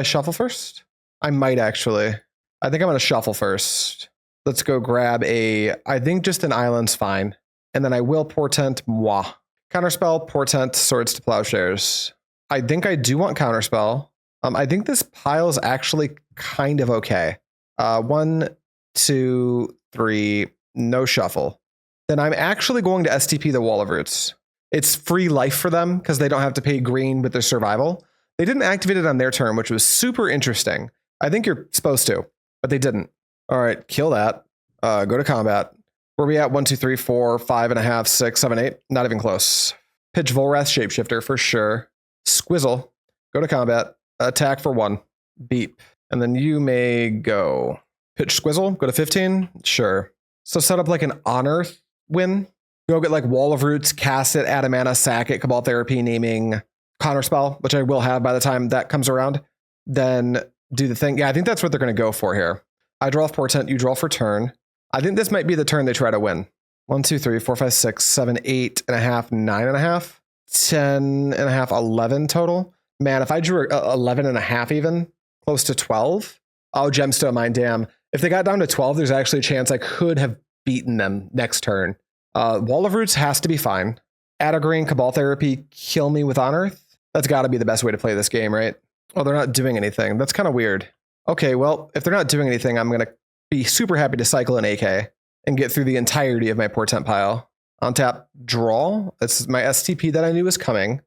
shuffle first. I might actually. I think I'm going to shuffle first. Let's go grab I think just an island's fine. And then I will Portent moi. Counterspell, Portent, Swords to Plowshares. I think I do want Counterspell. I think this pile's actually kind of okay. 1, 2, 3, no shuffle. Then I'm actually going to STP the Wall of Roots. It's free life for them because they don't have to pay green with their survival. They didn't activate it on their turn, which was super interesting. I think you're supposed to, but they didn't. All right, kill that. Go to combat. Where are we at? 1, 2, 3, 4, 5.5, 6, 7, 8. Not even close. Pitch Volrath Shapeshifter for sure. Squizzle. Go to combat. Attack for 1. Beep. And then you may go. Pitch Squizzle. Go to 15. Sure. So set up like an on-earth win. Go get like Wall of Roots, cast it, add a mana, sack it, Cabal Therapy, naming Counterspell, which I will have by the time that comes around. Then do the thing. Yeah, I think that's what they're going to go for here. I draw off Portent, you draw for turn. I think this might be the turn they try to win. 1, 2, 3, 4, 5, 6, 7, 8.5, 9.5, 10.5, 11 total. Man, if I drew 11.5 even, close to 12. Oh, Gemstone Mine, damn. If they got down to 12, there's actually a chance I could have beaten them next turn. Wall of Roots has to be fine. Add a green, Cabal Therapy, kill me with On Earth. That's got to be the best way to play this game, right? Oh, they're not doing anything. That's kind of weird. Okay, well, if they're not doing anything, I'm going to be super happy to cycle an AK and get through the entirety of my Portent pile. On tap, draw. That's my STP that I knew was coming.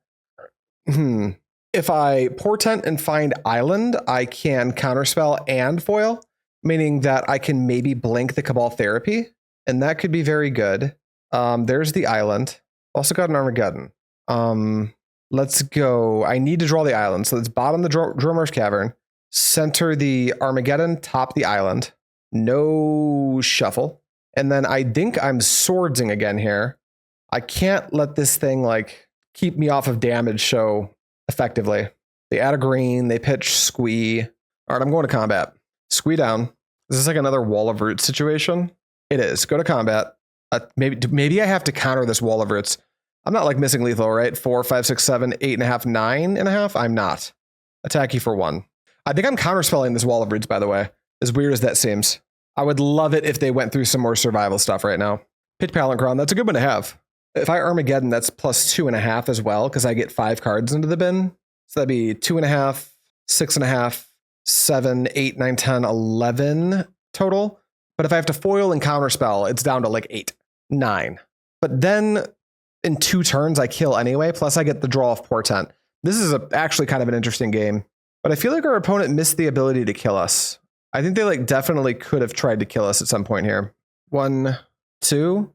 If I Portent and find Island, I can Counterspell and foil, meaning that I can maybe blink the Cabal Therapy, and that could be very good. There's the Island. Also got an Armageddon. Let's go. I need to draw the Island. So let's bottom the Dromar's Cavern, center the Armageddon, top the Island. No shuffle. And then I think I'm swordsing again here. I can't let this thing like keep me off of damage so effectively. They add a green, they pitch Squee. All right, I'm going to combat. Squee down. Is this like another Wall of Roots situation? It is. Go to combat. Maybe I have to counter this Wall of Roots. I'm not like missing lethal, right? 4, 5, 6, 7, 8.5, 9.5. I'm not. Attack you for 1. I think I'm counterspelling this Wall of Roots, by the way. As weird as that seems. I would love it if they went through some more survival stuff right now. Pitch Palinchron, that's a good one to have. If I Armageddon, that's plus 2.5 as well, because I get 5 cards into the bin. So that'd be 2.5, 6.5, 7, 8, 9, 10, 11 total. But if I have to foil and counterspell, it's down to like 8, 9. But then in 2 turns, I kill anyway. Plus I get the draw of Portent. This is actually kind of an interesting game. But I feel like our opponent missed the ability to kill us. I think they like definitely could have tried to kill us at some point here. 1, 2.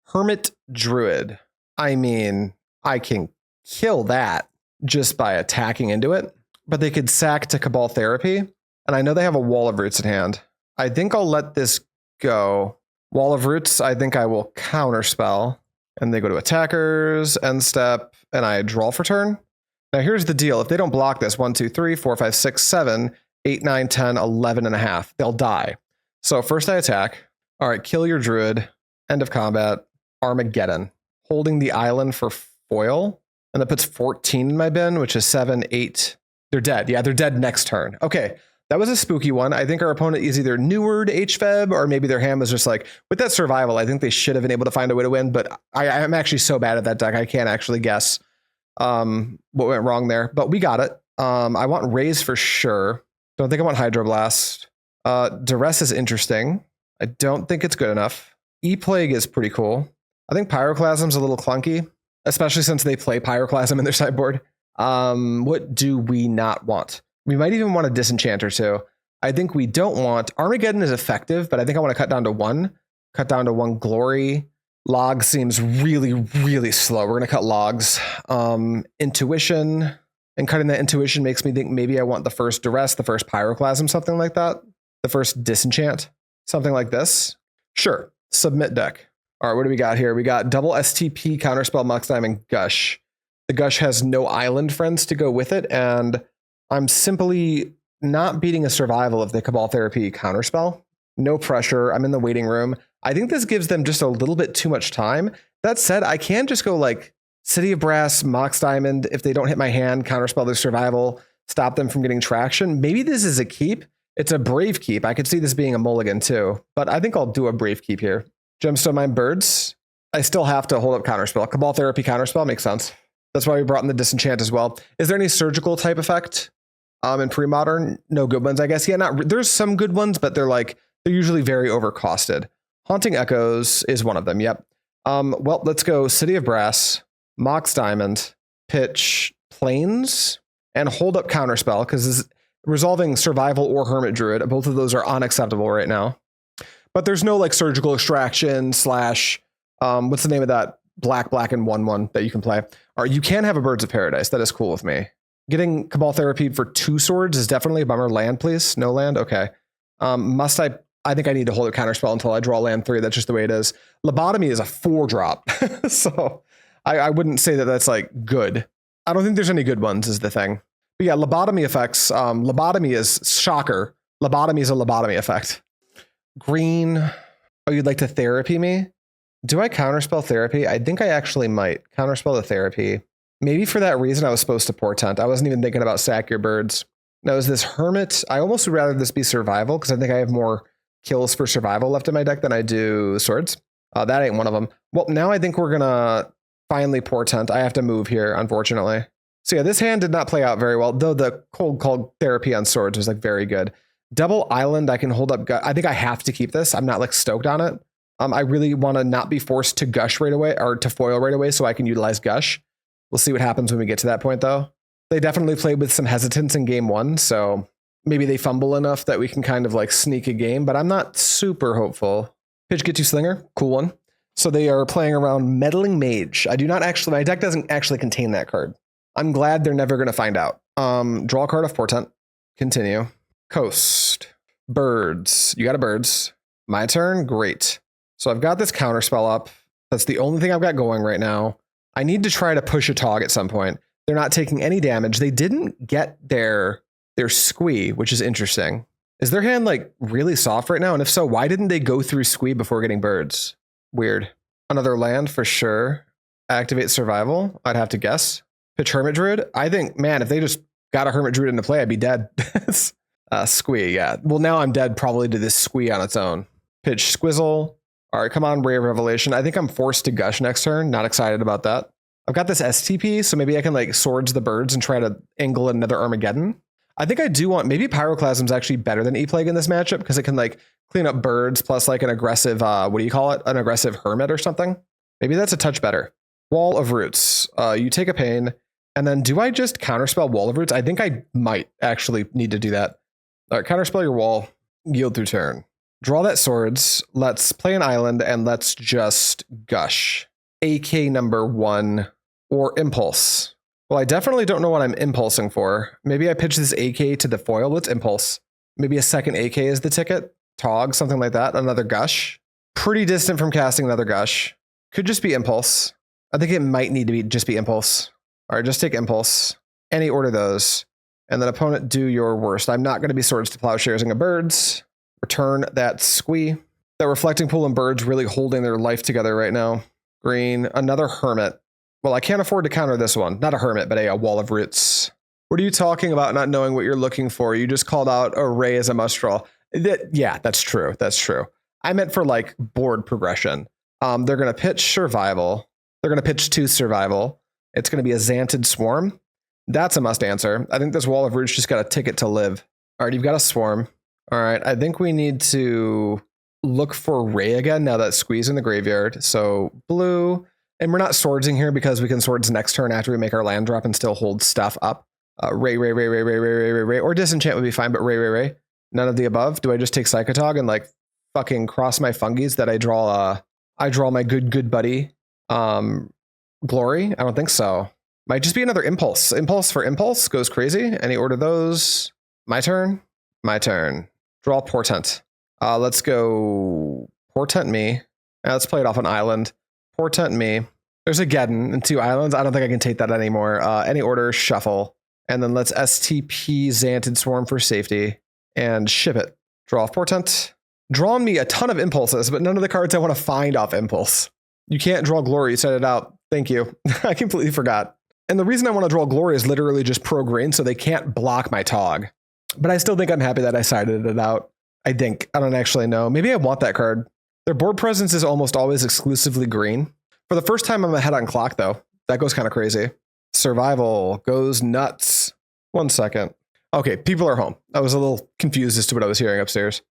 Hermit Druid. I mean, I can kill that just by attacking into it. But they could sack to Cabal Therapy. And I know they have a Wall of Roots in hand. I think I'll let this go. Wall of Roots, I think I will counterspell. And they go to attackers, end step, and I draw for turn. Now here's the deal. If they don't block this, 1, 2, 3, 4, 5, 6, 7, 8, 9, 10, 11 and a half, they'll die. So first I attack. All right, kill your druid. End of combat. Armageddon. Holding the island for foil. And that puts 14 in my bin, which is 7, 8. They're dead. Yeah, they're dead next turn. Okay, that was a spooky one. I think our opponent is either newer to HFEB or maybe their hand was just like, with that survival, I think they should have been able to find a way to win, but I'm actually so bad at that deck, I can't actually guess what went wrong there. But we got it. I want Raise for sure. Don't think I want Hydroblast. Duress is interesting. I don't think it's good enough. E-Plague is pretty cool. I think Pyroclasm's a little clunky, especially since they play Pyroclasm in their sideboard. What do we not want? We might even want a Disenchant or 2. I think we don't want... Armageddon is effective, but I think I want to cut down to 1. Cut down to 1 Glory. Log seems really, really slow. We're going to cut Logs. Intuition. And cutting that Intuition makes me think maybe I want the first Duress, the first Pyroclasm, something like that. The first Disenchant. Something like this. Sure. Submit deck. All right, what do we got here? We got double STP, Counterspell, Mox Diamond, Gush. The Gush has no island friends to go with it, and I'm simply not beating a survival of the Cabal Therapy Counterspell. No pressure. I'm in the waiting room. I think this gives them just a little bit too much time. That said, I can just go like City of Brass, Mox Diamond. If they don't hit my hand, Counterspell their survival, stop them from getting traction. Maybe this is a keep. It's a brave keep. I could see this being a mulligan too, but I think I'll do a brave keep here. Gemstone Mine Birds. I still have to hold up Counterspell. Cabal Therapy Counterspell makes sense. That's why we brought in the Disenchant as well. Is there any surgical type effect in Premodern? No good ones, I guess. Yeah, there's some good ones, but they're usually very overcosted. Haunting Echoes is one of them. Yep. Well, let's go City of Brass, Mox Diamond, pitch Plains, and hold up Counterspell because resolving Survival or Hermit Druid. Both of those are unacceptable right now. But there's no like surgical extraction / what's the name of that black and 1/1 that you can play? Or you can have a Birds of Paradise. That is cool with me. Getting Cabal Therapy for 2 swords is definitely a bummer. Land, please. No land. Okay. Must I think I need to hold a Counterspell until I draw land 3. That's just the way it is. Lobotomy is a 4-drop. So I wouldn't say that that's like good. I don't think there's any good ones is the thing. But yeah, lobotomy effects. Lobotomy is shocker. Lobotomy is a lobotomy effect. Green. Oh, you'd like to therapy me? Do I counterspell therapy? I think I actually might. Counterspell the therapy. Maybe for that reason I was supposed to Portent. I wasn't even thinking about sack your birds. Now is this Hermit? I almost would rather this be survival because I think I have more kills for survival left in my deck than I do swords. That ain't one of them. Well, now I think we're going to finally Portent. I have to move here, unfortunately. So yeah, this hand did not play out very well, though the cold therapy on swords was like very good. Double Island, I can hold up. I think I have to keep this. I'm not like stoked on it. I really want to not be forced to Gush right away or to foil right away so I can utilize Gush. We'll see what happens when we get to that point, though. They definitely played with some hesitance in game 1, so maybe they fumble enough that we can kind of like sneak a game, but I'm not super hopeful. Pitch Get to Slinger, cool one. So they are playing around Meddling Mage. My deck doesn't actually contain that card. I'm glad they're never going to find out. Draw a card off Portent. Continue. Coast. Birds. You got a birds. My turn? Great. So I've got this Counterspell up. That's the only thing I've got going right now. I need to try to push a Tog at some point. They're not taking any damage. They didn't get their Squee, which is interesting. Is their hand like really soft right now? And if so, why didn't they go through Squee before getting birds? Weird. Another land for sure. Activate Survival, I'd have to guess. Pitch Hermit Druid. I think, man, if they just got a Hermit Druid into play, I'd be dead. Squee, yeah. Well, now I'm dead probably to this Squee on its own. Pitch Squizzle. All right, come on, Ray of Revelation. I think I'm forced to Gush next turn. Not excited about that. I've got this STP, so maybe I can like swords the birds and try to angle another Armageddon. I think I do want, maybe Pyroclasm's actually better than E-Plague in this matchup because it can like clean up birds plus like an aggressive, what do you call it? An aggressive hermit or something. Maybe that's a touch better. Wall of Roots. You take a pain. And then do I just counterspell Wall of Roots? I think I might actually need to do that. All right, counterspell your wall, yield through turn. Draw that swords. Let's play an island and let's just Gush. AK number 1 or Impulse. Well, I definitely don't know what I'm impulsing for. Maybe I pitch this AK to the foil. Let's Impulse. Maybe a second AK is the ticket. Tog, something like that. Another Gush. Pretty distant from casting another Gush. Could just be Impulse. I think it might need to be just be Impulse. All right, just take Impulse. Any order those. And then opponent, do your worst. I'm not going to be Swords to Plowshares and Birds. Return that Squee. That Reflecting Pool and Birds really holding their life together right now. Green, another Hermit. Well, I can't afford to counter this one. Not a Hermit, but a Wall of Roots. What are you talking about not knowing what you're looking for? You just called out Array as a must draw. Yeah, that's true. That's true. I meant for like board progression. They're going to pitch Survival. They're going to pitch Tooth Survival. It's going to be a Xanted Swarm. That's a must answer. I think this Wall of Roots just got a ticket to live. All right, you've got a Swarm. All right, I think we need to look for Ray again now that Squeeze in the graveyard. So blue, and we're not swordsing here because we can swords next turn after we make our land drop and still hold stuff up. Ray, or Disenchant would be fine, but Ray. None of the above. Do I just take Psychatog and like fucking cross my fungies that I draw my good buddy Glory? I don't think so. Might just be another Impulse. Impulse for Impulse goes crazy. Any order those? My turn. Draw Portent. Let's go Portent me. Let's play it off an island. Portent me. There's a Geddon and 2 islands. I don't think I can take that anymore. Any order, shuffle. And then let's STP Xanted Swarm for safety and ship it. Draw Portent. Draw me a ton of Impulses, but none of the cards I want to find off Impulse. You can't draw Glory. You set it out. Thank you. I completely forgot. And the reason I want to draw Glory is literally just pro-green, so they can't block my Tog. But I still think I'm happy that I sided it out. I think. I don't actually know. Maybe I want that card. Their board presence is almost always exclusively green. For the first time, I'm ahead on clock, though. That goes kind of crazy. Survival goes nuts. 1 second. Okay, people are home. I was a little confused as to what I was hearing upstairs.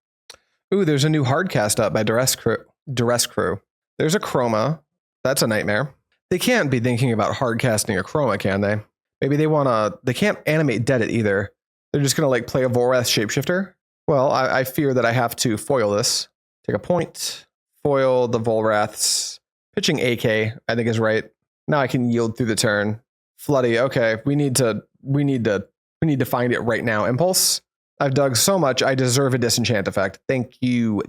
Ooh, there's a new hard cast up by Duress Crew. There's a Chroma. That's a nightmare. They can't be thinking about hard casting a Chroma, can they? Maybe they can't animate Dead It either. They're just going to like play a Volrath Shapeshifter. Well, I fear that I have to foil this. Take a point, foil the Volraths. Pitching AK, I think is right. Now I can yield through the turn. Floody, okay, we need to find it right now. Impulse. I've dug so much, I deserve a Disenchant effect. Thank you.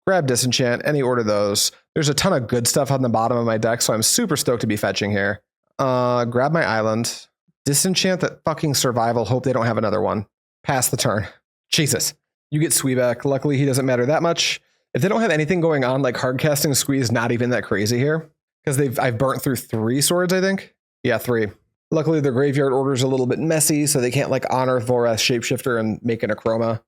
Grab Disenchant, any order those. There's a ton of good stuff on the bottom of my deck, so I'm super stoked to be fetching here. Grab my island. Disenchant that fucking Survival, hope they don't have another one. Pass the turn. Jesus. You get Squeeback. Luckily, he doesn't matter that much. If they don't have anything going on, like hard casting Squeeze, not even that crazy here. Because I've burnt through 3 swords, I think. Yeah, 3. Luckily, their graveyard order is a little bit messy, so they can't like honor Volrath Shapeshifter and make it a Chroma.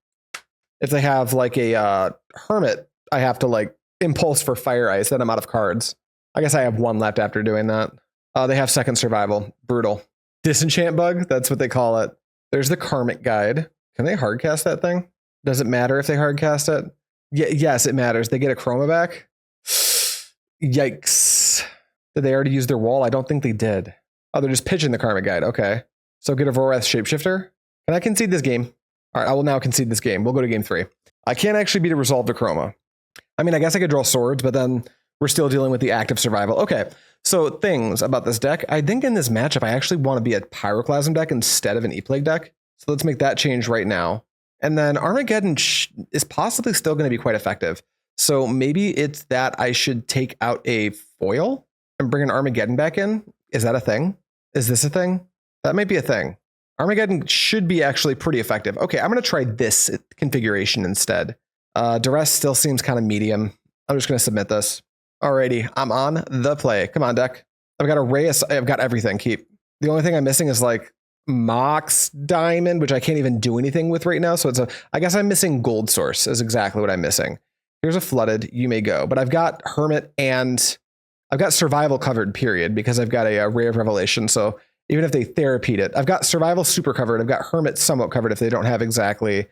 If they have like a Hermit, I have to like Impulse for Fire Ice, then I'm out of cards. I guess I have 1 left after doing that. They have second Survival. Brutal. Disenchant Bug, that's what they call it. There's the Karmic Guide. Can they hardcast that thing? Does it matter if they hardcast it? Yes, it matters. They get a Chroma back. Yikes. Did they already use their wall? I don't think they did. Oh, they're just pitching the Karmic Guide. Okay. So get a Volrath Shapeshifter. Can I concede this game? All right, I will now concede this game. We'll go to game 3. I can't actually beat a Resolve to Chroma. I mean, I guess I could draw swords, but then we're still dealing with the active Survival. Okay. So things about this deck. I think in this matchup, I actually want to be a Pyroclasm deck instead of an E-Plague deck. So let's make that change right now. And then Armageddon is possibly still going to be quite effective. So maybe it's that I should take out a foil and bring an Armageddon back in. Is that a thing? Is this a thing? That might be a thing. Armageddon should be actually pretty effective. Okay, I'm going to try this configuration instead. Duress still seems kind of medium. I'm just going to submit this. Alrighty, I'm on the play. Come on, deck. I've got I've got everything. Keep. The only thing I'm missing is like Mox Diamond, which I can't even do anything with right now. So I guess I'm missing Gold Source is exactly what I'm missing. Here's a Flooded. You may go. But I've got Hermit and I've got Survival covered, period, because I've got a Ray of Revelation. So even if they therapied it. I've got Survival super covered. I've got Hermit somewhat covered if they don't have exactly.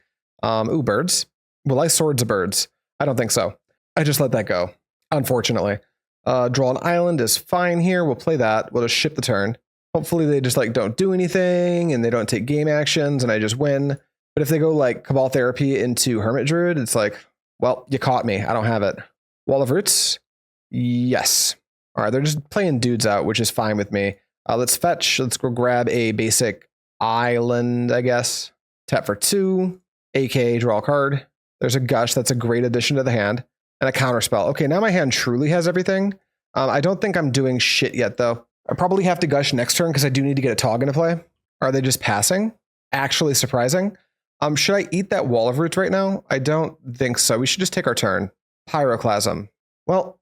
Ooh, birds. Will I Swords of Birds? I don't think so. I just let that go, unfortunately. Draw an island is fine here. We'll play that. We'll just ship the turn. Hopefully they just like don't do anything and they don't take game actions and I just win. But if they go like Cabal Therapy into Hermit Druid, it's like, well, you caught me. I don't have it. Wall of Roots? Yes. All right, they're just playing dudes out, which is fine with me. Let's fetch. Let's go grab a basic island, I guess. Tap for 2. AK, draw a card. There's a Gush. That's a great addition to the hand. And a Counterspell. Okay, now my hand truly has everything. I don't think I'm doing shit yet, though. I probably have to Gush next turn because I do need to get a Tog into play. Are they just passing? Actually surprising. Should I eat that Wall of Roots right now? I don't think so. We should just take our turn. Pyroclasm. Well,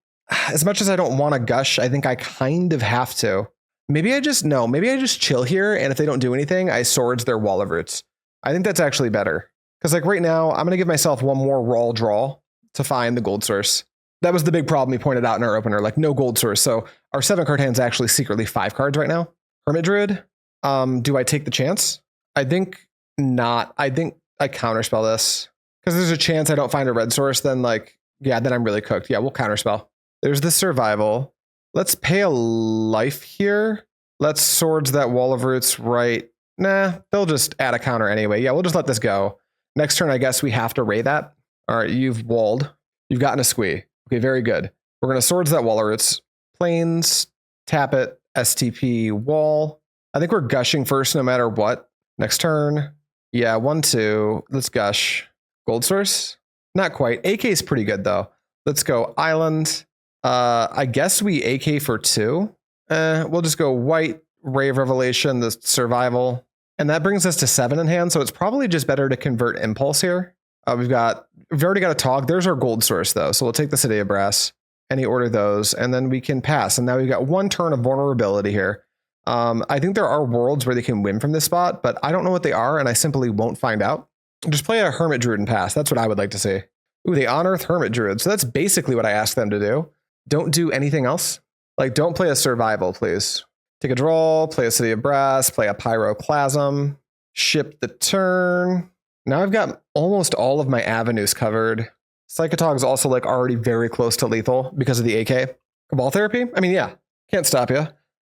as much as I don't want to Gush, I think I kind of have to. Maybe I just chill here, and if they don't do anything, I Swords their Wall of Roots. I think that's actually better. Because like right now, I'm going to give myself one more raw draw to find the gold source. That was the big problem we pointed out in our opener, like no gold source. So our 7-card hand's actually secretly 5 cards right now. Hermit Druid. Do I take the chance? I think not. I think I Counterspell this. Because there's a chance I don't find a red source, then like, yeah, then I'm really cooked. Yeah, we'll Counterspell. There's the Survival. Let's pay a life here. Let's Swords that Wall of Roots right. Nah, they'll just add a counter anyway. Yeah, we'll just let this go. Next turn, I guess we have to Ray that. All right, you've walled. You've gotten a squee. Okay, very good. We're going to Swords that Wall of Roots. Plains, tap it, STP, wall. I think we're Gushing first no matter what. Next turn. Yeah, 1, 2. Let's Gush. Gold source? Not quite. AK is pretty good, though. Let's go Island. I guess we AK for 2. We'll just go white, Ray of Revelation, the Survival. And that brings us to 7 in hand, so it's probably just better to convert Impulse here. We've already got a Tog. There's our gold source, though, so we'll take the City of Brass. Any order those, and then we can pass. And now we've got 1 turn of vulnerability here. I think there are worlds where they can win from this spot, but I don't know what they are, and I simply won't find out. Just play a Hermit Druid and pass. That's what I would like to see. Ooh, they Unearth Hermit Druid. So that's basically what I asked them to do. Don't do anything else. Like, don't play a Survival, please. Take a draw, play a City of Brass, play a Pyroclasm, ship the turn. Now I've got almost all of my avenues covered. Psychatog is also like already very close to lethal because of the AK. Cabal Therapy? I mean, yeah, can't stop you.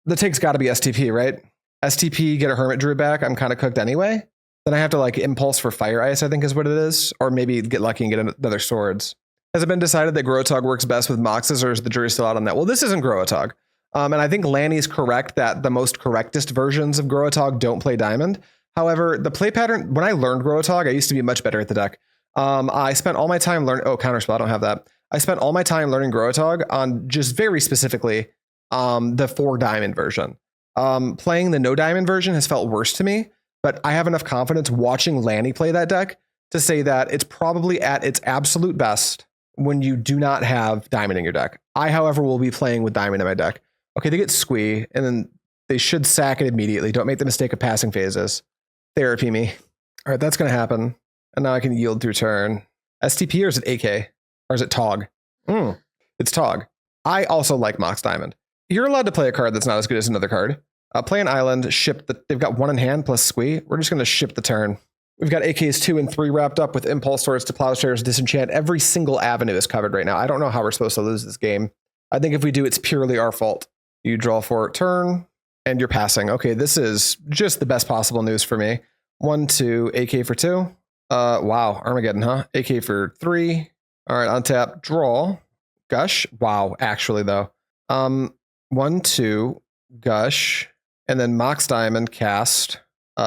The take's got to be STP, right? STP, get a Hermit Druid back. I'm kind of cooked anyway. Then I have to like Impulse for Fire Ice, I think is what it is. Or maybe get lucky and get another Swords. Has it been decided that Grotog works best with Moxes, or is the jury still out on that? Well, this isn't Grotog. And I think Lanny's correct that the most correctest versions of Grotog don't play Diamond. However, the play pattern, when I learned Grotog, I used to be much better at the deck. I spent all my time learning, Counterspell, I don't have that. I spent all my time learning Grotog on just very specifically the 4 Diamond version. Playing the no Diamond version has felt worse to me, but I have enough confidence watching Lanny play that deck to say that it's probably at its absolute best when you do not have Diamond in your deck. I, however, will be playing with Diamond in my deck. Okay, they get Squee, and then they should sack it immediately. Don't make the mistake of passing phases. Therapy me. All right, that's going to happen. And now I can yield through turn. STP, or is it AK? Or is it Tog? It's Tog. I also like Mox Diamond. You're allowed to play a card that's not as good as another card. Play an island, ship they've got 1 in hand plus Squee. We're just going to ship the turn. We've got AKs 2 and 3 wrapped up with Impulse Swords to Plowshares, Disenchant. Every single avenue is covered right now. I don't know how we're supposed to lose this game. I think if we do, it's purely our fault. You draw for turn, and you're passing. Okay, this is just the best possible news for me. 1, 2, AK for 2. Wow, Armageddon, huh? AK for 3. All right, untap, draw, Gush. Wow, actually though. 1, 2, Gush, and then Mox Diamond cast,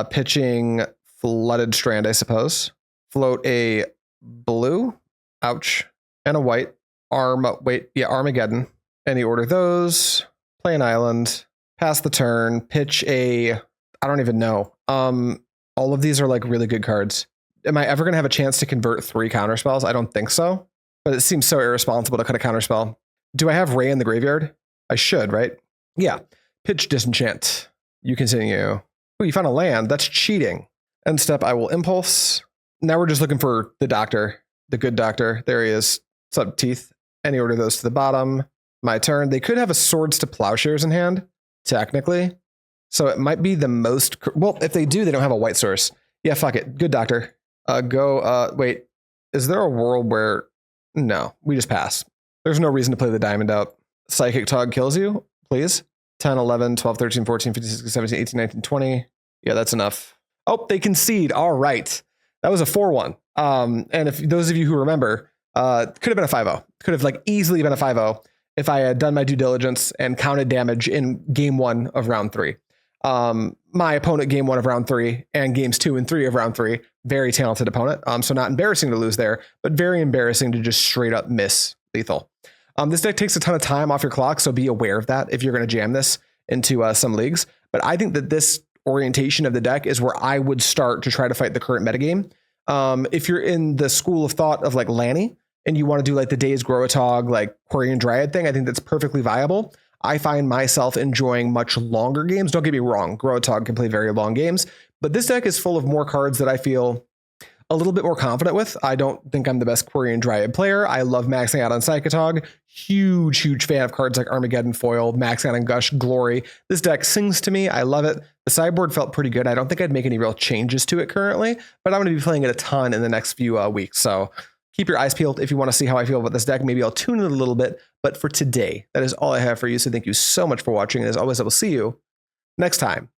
pitching Flooded Strand, I suppose. Float a blue, ouch, and a white. Armageddon. Any order those. Play an island, pass the turn, pitch a, I don't even know. All of these are like really good cards. Am I ever going to have a chance to convert 3 counterspells? I don't think so, but it seems so irresponsible to cut a counterspell. Do I have Ray in the graveyard? I should, right? Yeah. Pitch Disenchant. You continue. Oh, you found a land. That's cheating. End step, I will Impulse. Now we're just looking for the doctor, the good doctor. There he is. Dr.Teeth. Any order those to the bottom. My turn. They could have a Swords to Plowshares in hand, technically. So it might be the most, well, if they do, they don't have a white source. Yeah, fuck it. Good doctor. Wait, is there a world where, no, we just pass. There's no reason to play the diamond out. Psychatog kills you, please. 10, 11, 12, 13, 14, 15, 16, 17, 18, 19, 20. Yeah, that's enough. Oh, they concede. All right. That was a 4-1. And if those of you who remember, could have been a 5-0. Could have like easily been a 5-0 if I had done my due diligence and counted damage in game 1 of round 3. My opponent game 1 of round 3 and games 2 and 3 of round 3, very talented opponent. So not embarrassing to lose there, but very embarrassing to just straight up miss lethal. This deck takes a ton of time off your clock, so be aware of that if you're going to jam this into some leagues. But I think that this orientation of the deck is where I would start to try to fight the current metagame. If you're in the school of thought of like Lanny and you want to do like the Days Growatog, like Quarian Dryad thing, I think that's perfectly viable. I find myself enjoying much longer games. Don't get me wrong, Growatog can play very long games, but this deck is full of more cards that I feel a little bit more confident with. I don't think I'm the best Quarian Dryad player. I love maxing out on Psychatog. Huge fan of cards like Armageddon Foil, maxing out on Gush, Glory. This deck sings to me. I love it. The sideboard felt pretty good. I don't think I'd make any real changes to it currently, but I'm going to be playing it a ton in the next few weeks. So keep your eyes peeled if you want to see how I feel about this deck. Maybe I'll tune it a little bit, but for today, that is all I have for you. So thank you so much for watching. As always, I will see you next time